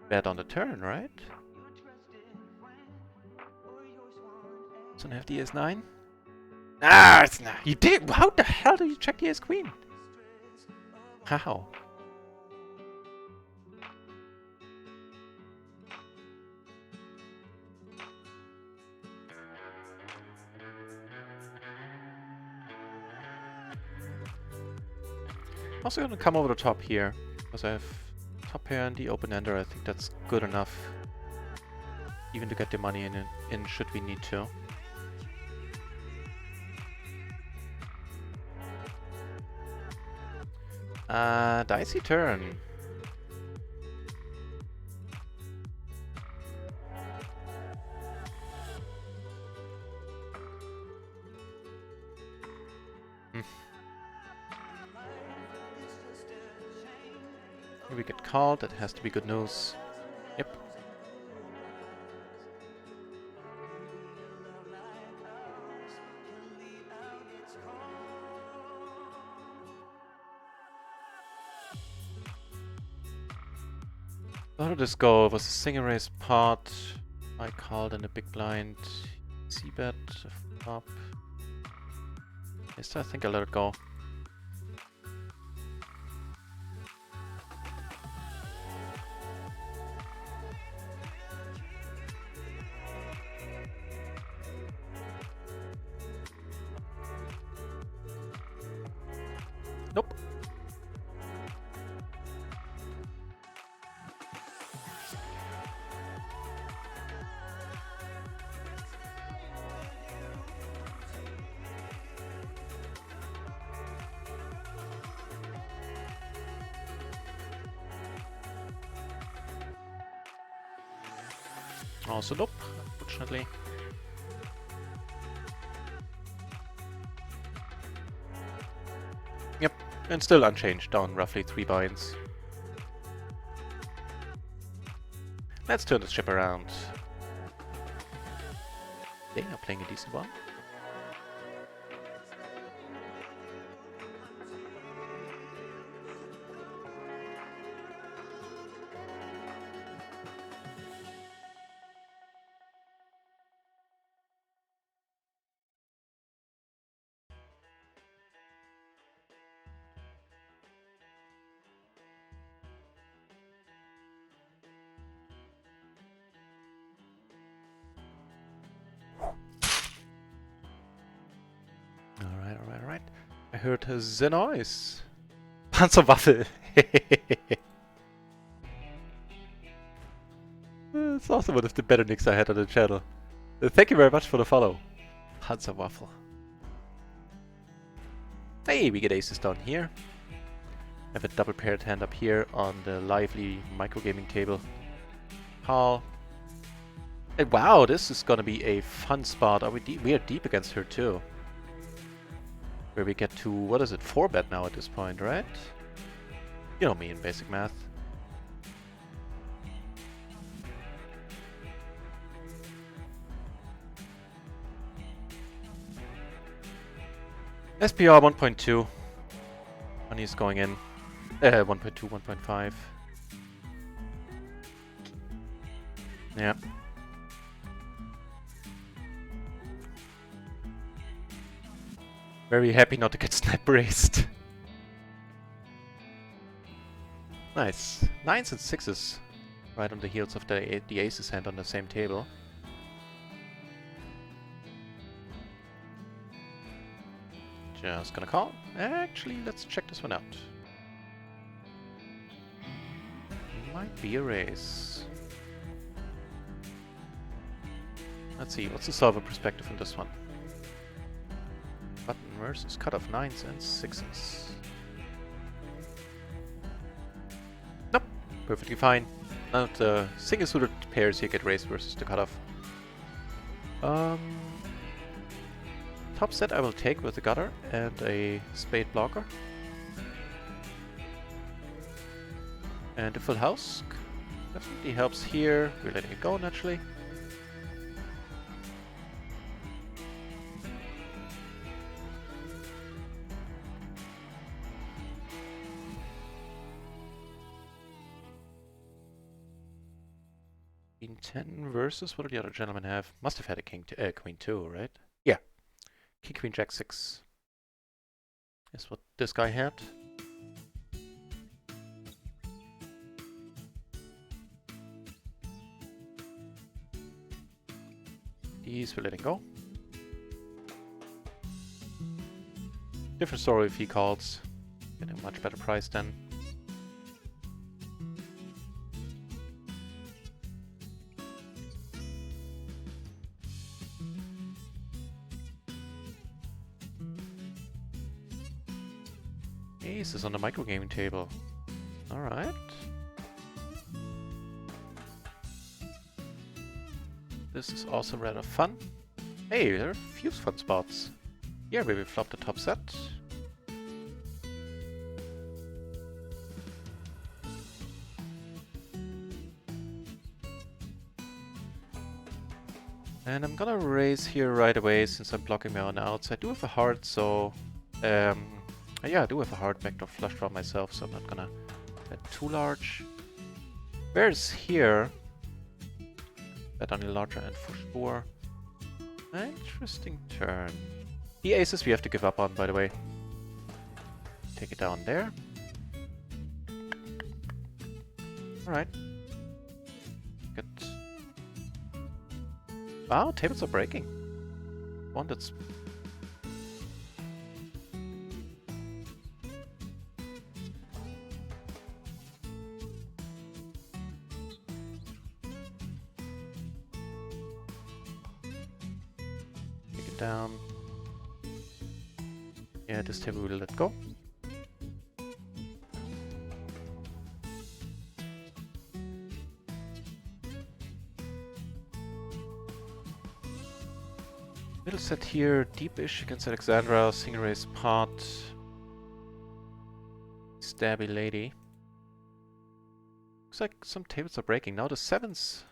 A: bet on the turn, right? Doesn't have the ace-9? Ah, it's not. You did? How the hell do you check the ace-queen? How? I'm also gonna come over the top here, because I have top pair and the open-ender. I think that's good enough, even to get the money in should we need to. Dicey turn. Here we get called, that has to be good news. Yep. How did this go? It was a single raise pot. I called in a big blind. C-bet, flop. Yes, I think I let it go. Nope. Also nope, unfortunately. Yep, and still unchanged, down roughly 3 binds. Let's turn this ship around. They are playing a decent one. I heard the noise. Panzerwaffel. It's also one of the better nicks I had on the channel. Thank you very much for the follow. Panzerwaffel. Hey, we get aces down here. I have a double paired hand up here on the lively microgaming table. Call. Hey, wow, this is gonna be a fun spot. Are we are deep against her too. Where we get to, what is it, 4-bet now at this point, right? You know me in basic math. SPR 1.2. Money's going in. 1.2, 1.5. Yeah. Very happy not to get snap braced. Nice. 9s and 6s. Right on the heels of the aces hand on the same table. Just gonna call. Actually, let's check this one out. Might be a raise. Let's see, what's the solver perspective on this one? Button versus cutoff 9s and 6s. Nope, perfectly fine. None of the single suited pairs here get raised versus the cutoff. Top set I will take with a gutter and a spade blocker. And a full house definitely helps here. We're letting it go naturally. Queen 10 versus, what do the other gentlemen have? Must have had a queen 2, right? Yeah. King, queen, jack 6. Is what this guy had. These we're letting go. Different story if he calls. Getting a much better price then. Aces on the microgaming table. Alright. This is also rather fun. Hey, there are a few fun spots. Here we will flop the top set. And I'm gonna raise here right away since I'm blocking my own outs. I do have a heart, so yeah, I do have a hard backdoor flush draw myself, so I'm not gonna bet too large. Whereas here, bet on a larger end for sure. Interesting turn. The aces we have to give up on, by the way. Take it down there. Alright. Good. Wow, tables are breaking. One that's... down. Yeah, this table will let go. Middle set here, deepish against Alexandra, single raise pot. Stabby lady. Looks like some tables are breaking. Now the 7s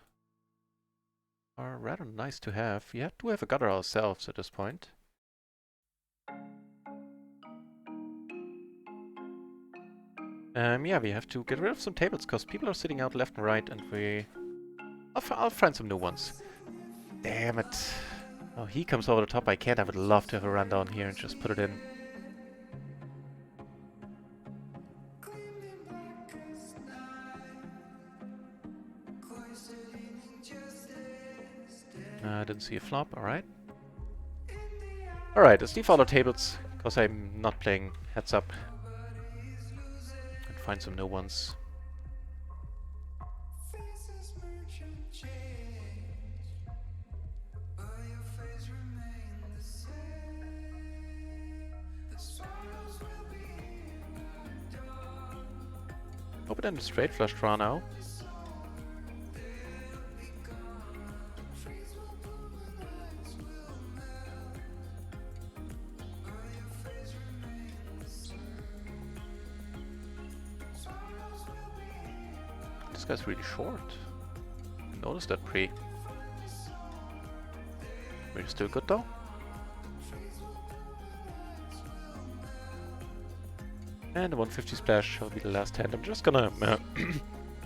A: are rather nice to have. We do have a gutter ourselves at this point. Yeah, we have to get rid of some tables because people are sitting out left and right, and I'll find some new ones. Damn it. Oh, he comes over the top. I can't. I would love to have a run down here and just put it in. I didn't see a flop. Alright. Alright, as default our tables Because I'm not playing heads up. And find some new ones. Open in the straight flush draw now. This guy's really short. I noticed that pre. We're still good though. And the 150 splash will be the last hand. I'm just gonna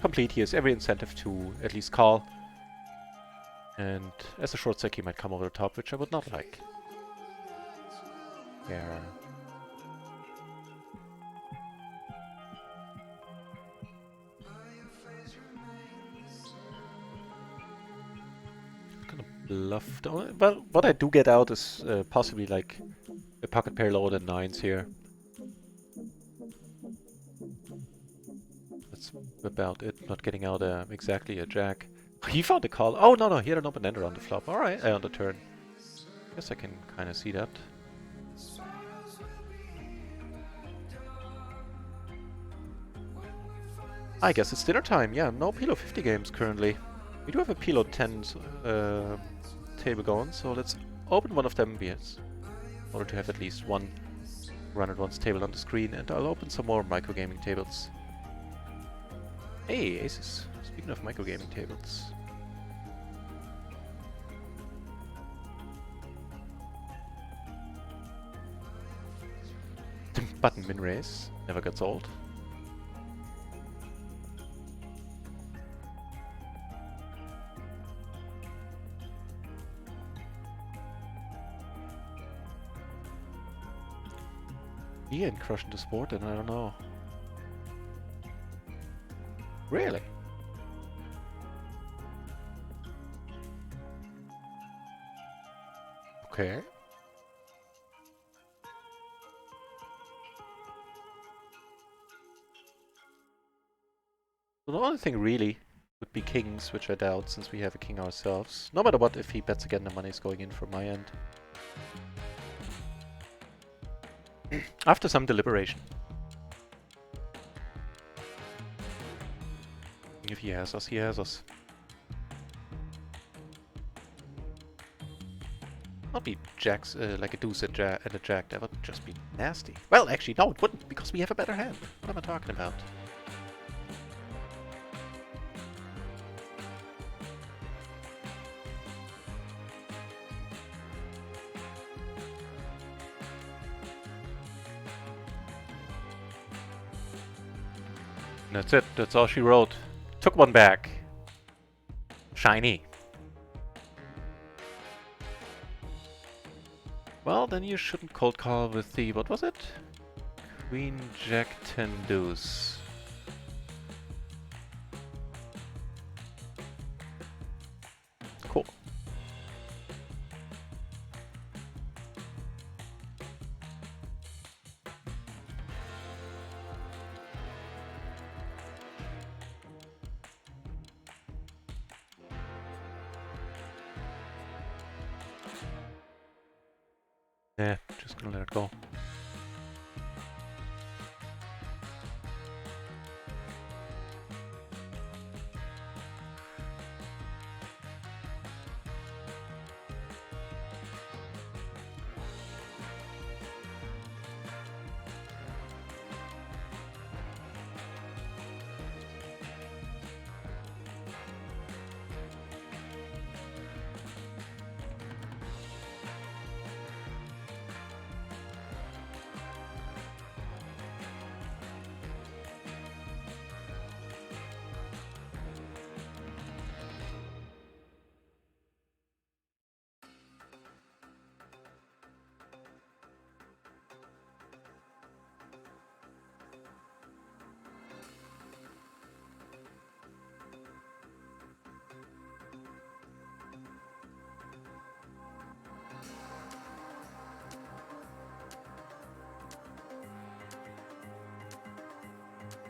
A: complete. He has every incentive to at least call. And as a short stack he might come over the top, which I would not like. Yeah. Bluff. Well, what I do get out is possibly like a pocket pair lower than 9s here. That's about it. Not getting out exactly a jack. He found a call. Oh no, he had an open ender on the flop. All right, on the turn. Guess I can kind of see that. I guess it's dinner time. Yeah, no PLO 50 games currently. We do have a PLO 10 table going, so let's open one of them beers in order to have at least one RunItOnce table on the screen, and I'll open some more microgaming tables. Hey, aces. Speaking of microgaming tables. Button min raise never gets old. He ain't crushing the sport, and I don't know. Really? Okay. So the only thing really would be kings, which I doubt since we have a king ourselves. No matter what, if he bets again, the money's going in from my end. After some deliberation. If he has us, he has us. Not be jacks like a deuce and a jack. That would just be nasty. Well, actually, no, it wouldn't, because we have a better hand. What am I talking about? That's it. That's all she wrote. Took one back. Shiny. Well, then you shouldn't cold call with the... what was it? Queen, Jack, 10, deuce. Cool. Yeah, just gonna let it go.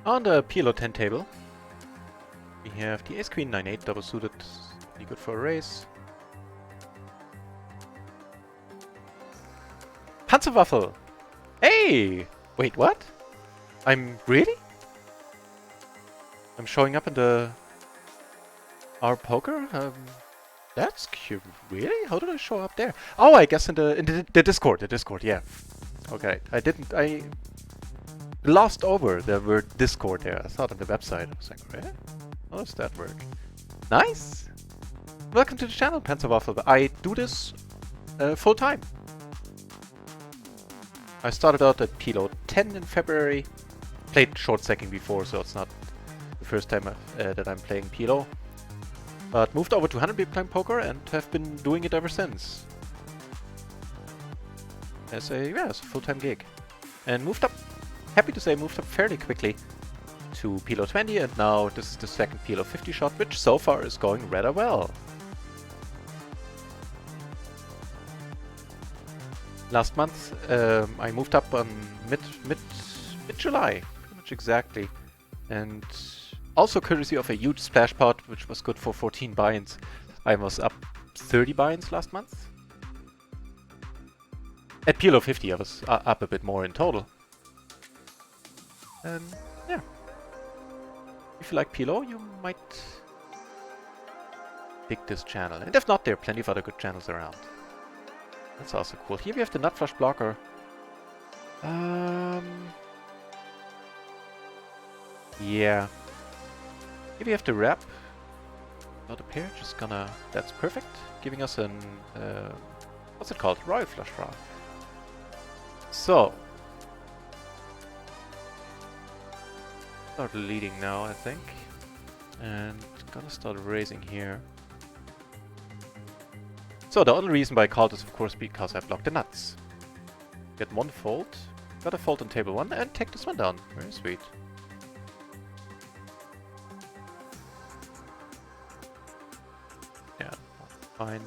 A: On the PLO 10 table, we have the Ace Queen 9-8 double suited, pretty good for a race. Panzerwaffel! Hey! Wait, what? Really? I'm showing up in the... our poker? That's cute. Really? How did I show up there? Oh, I guess in the Discord. Yeah. Okay. I glossed over the word Discord there. I saw it on the website. I was like, where? How does that work? Nice! Welcome to the channel, Panzerwaffel. I do this full time. I started out at PLO 10 in February. Played short second before, so it's not the first time that I'm playing PLO. But moved over to 100 bit playing poker and have been doing it ever since. As a full-time gig. And moved up, happy to say, moved up fairly quickly to PLO 20, and now this is the second PLO 50 shot, which so far is going rather well. Last month I moved up on mid-July, pretty much exactly, and also courtesy of a huge splash pot, which was good for 14 buy-ins. I was up 30 buy-ins last month. At PLO 50 I was up a bit more in total. And yeah. If you like PLO, you might dig this channel. And if not, there are plenty of other good channels around. That's also cool. Here we have the nut flush blocker. Yeah. Here we have the wrap. Not a pair, just gonna... That's perfect. Giving us an... what's it called? Royal flush draw. So. Start leading now, I think. And gonna start raising here. So the only reason why I called is of course because I blocked the nuts. Get one fold. Got a fold on table 1 and take this one down. Very sweet. Yeah, fine.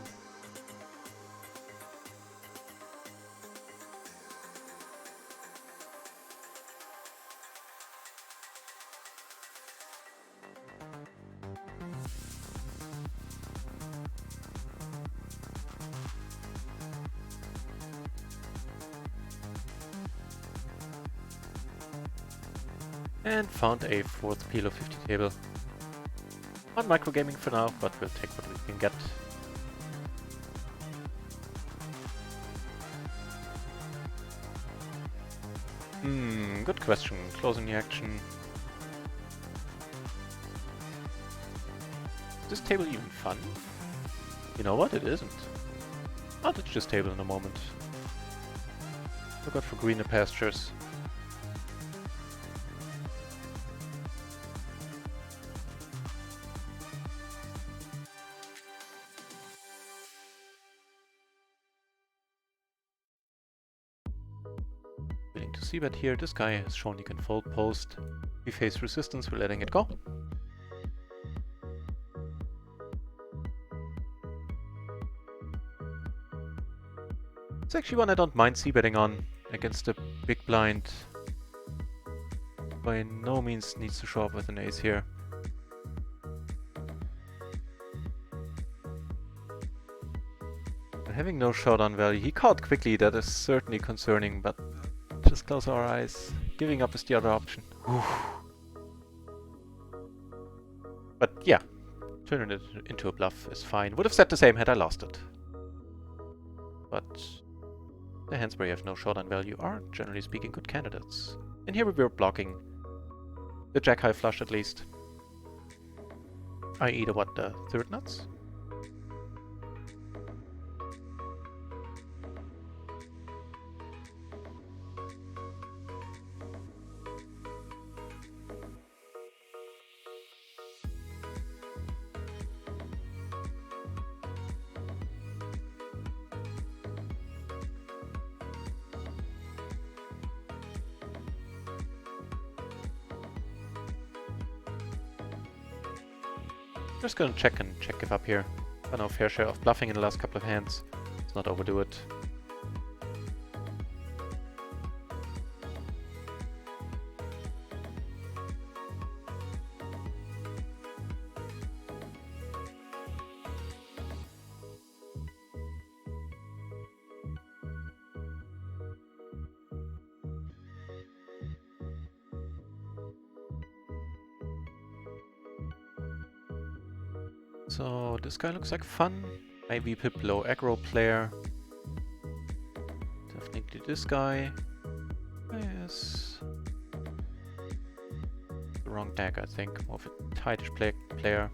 A: And found a fourth PLO 50 table. On microgaming for now, but we'll take what we can get. Good question. Closing the action. Is this table even fun? You know what? It isn't. I'll ditch this table in a moment. Look out for greener pastures. Willing to see, but here this guy has shown he can fold post. We face resistance, we're letting it go. It's actually one I don't mind c-betting on against a big blind. By no means needs to show up with an ace here. But having no showdown value, he called quickly, that is certainly concerning, but just close our eyes. Giving up is the other option. Whew. But yeah, turning it into a bluff is fine. Would have said the same had I lost it. But the hands where you have no showdown value are, generally speaking, good candidates. And here we were blocking the jack-high flush at least. I.e. the third nuts? Just gonna check and give up here. Got no fair share of bluffing in the last couple of hands. Let's not overdo it. So this guy looks like fun. Maybe PLO aggro player. Definitely this guy. Yes. The wrong deck, I think. More of a tightish player.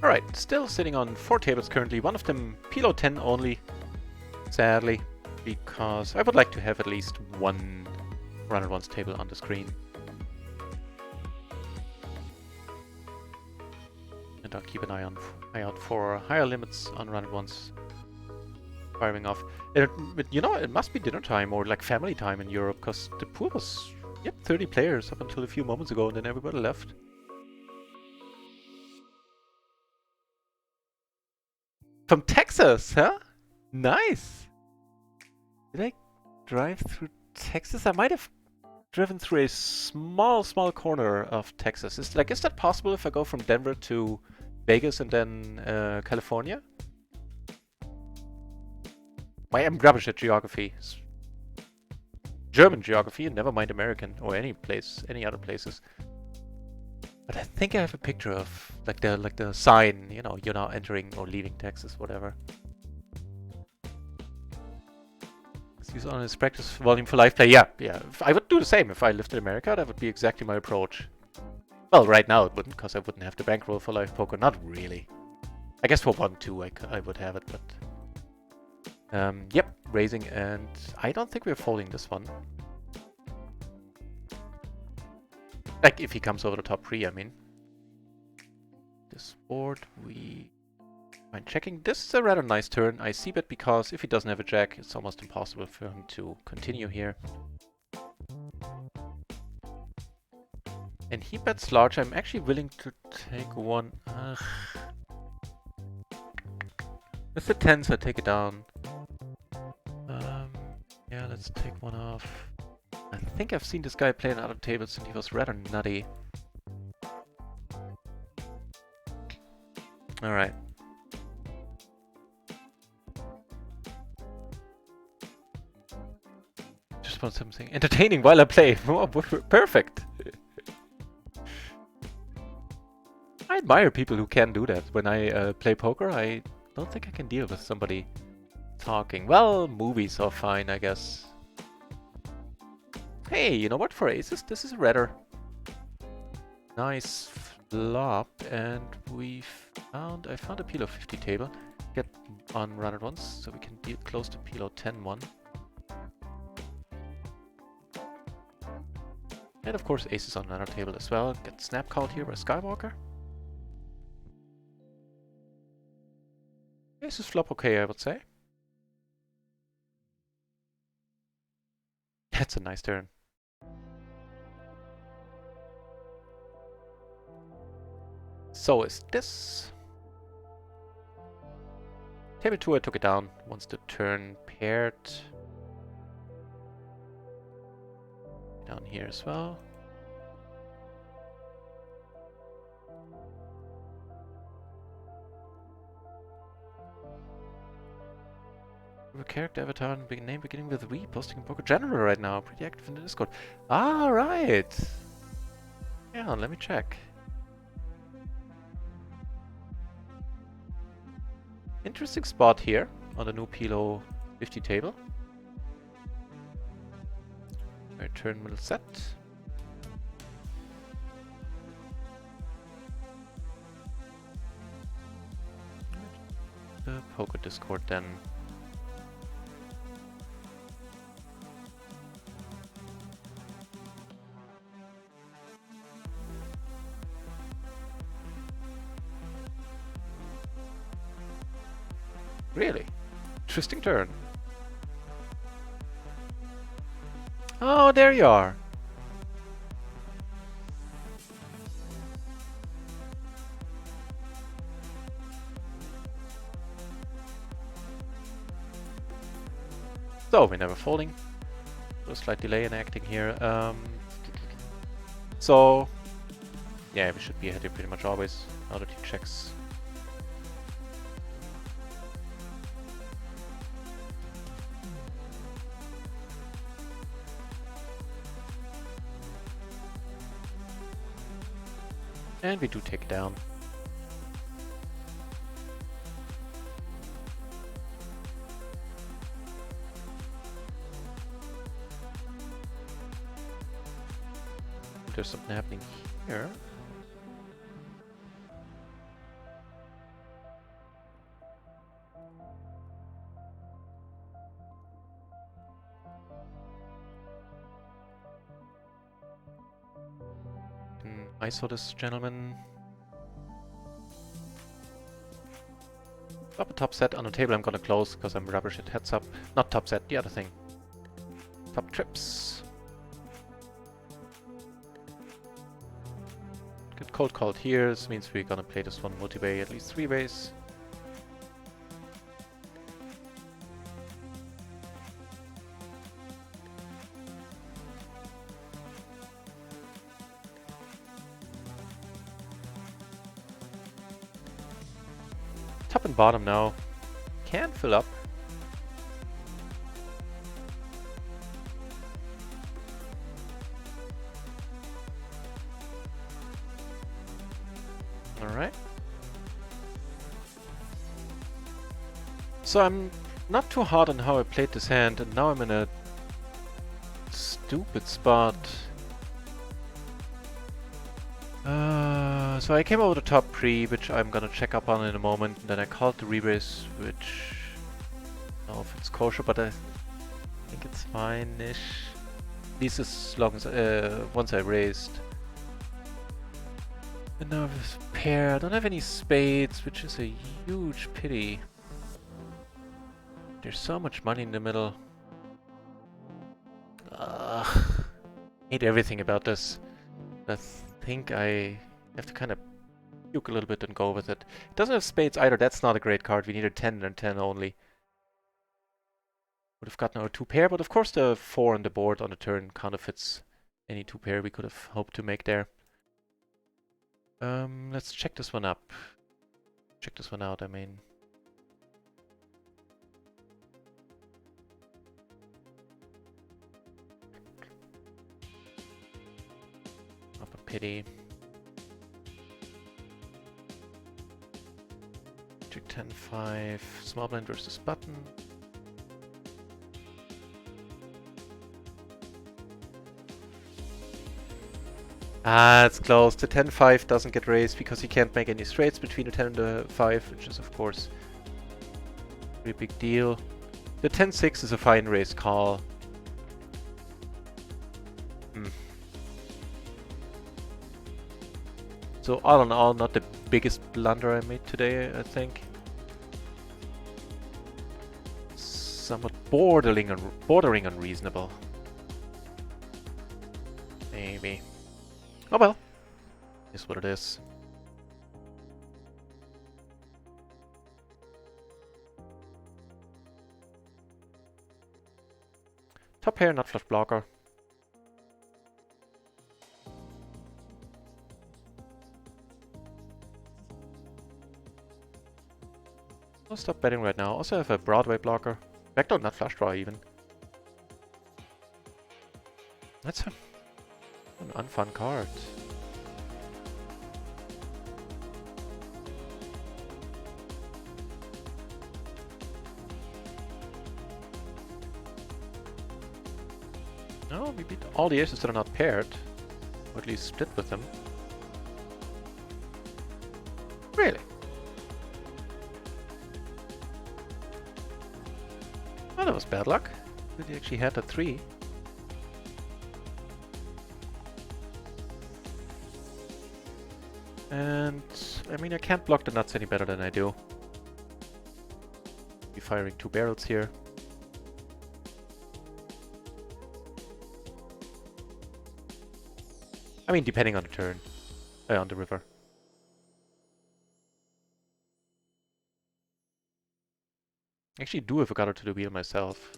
A: Alright, still sitting on 4 tables currently, one of them PLO 10 only, sadly, because I would like to have at least one RunItOnce table on the screen. And I'll keep an eye out for higher limits on RunItOnce firing off. You know, it must be dinner time or like family time in Europe, because the pool was, 30 players up until a few moments ago, and then everybody left. From Texas, huh? Nice! Did I drive through Texas? I might have driven through a small corner of Texas. Is that possible if I go from Denver to Vegas and then California? I am rubbish at geography. German geography, and never mind American or any other places. But I think I have a picture of like the sign, you know, you're now entering or leaving Texas, whatever. Let's use on his practice volume for live play. Yeah. I would do the same if I lived in America. That would be exactly my approach. Well, right now it wouldn't, because I wouldn't have the bankroll for live poker. Not really. I guess for 1-2 I would have it, but yep, raising, and I don't think we're folding this one. Like, if he comes over the top 3, I mean. This board, we mind checking. This is a rather nice turn. I see bet because if he doesn't have a jack, it's almost impossible for him to continue here. And he bets large. I'm actually willing to take one. It's the 10, so I take it down. Yeah, let's take one off. I think I've seen this guy play on other tables and he was rather nutty. Alright. Just want something entertaining while I play. Oh, perfect! I admire people who can do that. When I play poker, I don't think I can deal with somebody talking. Well, movies are fine, I guess. Hey, you know what? For aces, this is a rather nice flop, and I found a PLO 50 table. Get on RunItOnce, so we can close the PLO 10 one. And of course, aces on another table as well. Get snap called here by Skywalker. Aces flop okay, I would say. That's a nice turn. So is this. Table 2, I took it down once the turn paired. Down here as well. A character avatar and big name beginning with V, posting in Poker General right now. Pretty active in the Discord. Ah, right. Yeah, let me check. Interesting spot here on the new PLO 50 table. I turn middle set. The Poker Discord then. Really? Interesting turn. Oh, there you are. So, we're never folding. A slight delay in acting here. So, yeah, we should be ahead here pretty much always. Now that he checks. And we do take it down. There's something happening here. I saw this gentleman. Up a top set on the table I'm gonna close because I'm rubber shit heads up. Not top set, the other thing. Top trips. Good cold called here. This means we're gonna play this one multi-way at least 3 ways. Top and bottom now. Can fill up. Alright. So I'm not too hard on how I played this hand, and now I'm in a stupid spot. So I came over the top pre, which I'm gonna check up on in a moment, and then I called the rebase, which I don't know if it's kosher, but I think it's fine-ish. At least as long as once I raised. And now this pair, I don't have any spades, which is a huge pity. There's so much money in the middle. Hate everything about this. I think I have to kind of puke a little bit and go with it. It doesn't have spades either, that's not a great card. We need a 10 and 10 only. Would have gotten our 2 pair, but of course the 4 on the board on the turn counterfeits any 2 pair we could have hoped to make there. Let's check this one up. Check this one out, I mean. Up a pity. Check 10-5. Small blind versus button. Ah, it's close. The 10-5 doesn't get raised because he can't make any straights between the 10 and the 5, which is of course a pretty big deal. The 10-6 is a fine raise call. So all in all, not the biggest blunder I made today, I think. Somewhat bordering unreasonable. Maybe. Oh well, is what it is. Top pair, not flush blocker. I'll stop betting right now. Also have a Broadway blocker. Backdoor not flush draw even. That's an unfun card. No, we beat all the aces that are not paired. Or at least split with them. Really? Oh, that was bad luck. He actually had a 3. And I mean, I can't block the nuts any better than I do. firing 2 barrels here. I mean, depending on the turn, on the river. Actually do have a gutter to the wheel myself.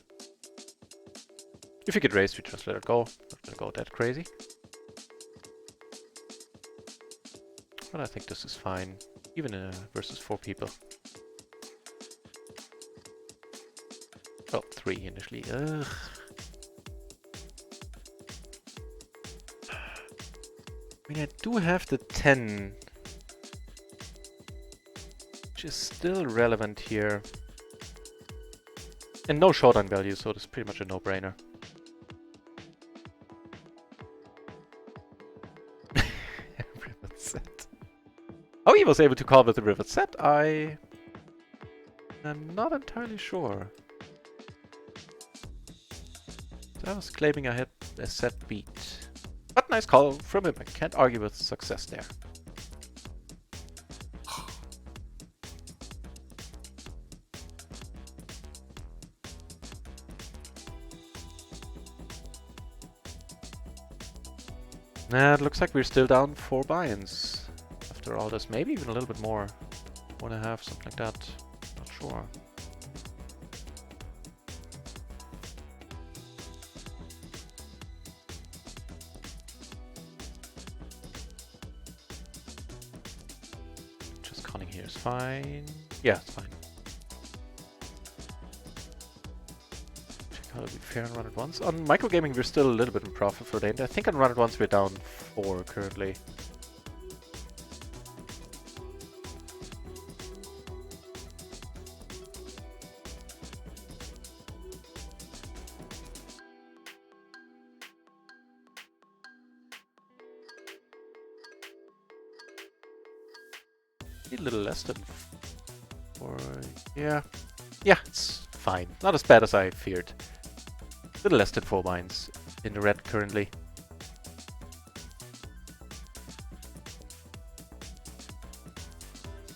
A: If you get raised, we just let it go. Not gonna go that crazy. But I think this is fine, even versus 4 people. Well, 3 initially. Ugh. I mean, I do have the 10, which is still relevant here. And no showdown value, so it's pretty much a no-brainer. Rivet set. Oh, he was able to call with the rivet set. I am not entirely sure. So I was claiming I had a set beat. But nice call from him. I can't argue with success there. Nah, it looks like we're still down 4 buy-ins after all this. Maybe even a little bit more. 1.5, something like that. Not sure. Just calling here is fine. Yeah, it's fine. Check how to be fair and run it once. On microgaming, we're still a little bit in profit for the end. I think on run it once we're down 4 currently. A little less than 4. Yeah. Yeah, it's fine. Not as bad as I feared. A little less than 4 mines in the red currently.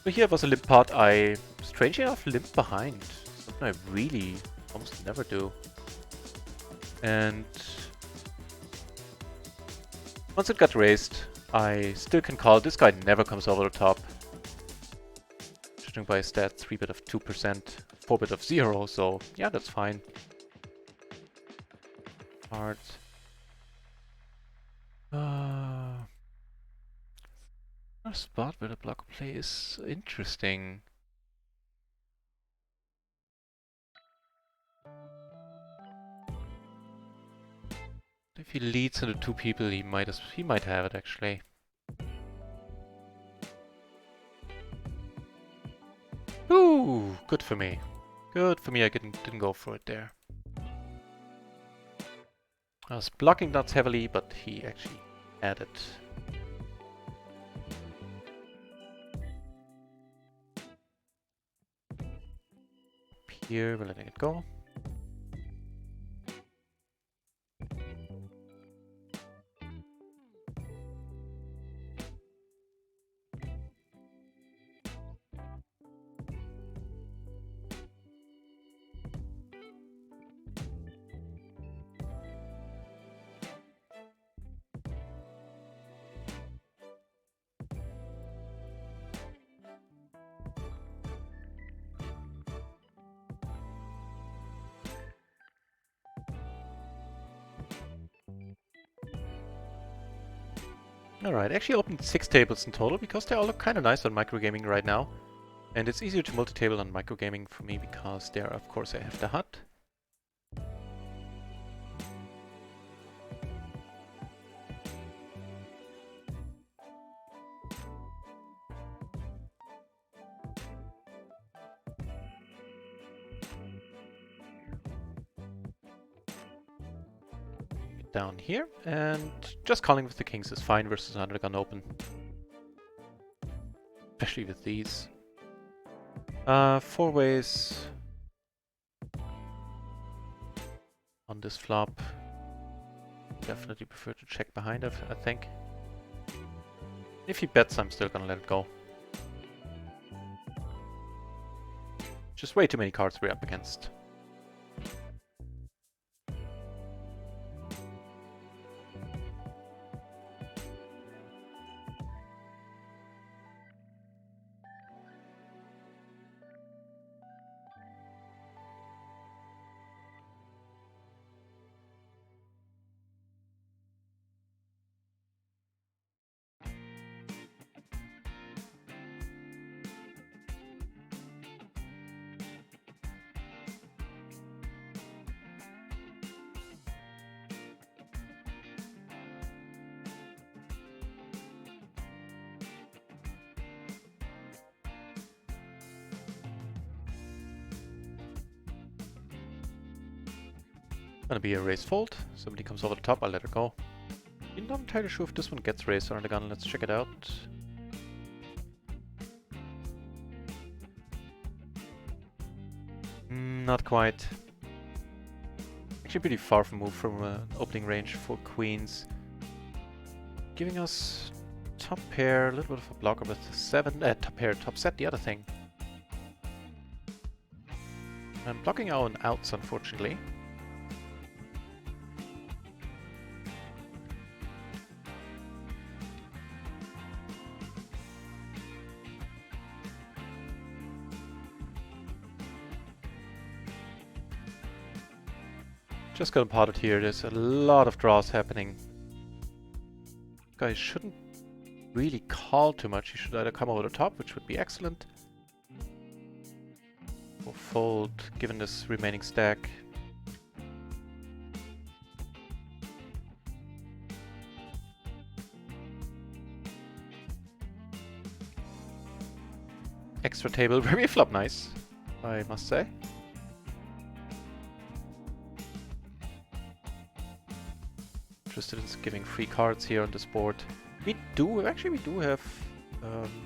A: So here was a limp pot I, strangely enough, limped behind. Something I really almost never do. And once it got raised, I still can call. This guy never comes over the top. Judging by his stat, 3-bit of 2%, 4-bit of 0, so yeah, that's fine. Hard. A spot where the block play is interesting. If he leads into 2 people, he might have it actually. Ooh, good for me. Good for me. I didn't go for it there. I was blocking nuts heavily, but he actually had it. Here, we're letting it go. Alright, I actually opened 6 tables in total because they all look kind of nice on microgaming right now. And it's easier to multi-table on microgaming for me because there, of course, I have the hut. Down here, and just calling with the kings is fine versus under gun open. Especially with these. 4 ways on this flop. Definitely prefer to check behind it, I think. If he bets, I'm still gonna let it go. Just way too many cards we're up against. Gonna be a raise fold. Somebody comes over the top, I'll let her go. I'm not entirely sure if this one gets raised under the gun. Let's check it out. Not quite. Actually pretty far removed from opening range for queens. Giving us top pair, a little bit of a blocker with 7, top pair, top set, the other thing. I'm blocking our own outs, unfortunately. Just got potted here, there's a lot of draws happening. Guys shouldn't really call too much, he should either come over the top, which would be excellent, or fold, given this remaining stack. Extra table, very flop nice, I must say. Interested in giving free cards here on this board. We do have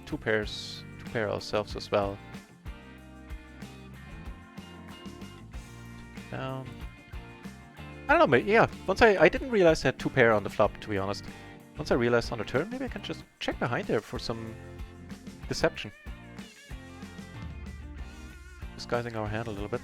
A: two pair ourselves as well. Down. I don't know, maybe, yeah. Once I didn't realize I had 2 pair on the flop, to be honest. Once I realized on the turn, maybe I can just check behind there for some deception. Disguising our hand a little bit.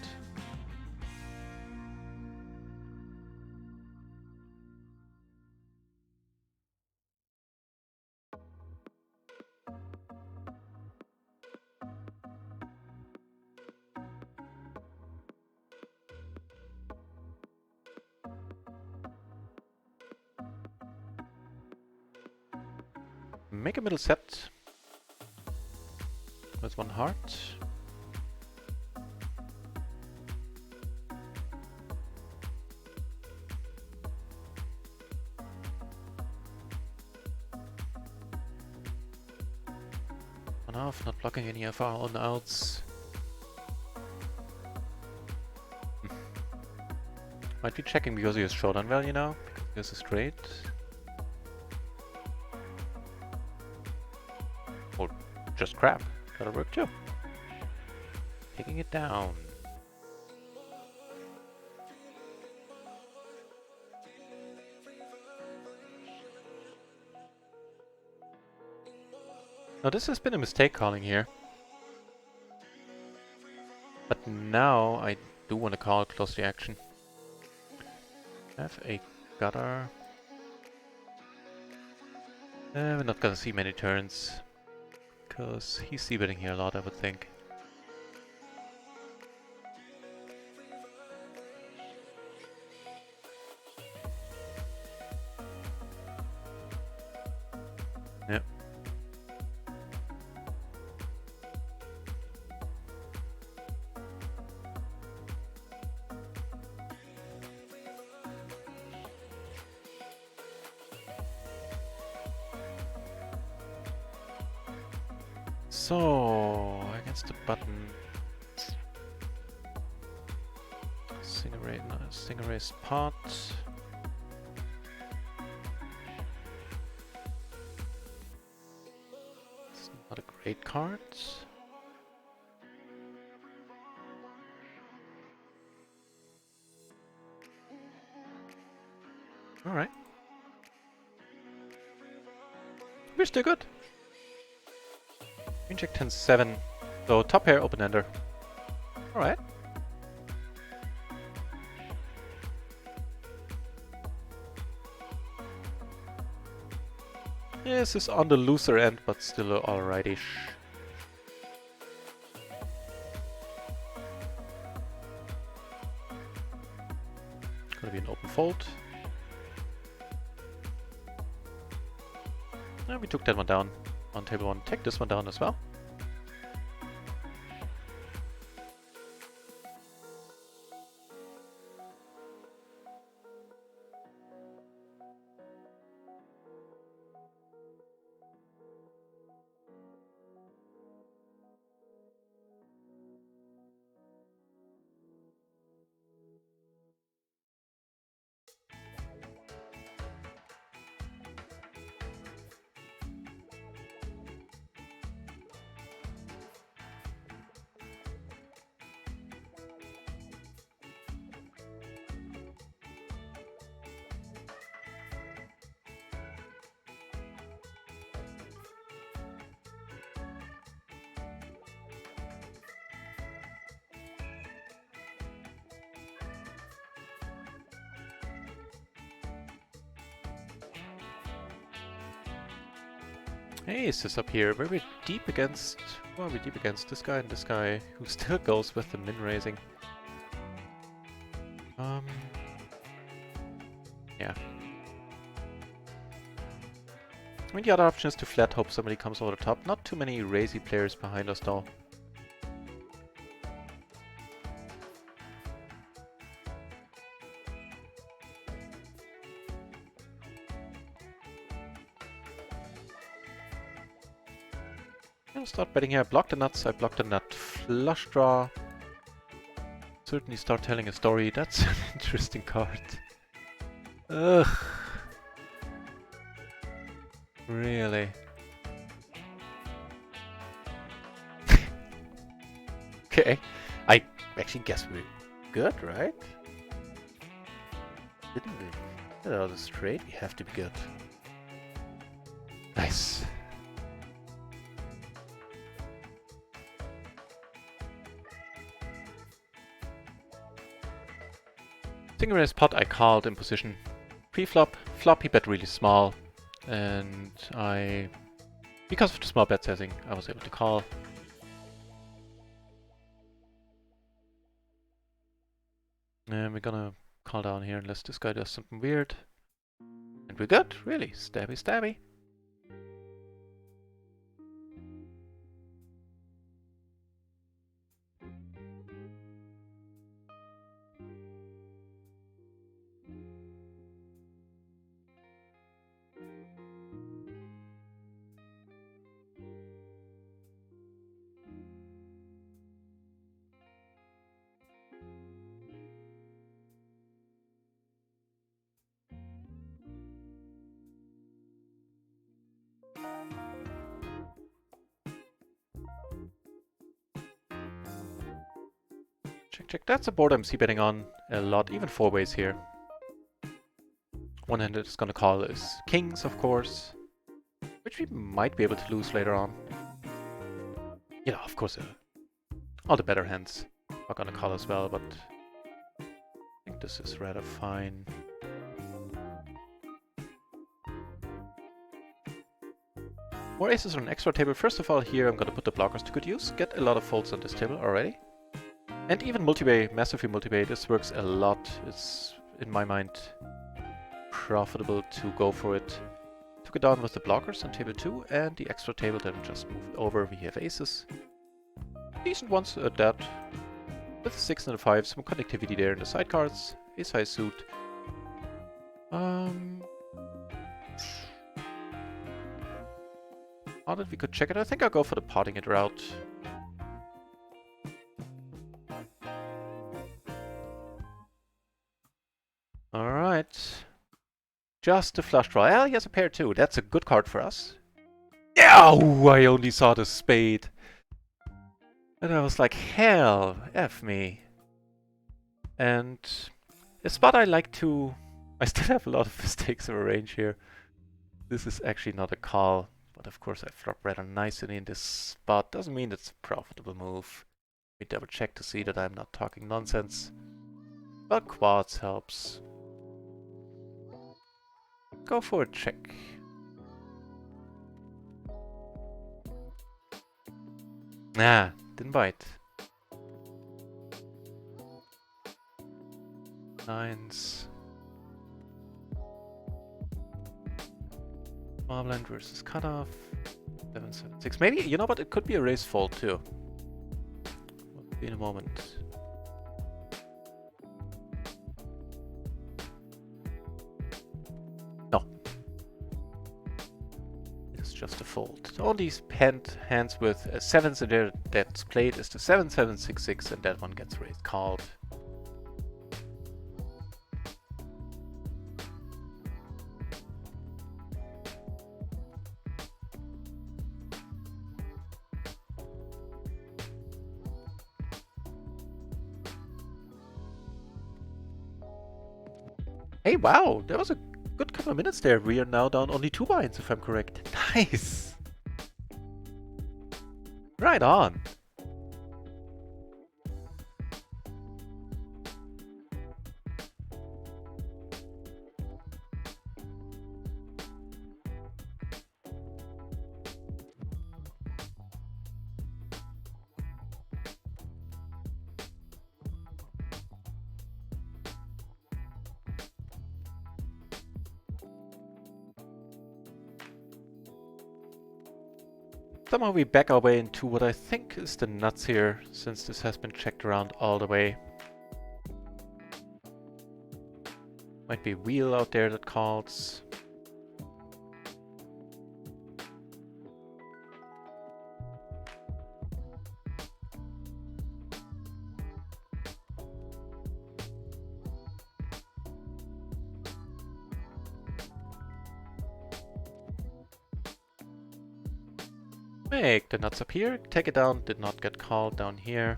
A: Make a middle set with 1 heart. One off, not blocking any of our own outs. Might be checking because he has showdown value now, because this is great. Or just crap. Gotta work too. Taking it down. Now this has been a mistake calling here. But now I do want to call close the action. Have a gutter. We're not gonna see many turns. Because he's c-betting here a lot, I would think. Yep. So, against the button. Stingray pot. It's not a great card. Alright. We're still good. Queen Jack 10-7. So top pair, open ender. Alright. This is on the looser end, but still alright-ish. Gonna be an open fold. And we took that one down on table 1. Take this one down as well. Hey, is this up here? Were we deep against... Well, we're deep against this guy and this guy, who still goes with the min raising. Yeah. I mean, the other option is to flat hope somebody comes over the top. Not too many raisy players behind us though. I'll start betting here. I block the nuts, I block the nut flush draw. Certainly start telling a story. That's an interesting card. Ugh. Really? Okay. I actually guess we're good, right? Didn't we? That was straight. We have to be good. Nice. Synchronized pot I called in position. Pre-flop, flop he bet really small, and because of the small bet sizing, I was able to call. And we're gonna call down here unless this guy does something weird. And we're good, really. Stabby stabby. Check, check. That's a board I'm c-betting on a lot, even four ways here. One hand it's gonna call is kings, of course, which we might be able to lose later on. Yeah, of course, all the better hands are gonna call as well, but I think this is rather fine. More aces on an extra table. First of all, here I'm gonna put the blockers to good use. Get a lot of folds on this table already. And even multi-way, massively multi-way, this works a lot. It's, in my mind, profitable to go for it. Took it down with the blockers on table 2, and the extra table then just moved over. We have aces. Decent ones at that. With a 6 and a 5, some connectivity there in the sidecards. Ace-high suit. Now that we could check it, I think I'll go for the potting it route. Alright. Just a flush draw. Well, he has a pair too. That's a good card for us. Yeah, I only saw the spade. And I was like, hell, F me. And a spot I like to... I still have a lot of mistakes in a range here. This is actually not a call. But of course I flop rather nicely in this spot. Doesn't mean it's a profitable move. me double check to see that I'm not talking nonsense. But quads helps. Go for a check. Nah, didn't bite. Nines. Marblend versus cutoff. 776. Maybe, you know what? It could be a race fold too. We'll see in a moment. No. It's just a fold. All these hands with sevens in there that's played is the 7766, and that one gets raised called. Hey, wow, that was a good couple of minutes there. We are now down only 2 binds, if I'm correct. Nice! Right on. Somehow we back our way into what I think is the nuts here, since this has been checked around all the way. Might be wheel out there that calls. Make the nuts up here, take it down, did not get called down here.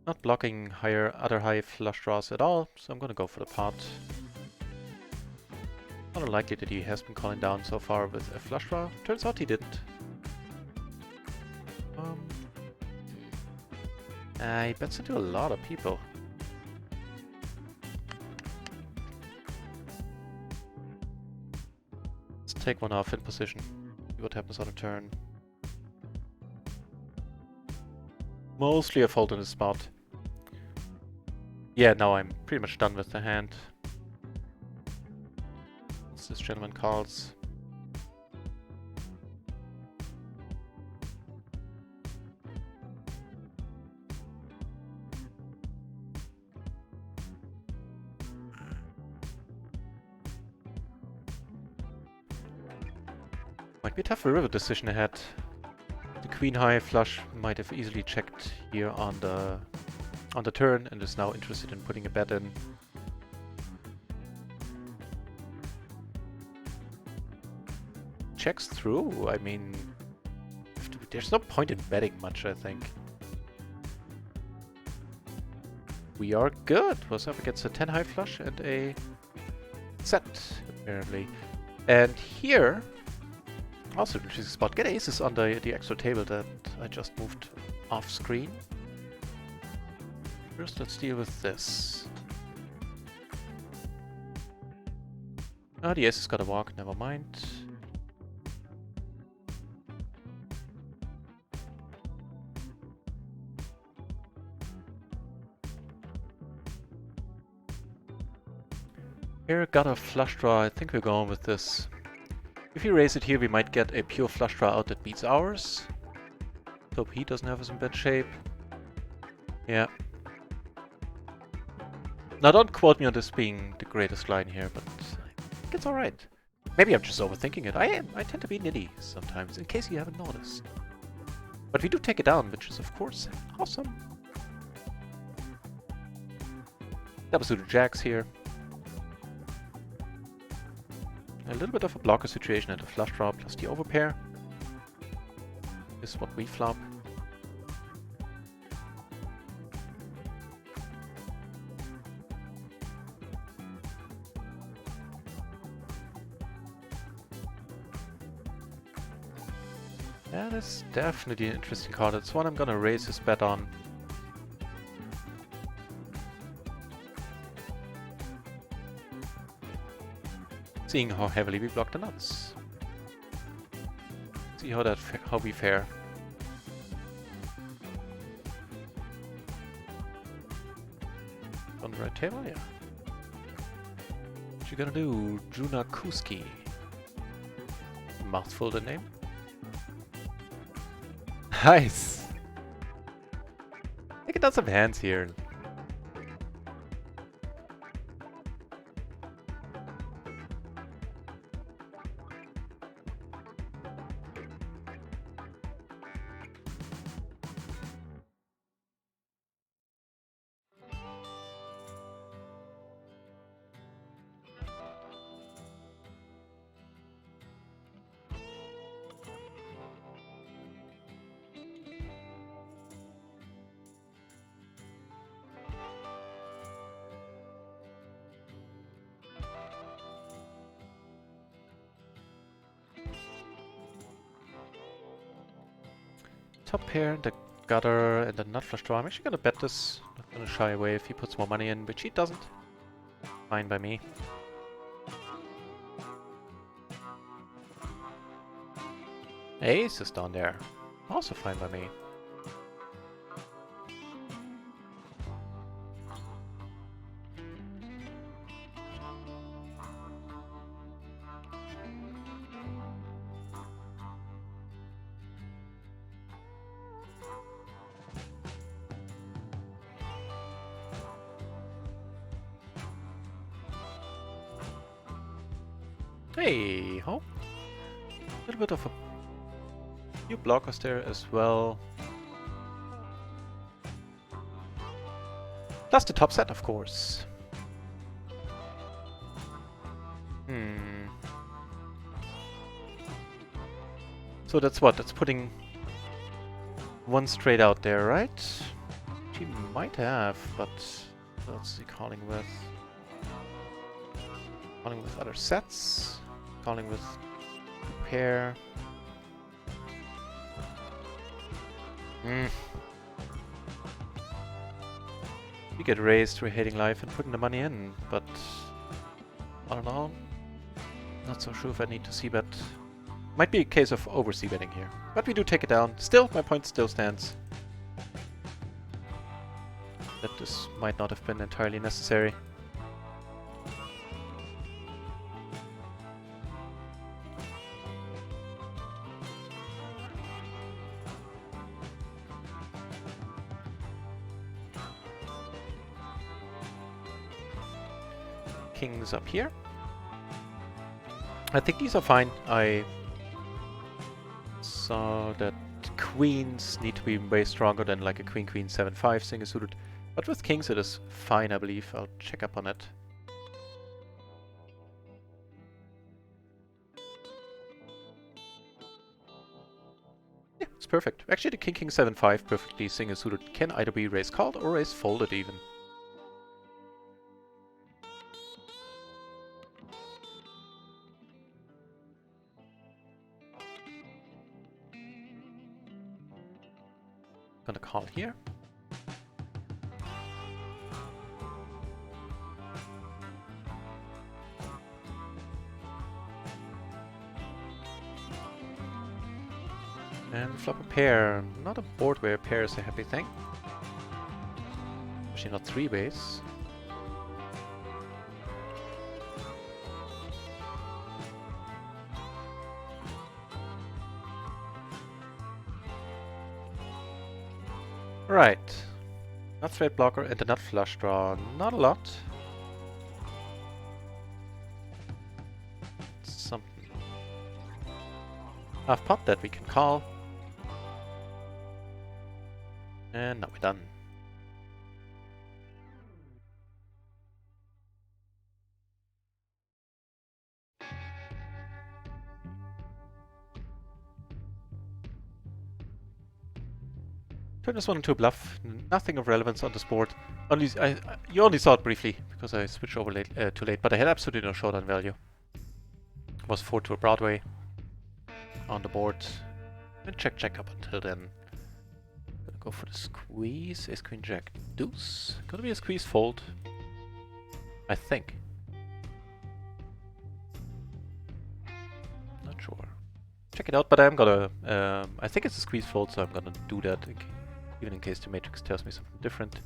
A: Not blocking other high flush draws at all, so I'm gonna go for the pot. Not unlikely that he has been calling down so far with a flush draw. Turns out he didn't. He bets into a lot of people. Let's take one off in position. See what happens on a turn. Mostly a fold in the spot. Yeah, now I'm pretty much done with the hand. Once this gentleman calls. Might be a tough river decision ahead. The queen high flush might have easily checked here on the turn and is now interested in putting a bet in. Checks through. I mean, there's no point in betting much, I think. We are good. Was up against a 10 high flush and a set, apparently. And here, also an interesting spot. Get aces on the extra table that I just moved off screen. First, let's deal with this. Ah, the ace has got a walk, never mind. Here, got a flush draw. I think we're going with this. If we raise it here, we might get a pure flush draw out that beats ours. Hope he doesn't have us in bad shape. Yeah. Now don't quote me on this being the greatest line here, but I think it's alright. Maybe I'm just overthinking it. I am. I tend to be nitty sometimes, in case you haven't noticed. But we do take it down, which is of course awesome. Double suited jacks here. A little bit of a blocker situation and a flush draw plus the overpair. This is what we flop. That is definitely an interesting card. It's one I'm gonna raise his bet on. Seeing how heavily we block the nuts. See how we fare. On the right table, yeah. What you gonna do, Junakuski? Mouthful the name. Nice! I think it does some hands here. Top pair, the gutter, and the nut flush draw. I'm actually gonna bet this. Not gonna shy away if he puts more money in, but she doesn't. Fine by me. Ace is down there. Also fine by me. Hey ho! A little bit of a few blockers there as well. Plus the top set, of course. So that's what? That's putting one straight out there, right? She might have, but what's he calling with? Calling with other sets. Calling with pair. We get raised, we're hating life and putting the money in, but I don't know. Not so sure if I need to c-bet. Might be a case of over c-betting here. But we do take it down. Still, my point still stands. That this might not have been entirely necessary. Kings up here. I think these are fine. I saw that queens need to be way stronger than like a queen 7-5 single suited, but with kings it is fine, I believe. I'll check up on it. Yeah, it's perfect. Actually, the king 7-5 perfectly single suited can either be raise called or raise folded even. Gonna call here. And flop a pair. Not a board where a pair is a happy thing. Especially not 3-base. Right. Nut straight blocker and the nut flush draw. Not a lot. Something. Half pot that we can call. And now we're done. Turn this one into a bluff. Nothing of relevance on this board. You only saw it briefly because I switched over too late, but I had absolutely no showdown value. It was 4 to a Broadway on the board. And check up until then. Gonna go for the squeeze. Ace queen jack deuce. Gonna be a squeeze fold. I think. Not sure. Check it out, but I'm gonna... I think it's a squeeze fold, so I'm gonna do that, even in case the matrix tells me something different.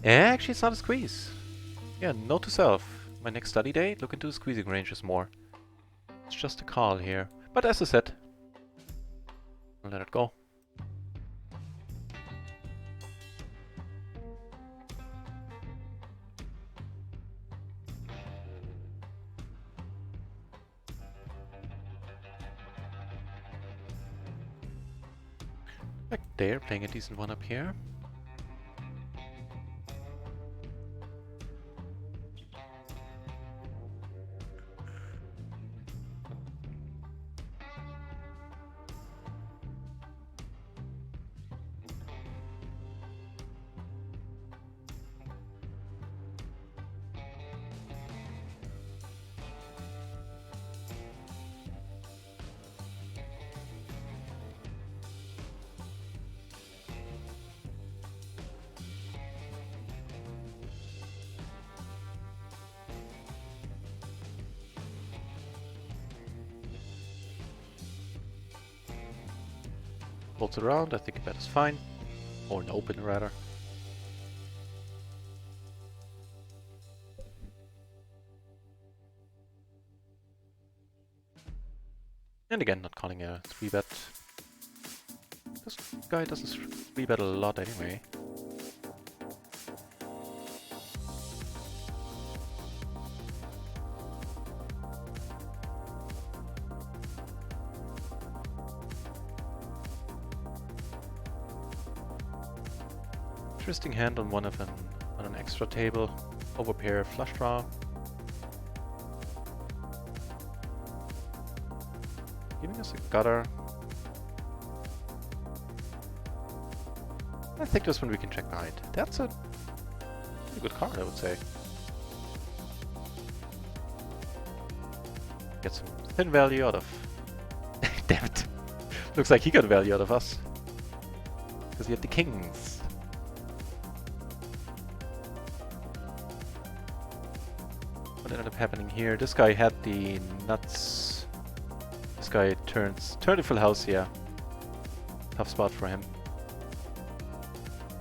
A: Actually, it's not a squeeze. Yeah, note to self. My next study day, look into the squeezing ranges more. It's just a call here. But as I said, I'll let it go. Back there, playing a decent one up here. Folds around, I think that is fine. Or an open, rather. And again, not calling a 3-bet. This guy doesn't 3-bet a lot anyway. Interesting hand on on an extra table. Overpair flush draw. Giving us a gutter. I think this one we can check behind. That's a pretty good card, I would say. Get some thin value out of... Damn it. Looks like he got value out of us. Because he had the kings. What ended up happening here? This guy had the nuts. This guy turned a full house here. Tough spot for him.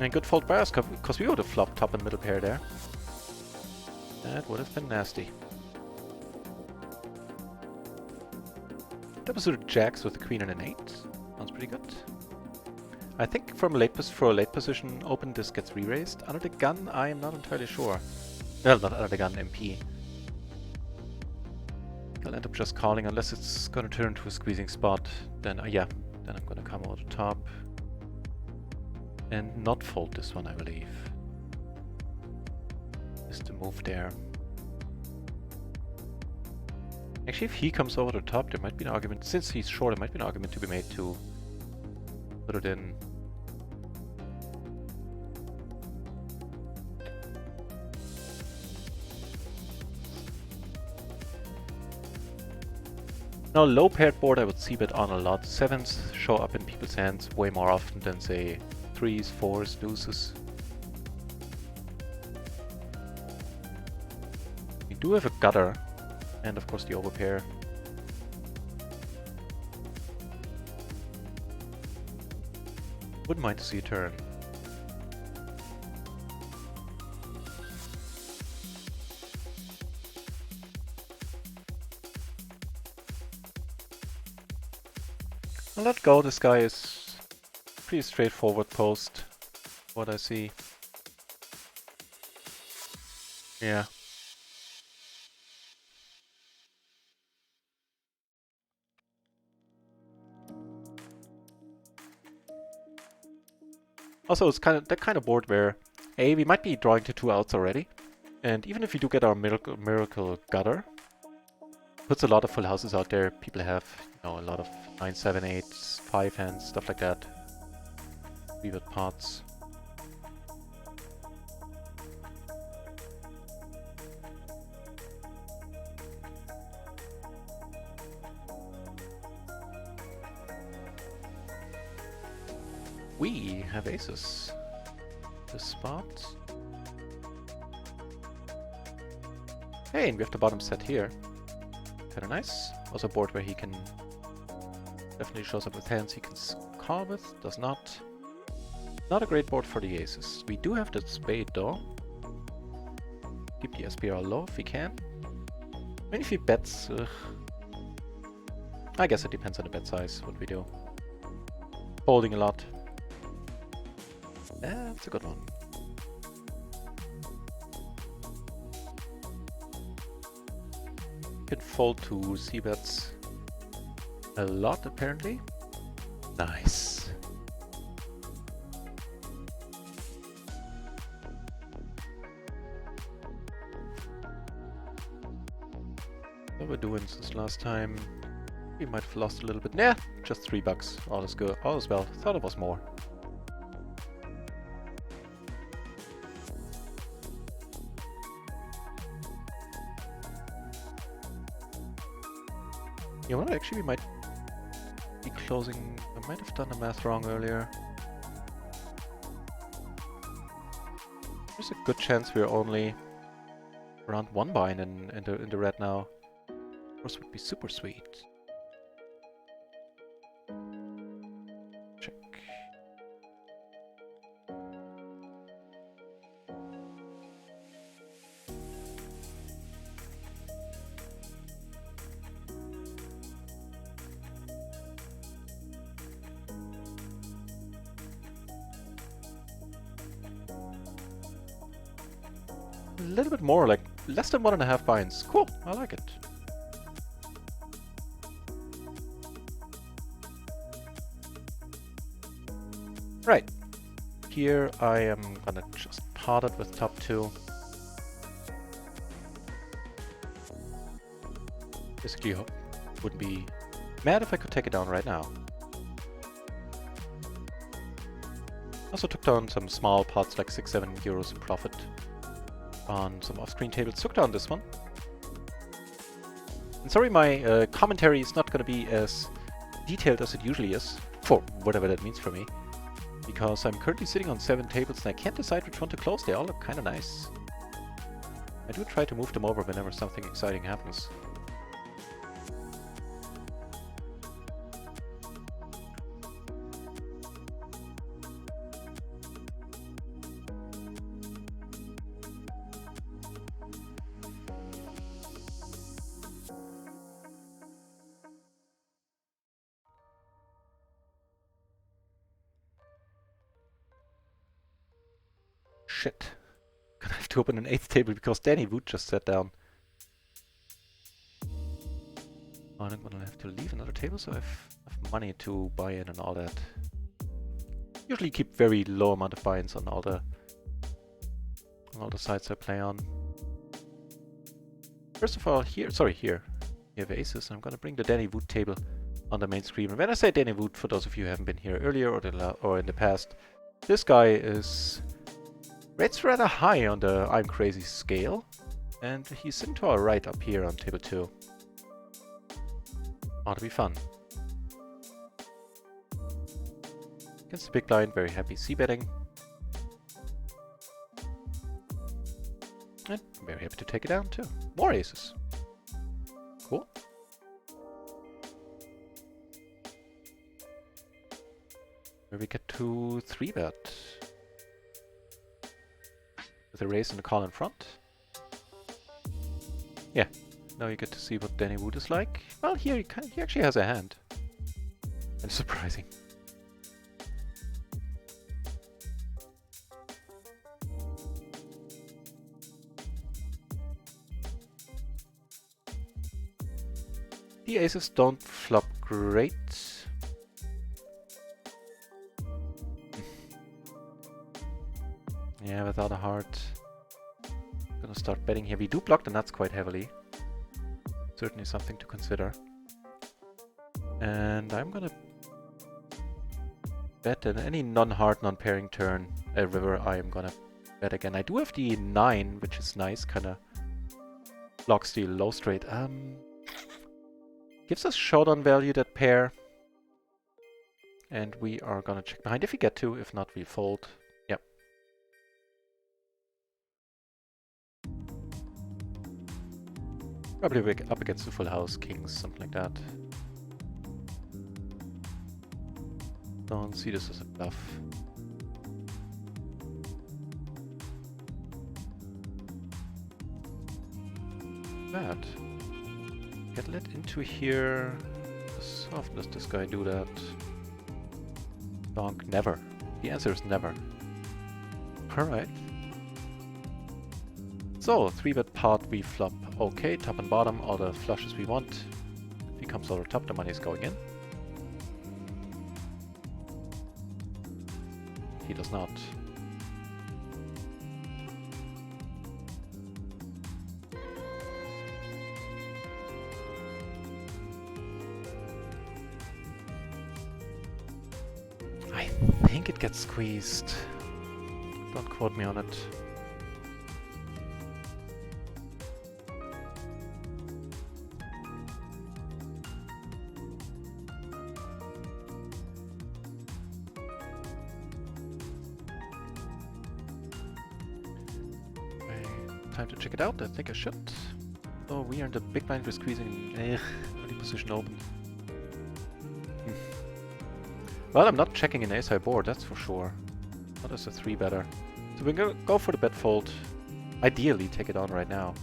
A: And good fold by us, because we would have flopped top and middle pair there. That would have been nasty. Double suited jacks with a queen and an 8. Sounds pretty good. I think from a for a late position open this gets re-raised. Under the gun, I am not entirely sure. Well, not under the gun, MP. I'll end up just calling unless it's gonna turn to a squeezing spot. Then yeah, then I'm gonna come over the top and not fold this one, I believe. Is the move there. Actually, if he comes over the top, there might be an argument. Since he's short, there might be an argument to be made to put it in. Now, low paired board I would see bet on a lot. 7s show up in people's hands way more often than, say, 3s, 4s, deuces. We do have a gutter, and of course the overpair. Wouldn't mind to see a turn. I'll let go, this guy is pretty straightforward post, what I see. Yeah. Also, it's that kind of board where we might be drawing to 2 outs already, and even if we do get our miracle gutter, puts a lot of full houses out there. People have, you know, a lot of 9, 7, 8s, 5 hands, stuff like that. 3-bet pots. We have aces. This spot. Hey, and we have the bottom set here. Kinda nice. Also a board where he can... definitely shows up with hands he can call with. Does not. Not a great board for the aces. We do have the spade though. Keep the SPR low if we can. I mean, if he bets... I guess it depends on the bet size, what we do. Folding a lot. That's a good one. Can fold to c-bets a lot, apparently. Nice. What we're doing since last time. We might have lost a little bit. Nah, just $3. All is good. All is well. Thought it was more. You know what? Actually, we might be closing. I might have done the math wrong earlier. There's a good chance we're only around 1 bind in the red now. Of course, would be super sweet. Check. A little bit more, like less than 1.5 binds. Cool, I like it. Right. Here I am gonna just pot it with top 2. Basically, wouldn't be mad if I could take it down right now. Also took down some small pots, like 6-7 euros in profit on some off-screen tables. Took down this one. And sorry, my commentary is not going to be as detailed as it usually is, for whatever that means for me, because I'm currently sitting on 7 tables and I can't decide which one to close. They all look kind of nice. I do try to move them over whenever something exciting happens. Shit. Gonna have to open an 8th table because Danny Wood just sat down. Oh, I'm gonna have to leave another table so I have money to buy in and all that. Usually keep very low amount of buy-ins on all the sites I play on. First of all, here, here we have aces. I'm gonna bring the Danny Wood table on the main screen. And when I say Danny Wood, for those of you who haven't been here earlier or in the past, this guy is... rates rather high on the I'm Crazy scale, and he's sitting to our right up here on table 2. Ought to be fun. Against the big blind, very happy c-betting. And very happy to take it down too. More aces. Cool. Where we get to 3-bet. With a raise and a call in front. Yeah, now you get to see what Danny Wood is like. Well, here he actually has a hand. And surprising. The aces don't flop great. Yeah, without a heart. Gonna start betting here. We do block the nuts quite heavily. Certainly something to consider. And I'm gonna bet in any non-heart, non-pairing turn, a river, I am gonna bet again. I do have the 9, which is nice, kinda blocks the low straight. Gives us showdown value, that pair. And we are gonna check behind if we get to. If not, we fold. Yep. Probably we're up against the full house, kings, something like that. Don't see this as a bluff. That. Get let into here. How often does this guy do that? Donk, never. The answer is never. Alright. So, 3-bet pot, we flop. Okay, top and bottom, all the flushes we want. If he comes over top, the money is going in. He does not. I think it gets squeezed. Don't quote me on it. Time to check it out. I think I should. Oh, we are in the big blind. We're squeezing. Early position open. Well, I'm not checking an ace-high board, that's for sure. What is a 3-better? So we're gonna go for the bet fold. Ideally, take it on right now.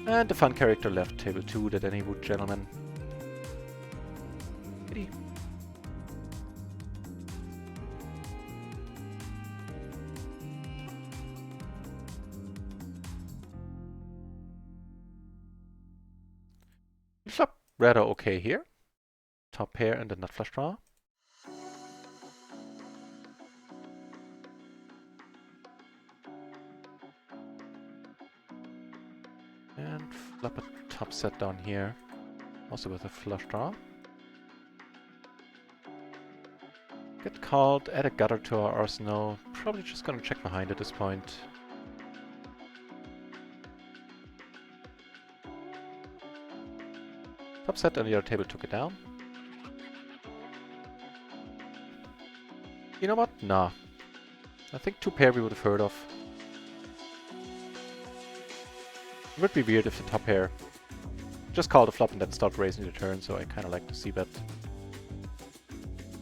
A: And the fun character left table 2 that any would, gentlemen. Kitty. Flop rather okay here. Top pair and the nut flush draw. And flop a top set down here. Also with a flush draw. Get called, add a gutter to our arsenal. Probably just gonna check behind at this point. Top set on the other table took it down. You know what? Nah. I think 2 pair we would have heard of. It would be weird if the top pair just called a flop and then stopped raising the turn, so I kind of like to see bet.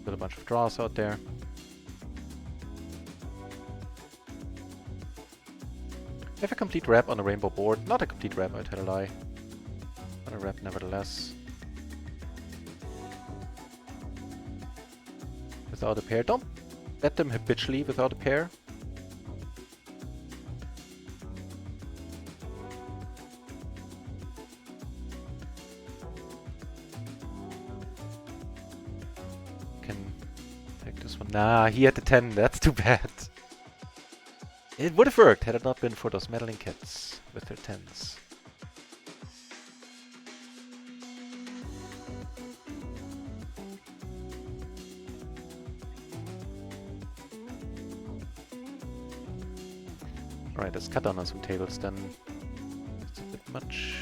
A: With a bunch of draws out there. I have a complete wrap on a rainbow board. Not a complete wrap, I tell a lie. But a wrap nevertheless. Without a pair. Don't bet them habitually without a pair. Can take this one. Nah, he had the 10. That's too bad. It would have worked had it not been for those meddling cats with their 10s. Alright, let's cut down on some tables then. It's a bit much.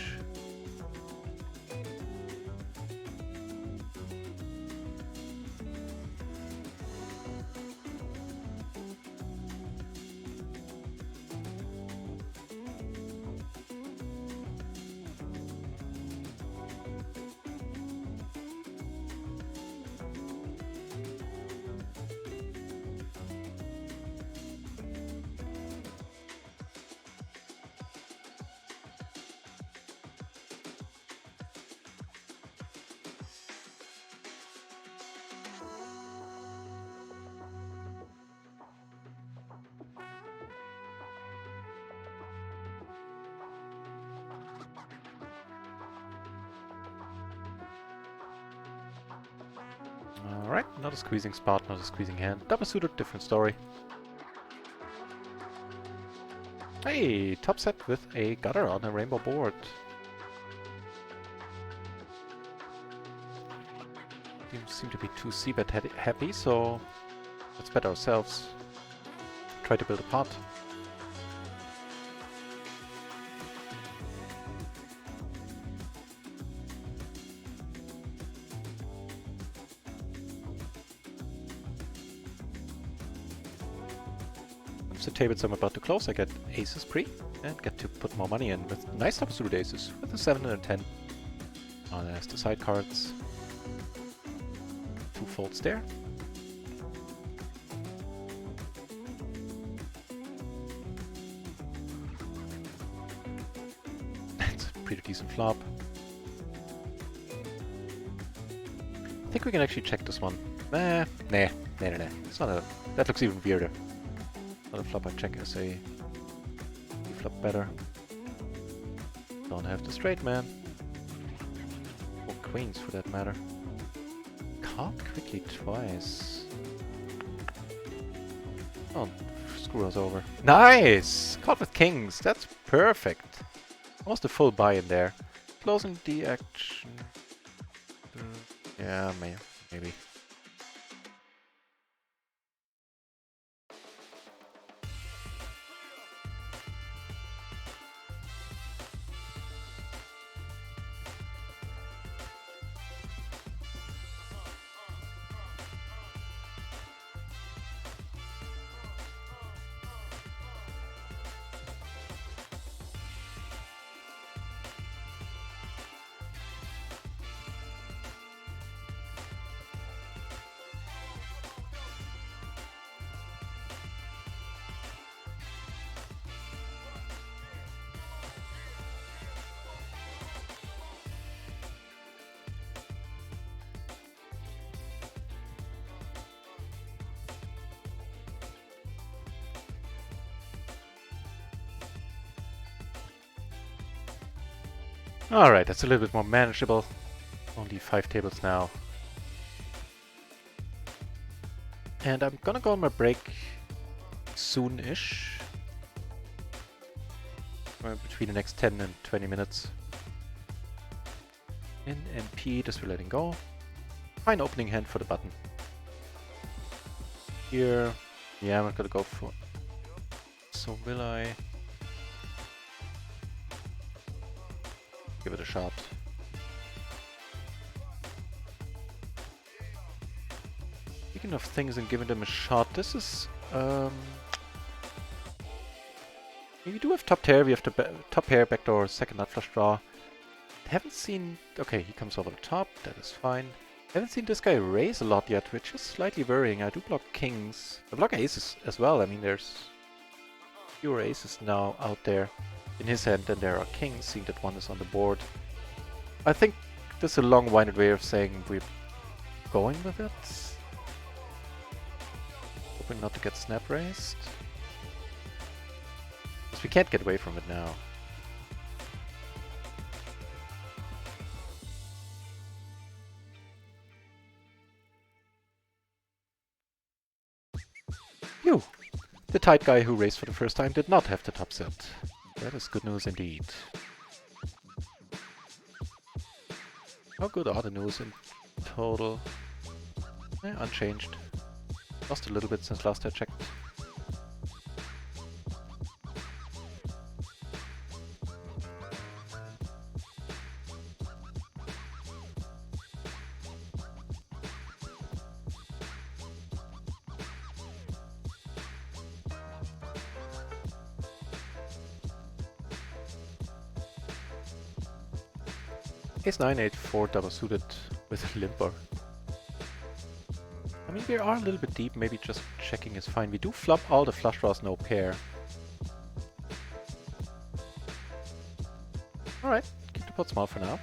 A: Alright, not a squeezing spot, not a squeezing hand. Double suited, different story. Hey, top set with a gutter on a rainbow board. We seem to be too c-bet happy, so let's bet ourselves. Try to build a pot. With the tables I'm about to close, I get aces pre and get to put more money in with nice top suited aces with a 7 and a 10. Oh, there's the side cards. 2 folds there. It's a pretty decent flop. I think we can actually check this one. Nah. It's not a... That looks even weirder. Not a flop I check as a flop better. Don't have the straight man. Or queens for that matter. Called quickly twice. Oh, screw us over. Nice! Called with kings. That's perfect. Almost a full buy in there. Closing the action. Yeah, maybe. Alright, that's a little bit more manageable. Only 5 tables now. And I'm gonna go on my break soon-ish. Between the next 10 and 20 minutes. In MP, just for letting go. Fine opening hand for the button. Here, yeah, I'm not gonna go for... So will I... Give it a shot. Speaking of things and giving them a shot, this is... we do have top pair, we have the top pair, backdoor, second nut flush draw. Haven't seen... Okay, he comes over the top, that is fine. Haven't seen this guy raise a lot yet, which is slightly worrying. I do block kings. I block aces as well. I mean, there's fewer aces now out there in his hand than there are kings, seeing that one is on the board. I think this is a long-winded way of saying we're going with it. Hoping not to get snap raised. Because we can't get away from it now. Phew! The tight guy who raised for the first time did not have the top set. That is good news indeed. How good are the news in total? Unchanged. Lost a little bit since last I checked. Ace 9, 8, 4 double suited with limper. I mean, we are a little bit deep, maybe just checking is fine. We do flop all the flush draws, no pair. Alright, keep the pot small for now.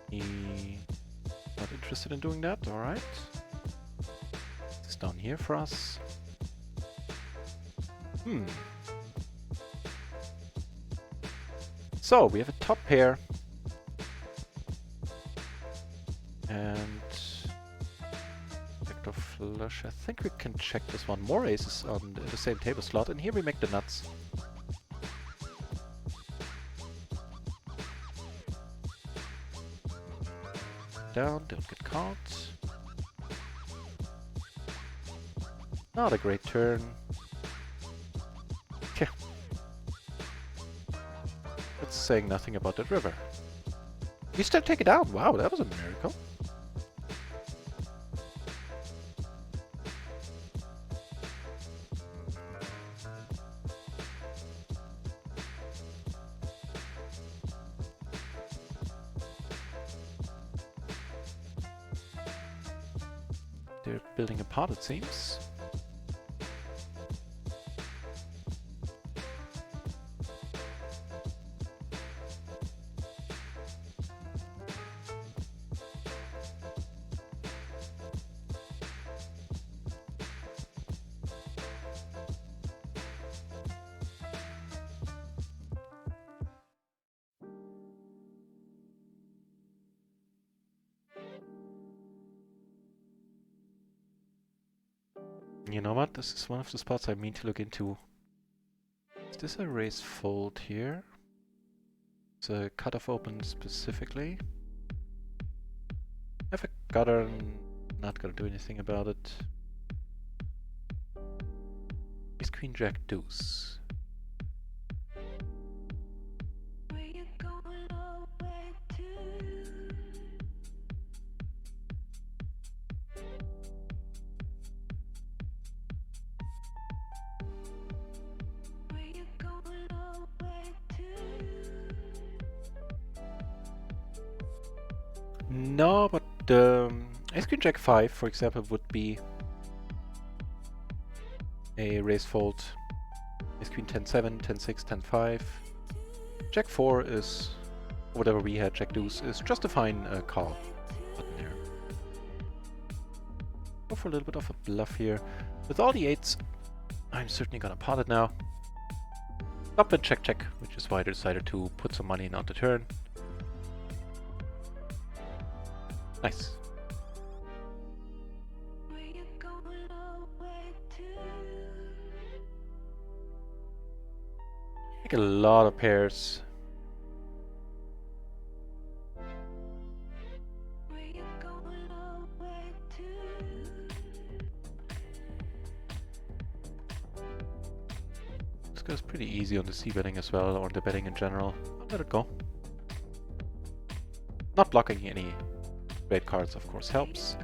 A: He not interested in doing that, alright. It's down here for us. So, we have a top pair. And backdoor flush. I think we can check this one. More aces on the same table slot, and here we make the nuts. Down, don't get caught. Not a great turn. Yeah. That's saying nothing about that river. You still take it down. Wow, that was a miracle. they're building apart, it seems. You know what? This is one of the spots I mean to look into. Is this a raise fold here? It's a cutoff open specifically. Have a gutter, not gonna do anything about it. Ace Queen Jack Deuce. No, but Ace Queen Jack 5, for example, would be a raise fold. Ace Queen 10-7, 10-6, 10-5. Jack 4 is whatever we had. Jack Deuce is just a fine call button here. Go for a little bit of a bluff here. With all the 8s, I'm certainly gonna pot it now. Stop and check, check, which is why I decided to put some money in on the turn. Nice. Like a lot of pairs. This goes pretty easy on the c-betting as well, or the betting in general. I'll let it go. Not blocking any great cards, of course, helps.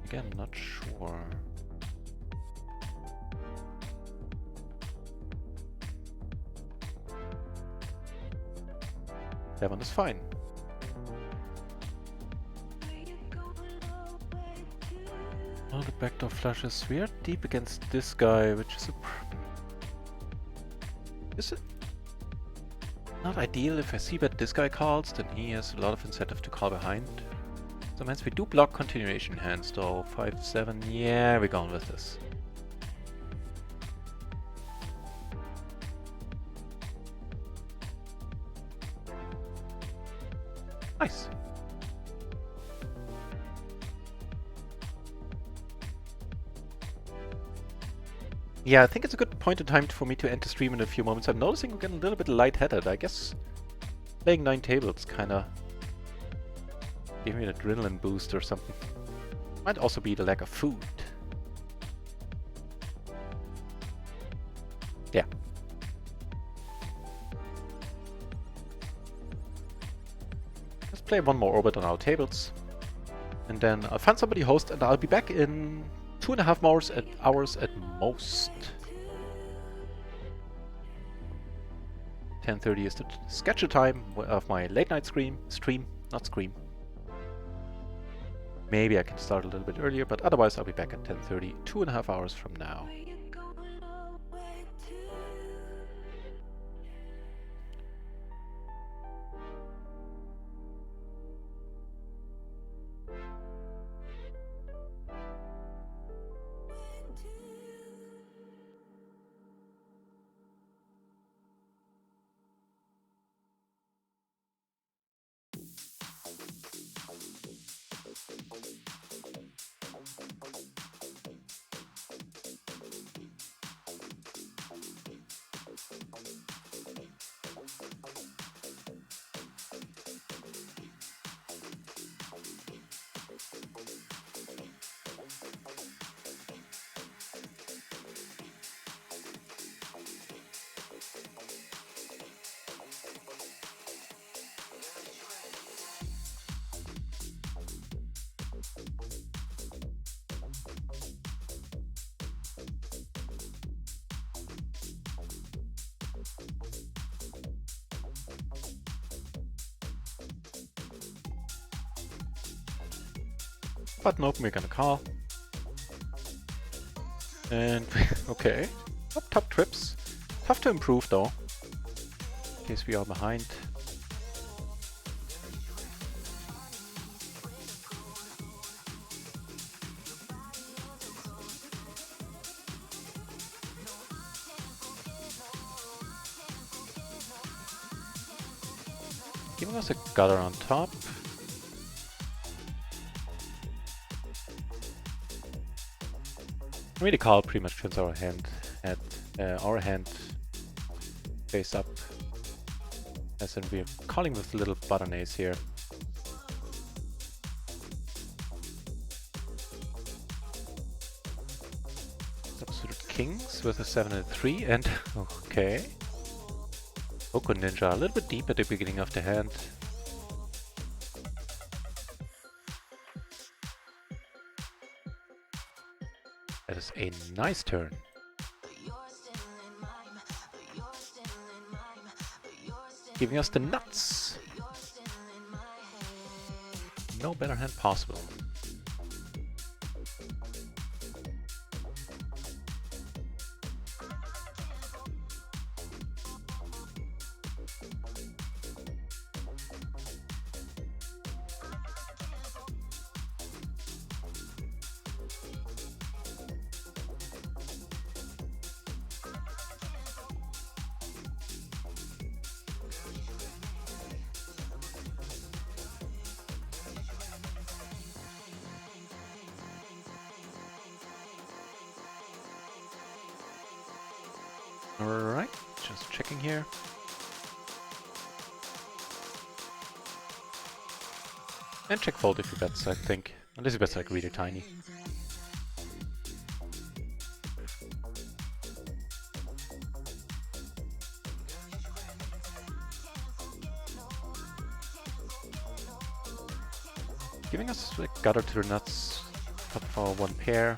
A: Again, not sure. That one is fine. Oh, the backdoor flushes. We are deep against this guy, which is a... Is it not ideal if I see that this guy calls, then he has a lot of incentive to call behind. Sometimes we do block continuation hands though. 5-7, yeah, we're going with this. Nice. Yeah, I think it's a good point in time for me to end the stream in a few moments. I'm noticing I'm getting a little bit lightheaded. I guess playing 9 tables kinda gave me an adrenaline boost or something. Might also be the lack of food. Yeah. Let's play one more orbit on our tables. And then I'll find somebody host and I'll be back in 2.5 hours at most. 10:30 is the schedule time of my late night stream, not scream. Maybe I can start a little bit earlier, but otherwise I'll be back at 10:30, 2.5 hours from now. Button open, we're gonna call. And okay. Top trips. Tough to improve though. In case we are behind. Giving us a gutter on top. Really call pretty much turns our hand face up. As in we're calling with little button ace here. Substitute kings with a 7 and a 3 and okay. Oko Ninja a little bit deep at the beginning of the hand. That is a nice turn. Giving us the nuts. No better hand possible. Alright, just checking here. And check fold if he bets, I think. Unless he bets like really tiny. Giving us a gutter to the nuts, top of our one pair.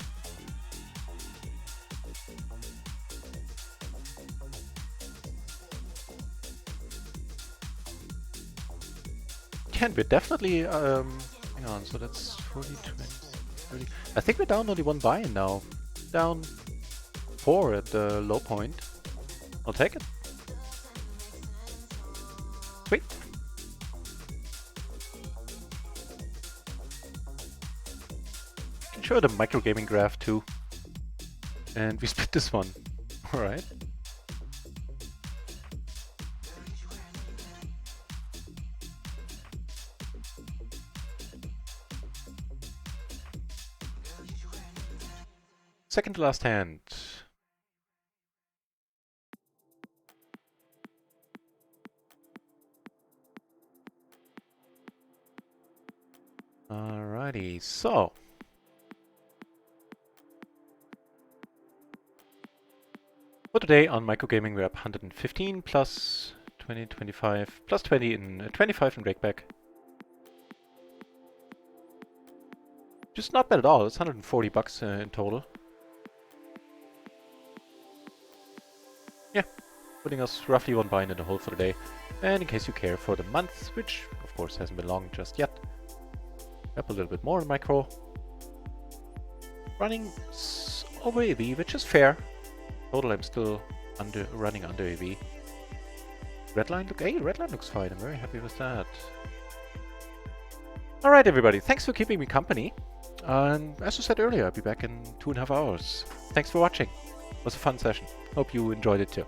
A: And we're definitely, hang on, so that's 40, 20, 30. I think we're down only one buy-in now. Down 4 at the low point. I'll take it. Sweet. Can show the micro gaming graph too. And we split this one. Alright. Second to last hand. Alrighty, so. For today on microgaming we're up 115 plus 20, 25, plus 20 in 25 in rakeback. Just not bad at all, it's 140 bucks in total. Yeah, putting us roughly one buy-in in the hole for the day. And in case you care for the month, which of course hasn't been long just yet, up a little bit more in micro. Running over AV, which is fair. Total I'm still running under AV. Redline redline looks fine, I'm very happy with that. Alright everybody, thanks for keeping me company. And as I said earlier, I'll be back in 2.5 hours. Thanks for watching. It was a fun session. Hope you enjoyed it too.